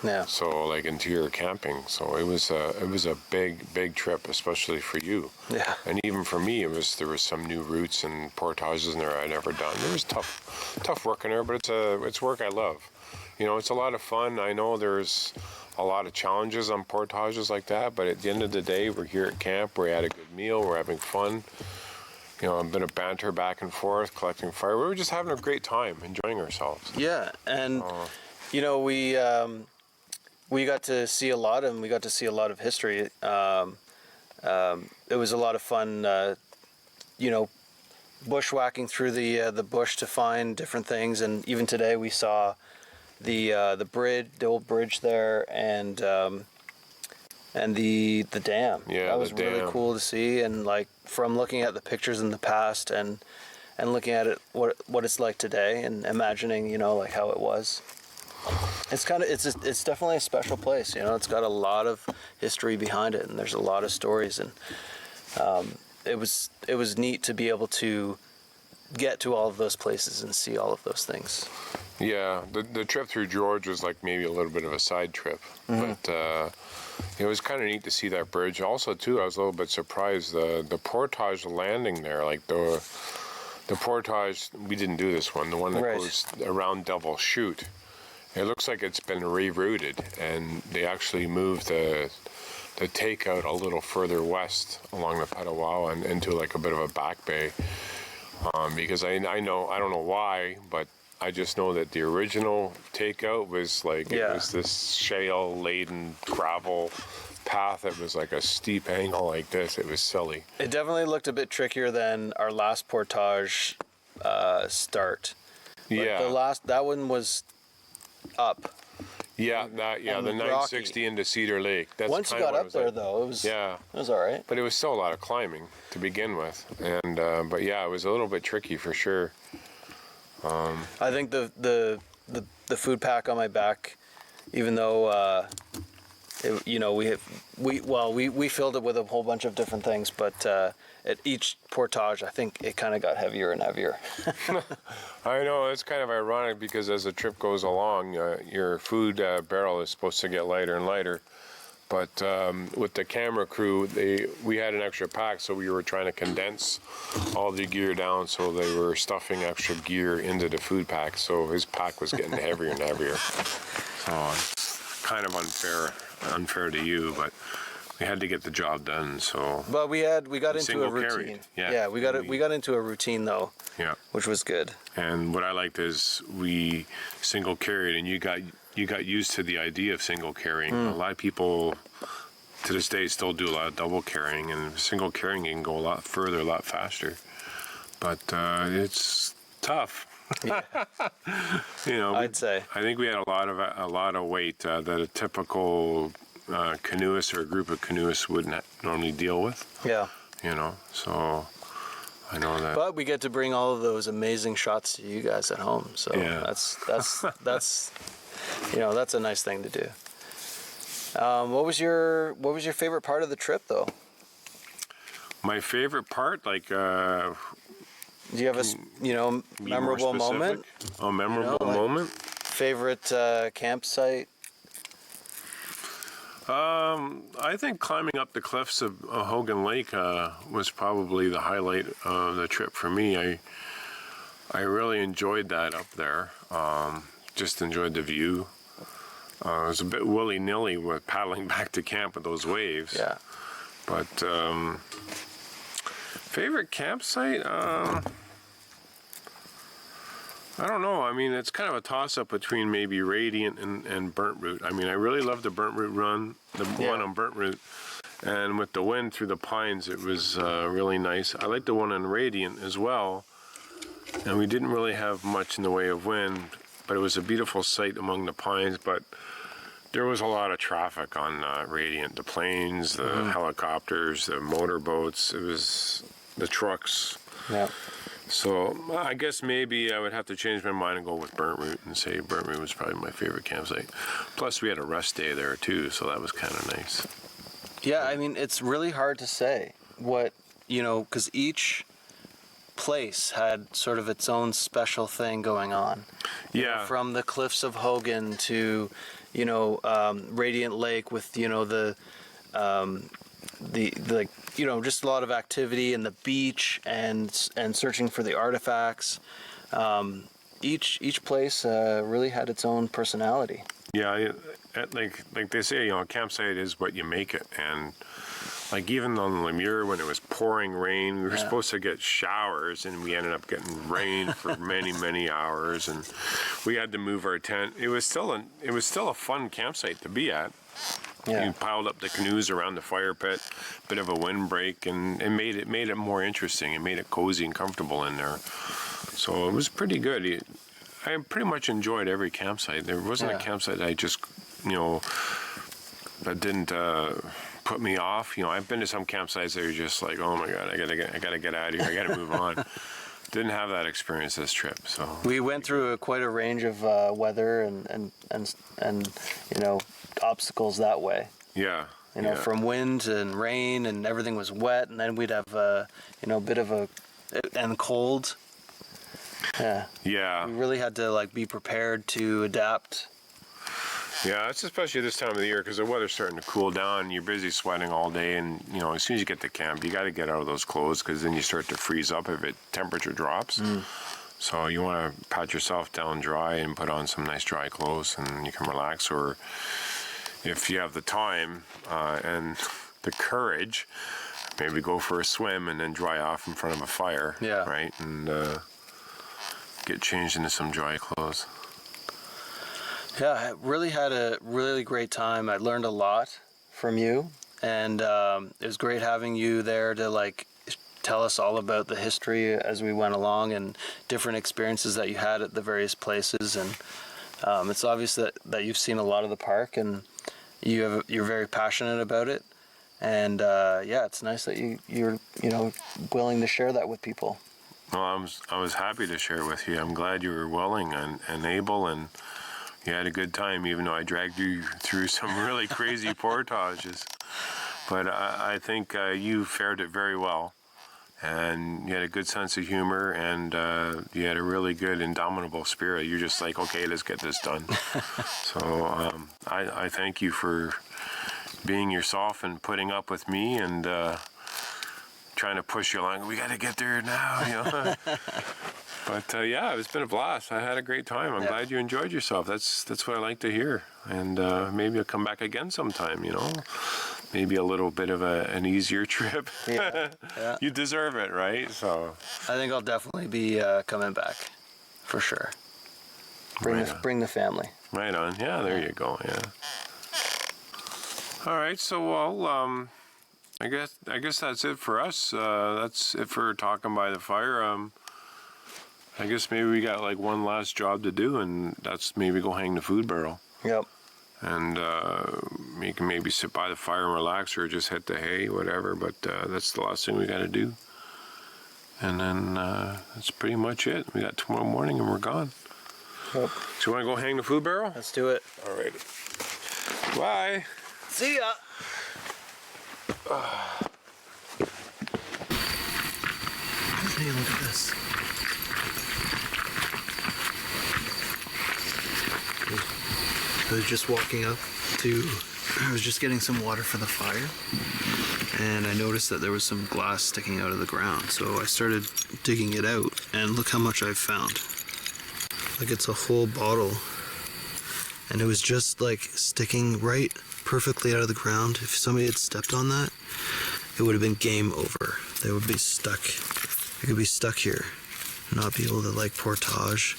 Yeah. So, like interior camping. So it was a big trip, especially for you. Yeah. And even for me, there was some new routes and portages in there I'd never done. It was tough work in there, but it's work I love. You know, it's a lot of fun. I know there's a lot of challenges on portages like that, but at the end of the day, we're here at camp. We had a good meal. We're having fun. You know, a bit of banter back and forth, collecting fire. We were just having a great time, enjoying ourselves. Yeah, and you know, we got to see a lot, and we got to see a lot of history. It was a lot of fun, you know, bushwhacking through the bush to find different things, and even today we saw the bridge, the old bridge there, and the dam. Yeah, that was the dam. really cool to see, and like from looking at the pictures in the past and looking at it what it's like today, and imagining, you know, like how it was. It's definitely a special place, you know. It's got a lot of history behind it, and there's a lot of stories, and it was neat to be able to get to all of those places and see all of those things. Yeah, the trip through George was like maybe a little bit of a side trip, but it was kind of neat to see that bridge. Also, too, I was a little bit surprised the portage landing there, like the portage. We didn't do this one. The one that goes around Devil Chute. It looks like it's been rerouted, and they actually moved the takeout a little further west along the Petawawa and into like a bit of a back bay. Because I don't know why, but I just know that the original takeout was like, it was this shale-laden gravel path that was like a steep angle like this. It was silly. It definitely looked a bit trickier than our last portage start. Yeah. That one was up. Yeah, the 960 into Cedar Lake. That's once you got up there, though, it was all right. But it was still a lot of climbing to begin with, and but yeah, it was a little bit tricky for sure. I think the food pack on my back, even though you know, we filled it with a whole bunch of different things, but at each portage, I think it kind of got heavier and heavier. I know, it's kind of ironic because as the trip goes along, your food barrel is supposed to get lighter and lighter. But with the camera crew, we had an extra pack, so we were trying to condense all the gear down, so they were stuffing extra gear into the food pack, so his pack was getting heavier and heavier. So kind of unfair to you, but we had to get the job done. So, but we got into a routine. Carried. Yeah, we got into a routine though. Yeah, which was good. And what I liked is we single carried, and you got used to the idea of single carrying. A lot of people to this day still do a lot of double carrying, and single carrying can go a lot further, a lot faster. But it's tough. Yeah. You know, I'd say. I think we had a lot of weight that a typical canoeist or a group of canoeists wouldn't normally deal with. Yeah. You know, so I know that. But we get to bring all of those amazing shots to you guys at home. So yeah. that's you know, that's a nice thing to do. What was your favorite part of the trip, though? My favorite part, like. Do you have a memorable moment? A memorable moment. Favorite campsite. I think climbing up the cliffs of Hogan Lake was probably the highlight of the trip for me. I really enjoyed that up there. Just enjoyed the view. It was a bit willy-nilly with paddling back to camp with those waves. Yeah. But favorite campsite? I don't know. I mean, it's kind of a toss-up between maybe Radiant and Burnt Root. I mean, I really loved the Burnt Root run, one on Burnt Root. And with the wind through the pines, it was really nice. I liked the one on Radiant as well. And we didn't really have much in the way of wind, but it was a beautiful sight among the pines. But there was a lot of traffic on Radiant. The planes, the helicopters, the motorboats. It was the trucks. Yeah. So I guess maybe I would have to change my mind and go with Burnt Root and say Burnt Root was probably my favorite campsite. Plus we had a rest day there too, so that was kind of nice. Yeah, I mean, it's really hard to say what, because each place had sort of its own special thing going on. Yeah. From the cliffs of Hogan to, Radiant Lake with, the just a lot of activity and the beach and searching for the artifacts. Each place really had its own personality. Yeah, like they say, a campsite is what you make it. And like even on Lemure, when it was pouring rain, we were supposed to get showers, and we ended up getting rain for many, many hours, and we had to move our tent. It was still a fun campsite to be at. Yeah. You piled up the canoes around the fire pit, bit of a windbreak, and it made it more interesting. It made it cozy and comfortable in there. So it was pretty good. I pretty much enjoyed every campsite. There wasn't a campsite I just, that didn't put me off. I've been to some campsites that are just like, oh my God, I gotta get out of here. I gotta move on. Didn't have that experience this trip. So we went through quite a range of weather and obstacles that way. Yeah. From wind and rain, and everything was wet, and then we'd have a bit of and cold. Yeah. Yeah. We really had to be prepared to adapt. Yeah, it's especially this time of the year because the weather's starting to cool down. You're busy sweating all day, and as soon as you get to camp, you got to get out of those clothes because then you start to freeze up if temperature drops. So you want to pat yourself down dry and put on some nice dry clothes, and you can relax. Or if you have the time and the courage, maybe go for a swim and then dry off in front of a fire. Yeah. Right, and get changed into some dry clothes. Yeah, I really had a really great time. I learned a lot from you, and it was great having you there to tell us all about the history as we went along and different experiences that you had at the various places. And it's obvious that you've seen a lot of the park, and you're very passionate about it. And it's nice that you're willing to share that with people. Well, I was happy to share it with you. I'm glad you were willing and able, and you had a good time, even though I dragged you through some really crazy portages. But I think you fared it very well, and you had a good sense of humor, and you had a really good, indomitable spirit. You're just like, okay, let's get this done. So I thank you for being yourself and putting up with me and trying to push you along. We got to get there now, But it's been a blast. I had a great time. I'm glad you enjoyed yourself. That's what I like to hear. And maybe I'll come back again sometime. Maybe a little bit of an easier trip. Yeah. You deserve it, right? So I think I'll definitely be coming back, for sure. Bring the family. Right on. Yeah, there you go. Yeah. All right. So I guess that's it for us. That's it for talking by the fire. I guess maybe we got one last job to do, and that's maybe go hang the food barrel. Yep. And you can maybe sit by the fire and relax, or just hit the hay, whatever. But that's the last thing we got to do. And then that's pretty much it. We got tomorrow morning, and we're gone. Yep. So you want to go hang the food barrel? Let's do it. All right. Bye. See ya. Hey, look at this. I was just walking up I was just getting some water for the fire, and I noticed that there was some glass sticking out of the ground. So I started digging it out, and look how much I've found. It's a whole bottle, and it was just sticking right perfectly out of the ground. If somebody had stepped on that, it would have been game over. They would be stuck. They could be stuck here, not be able to portage.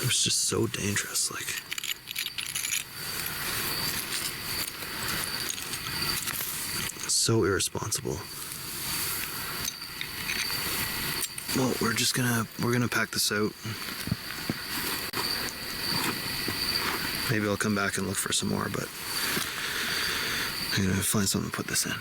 It was just so dangerous, so irresponsible. Well, we're gonna pack this out. Maybe I'll come back and look for some more, but I'm gonna find something to put this in.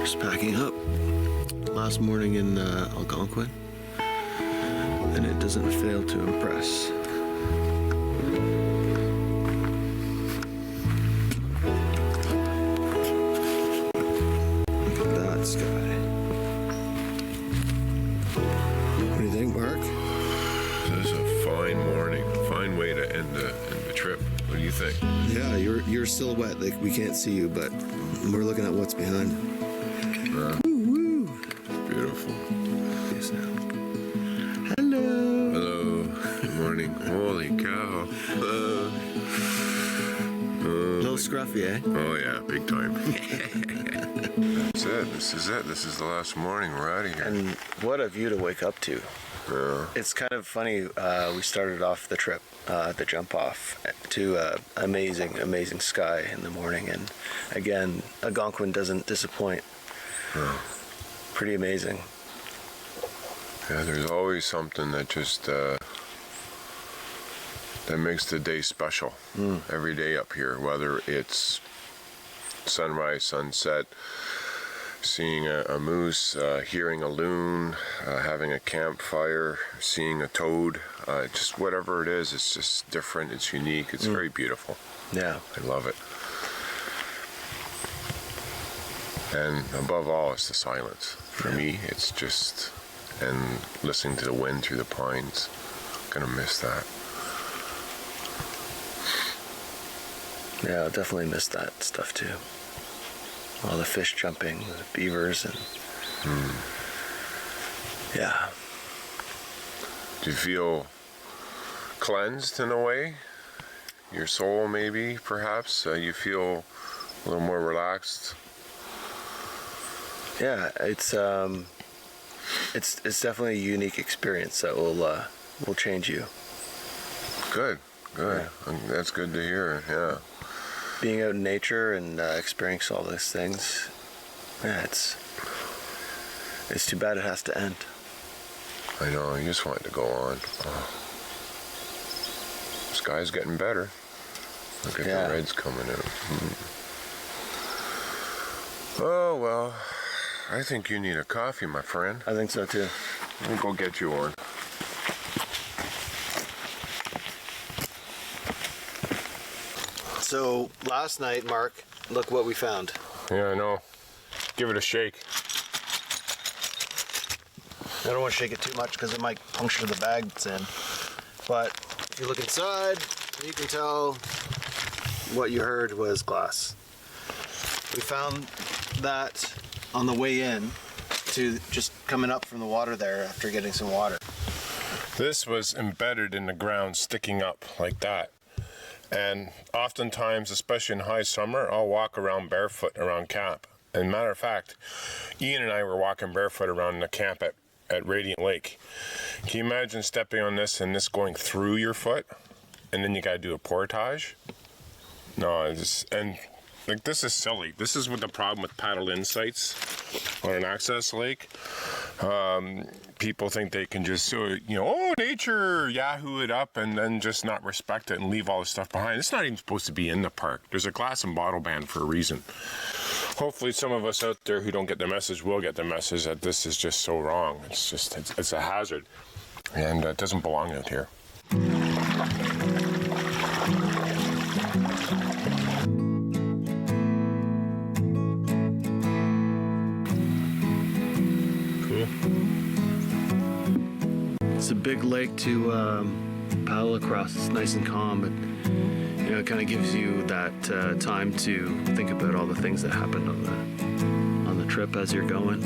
Just packing up. Last morning in Algonquin, and it doesn't fail to impress. Look at that sky. What do you think, Mark? This is a fine morning, a fine way to end the trip. What do you think? Yeah, your silhouette, like we can't see you, but we're looking at what's behind. Woo-woo. Beautiful. Yes, now. Hello. Hello. Good morning. Holy cow. A little scruffy, eh? Oh yeah, big time. That's it. This is it. This is the last morning. We're out of here. And what a view to wake up to. Yeah. It's kind of funny. We started off the trip, the jump off, to amazing sky in the morning, and again, Algonquin doesn't disappoint. Yeah. Pretty amazing. Yeah, there's always something that just that makes the day special. Every day up here, whether it's sunrise, sunset, seeing a moose, hearing a loon, having a campfire, seeing a toad, just whatever it is, it's just different, it's unique, it's very beautiful. Yeah. I love it. And above all, it's the silence. For me, it's just, and listening to the wind through the pines, gonna miss that. Yeah, I'll definitely miss that stuff too. All the fish jumping, the beavers, and yeah. Do you feel cleansed in a way? Your soul, maybe, perhaps? You feel a little more relaxed? Yeah, it's definitely a unique experience that will change you. Good. Yeah. That's good to hear, yeah. Being out in nature and experiencing all these things, yeah, it's too bad it has to end. I know, you just want it to go on. Oh. The sky's getting better. Look at the reds coming out. Oh, well, I think you need a coffee, my friend. I think so too. Let me go get you one. So last night, Mark, look what we found. Yeah, I know. Give it a shake. I don't want to shake it too much because it might puncture the bag it's in. But if you look inside, you can tell what you heard was glass. We found that on the way in to just coming up from the water there after getting some water. This was embedded in the ground, sticking up like that. And oftentimes, especially in high summer, I'll walk around barefoot around camp. And matter of fact, Iain and I were walking barefoot around the camp at Radiant Lake. Can you imagine stepping on this and this going through your foot? And then you gotta do a portage? No, like this is silly. This is what the problem with paddle-in sites on an access lake. People think they can just, oh, nature, yahoo it up, and then just not respect it and leave all this stuff behind. It's not even supposed to be in the park. There's a glass and bottle ban for a reason. Hopefully some of us out there who don't get the message will get the message that this is just so wrong. It's a hazard, and it doesn't belong out here. It's a big lake to paddle across. It's nice and calm, but it kind of gives you that time to think about all the things that happened on the trip as you're going.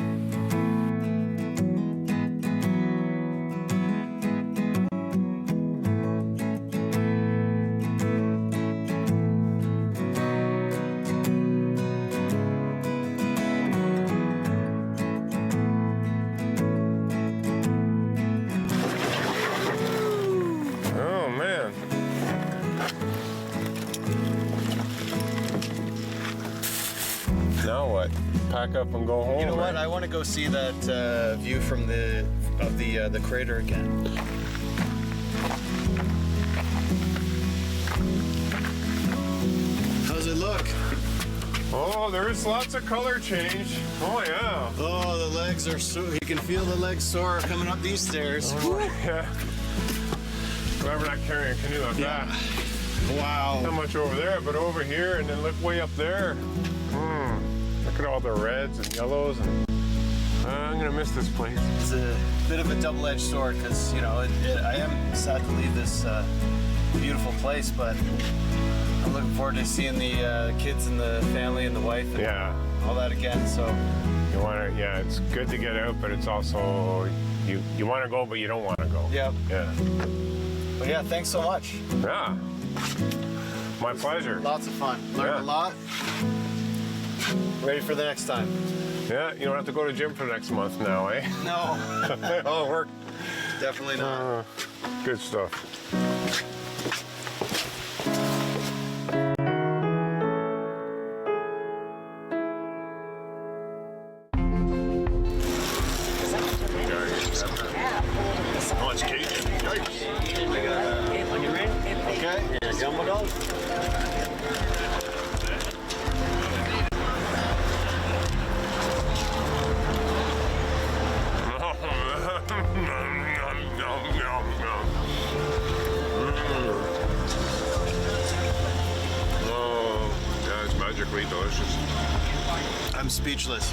Now what? Pack up and go home? You know what? I want to go see that view from the crater again. How's it look? Oh, there's lots of color change. Oh yeah. Oh, the legs are so, you can feel the legs sore coming up these stairs. Oh, yeah. Glad we're not carrying a canoe like that. Wow. Not much over there, but over here, and then look way up there. Look at all the reds and yellows, and I'm gonna miss this place. It's a bit of a double-edged sword because, you know, I am sad to leave this beautiful place, but I'm looking forward to seeing the kids and the family and the wife and all that again. So You want to, yeah, it's good to get out, but it's also, you want to go, but you don't want to go. Yep. Yeah. But yeah, thanks so much. Yeah. My pleasure. Lots of fun. Learned a lot. Ready for the next time. Yeah, you don't have to go to gym for next month now, eh? No. Oh, work. Definitely not. Good stuff. How much cake? Onion ring? Okay. Yeah, gumbo dog. Oh, yeah, it's magically delicious. I'm speechless.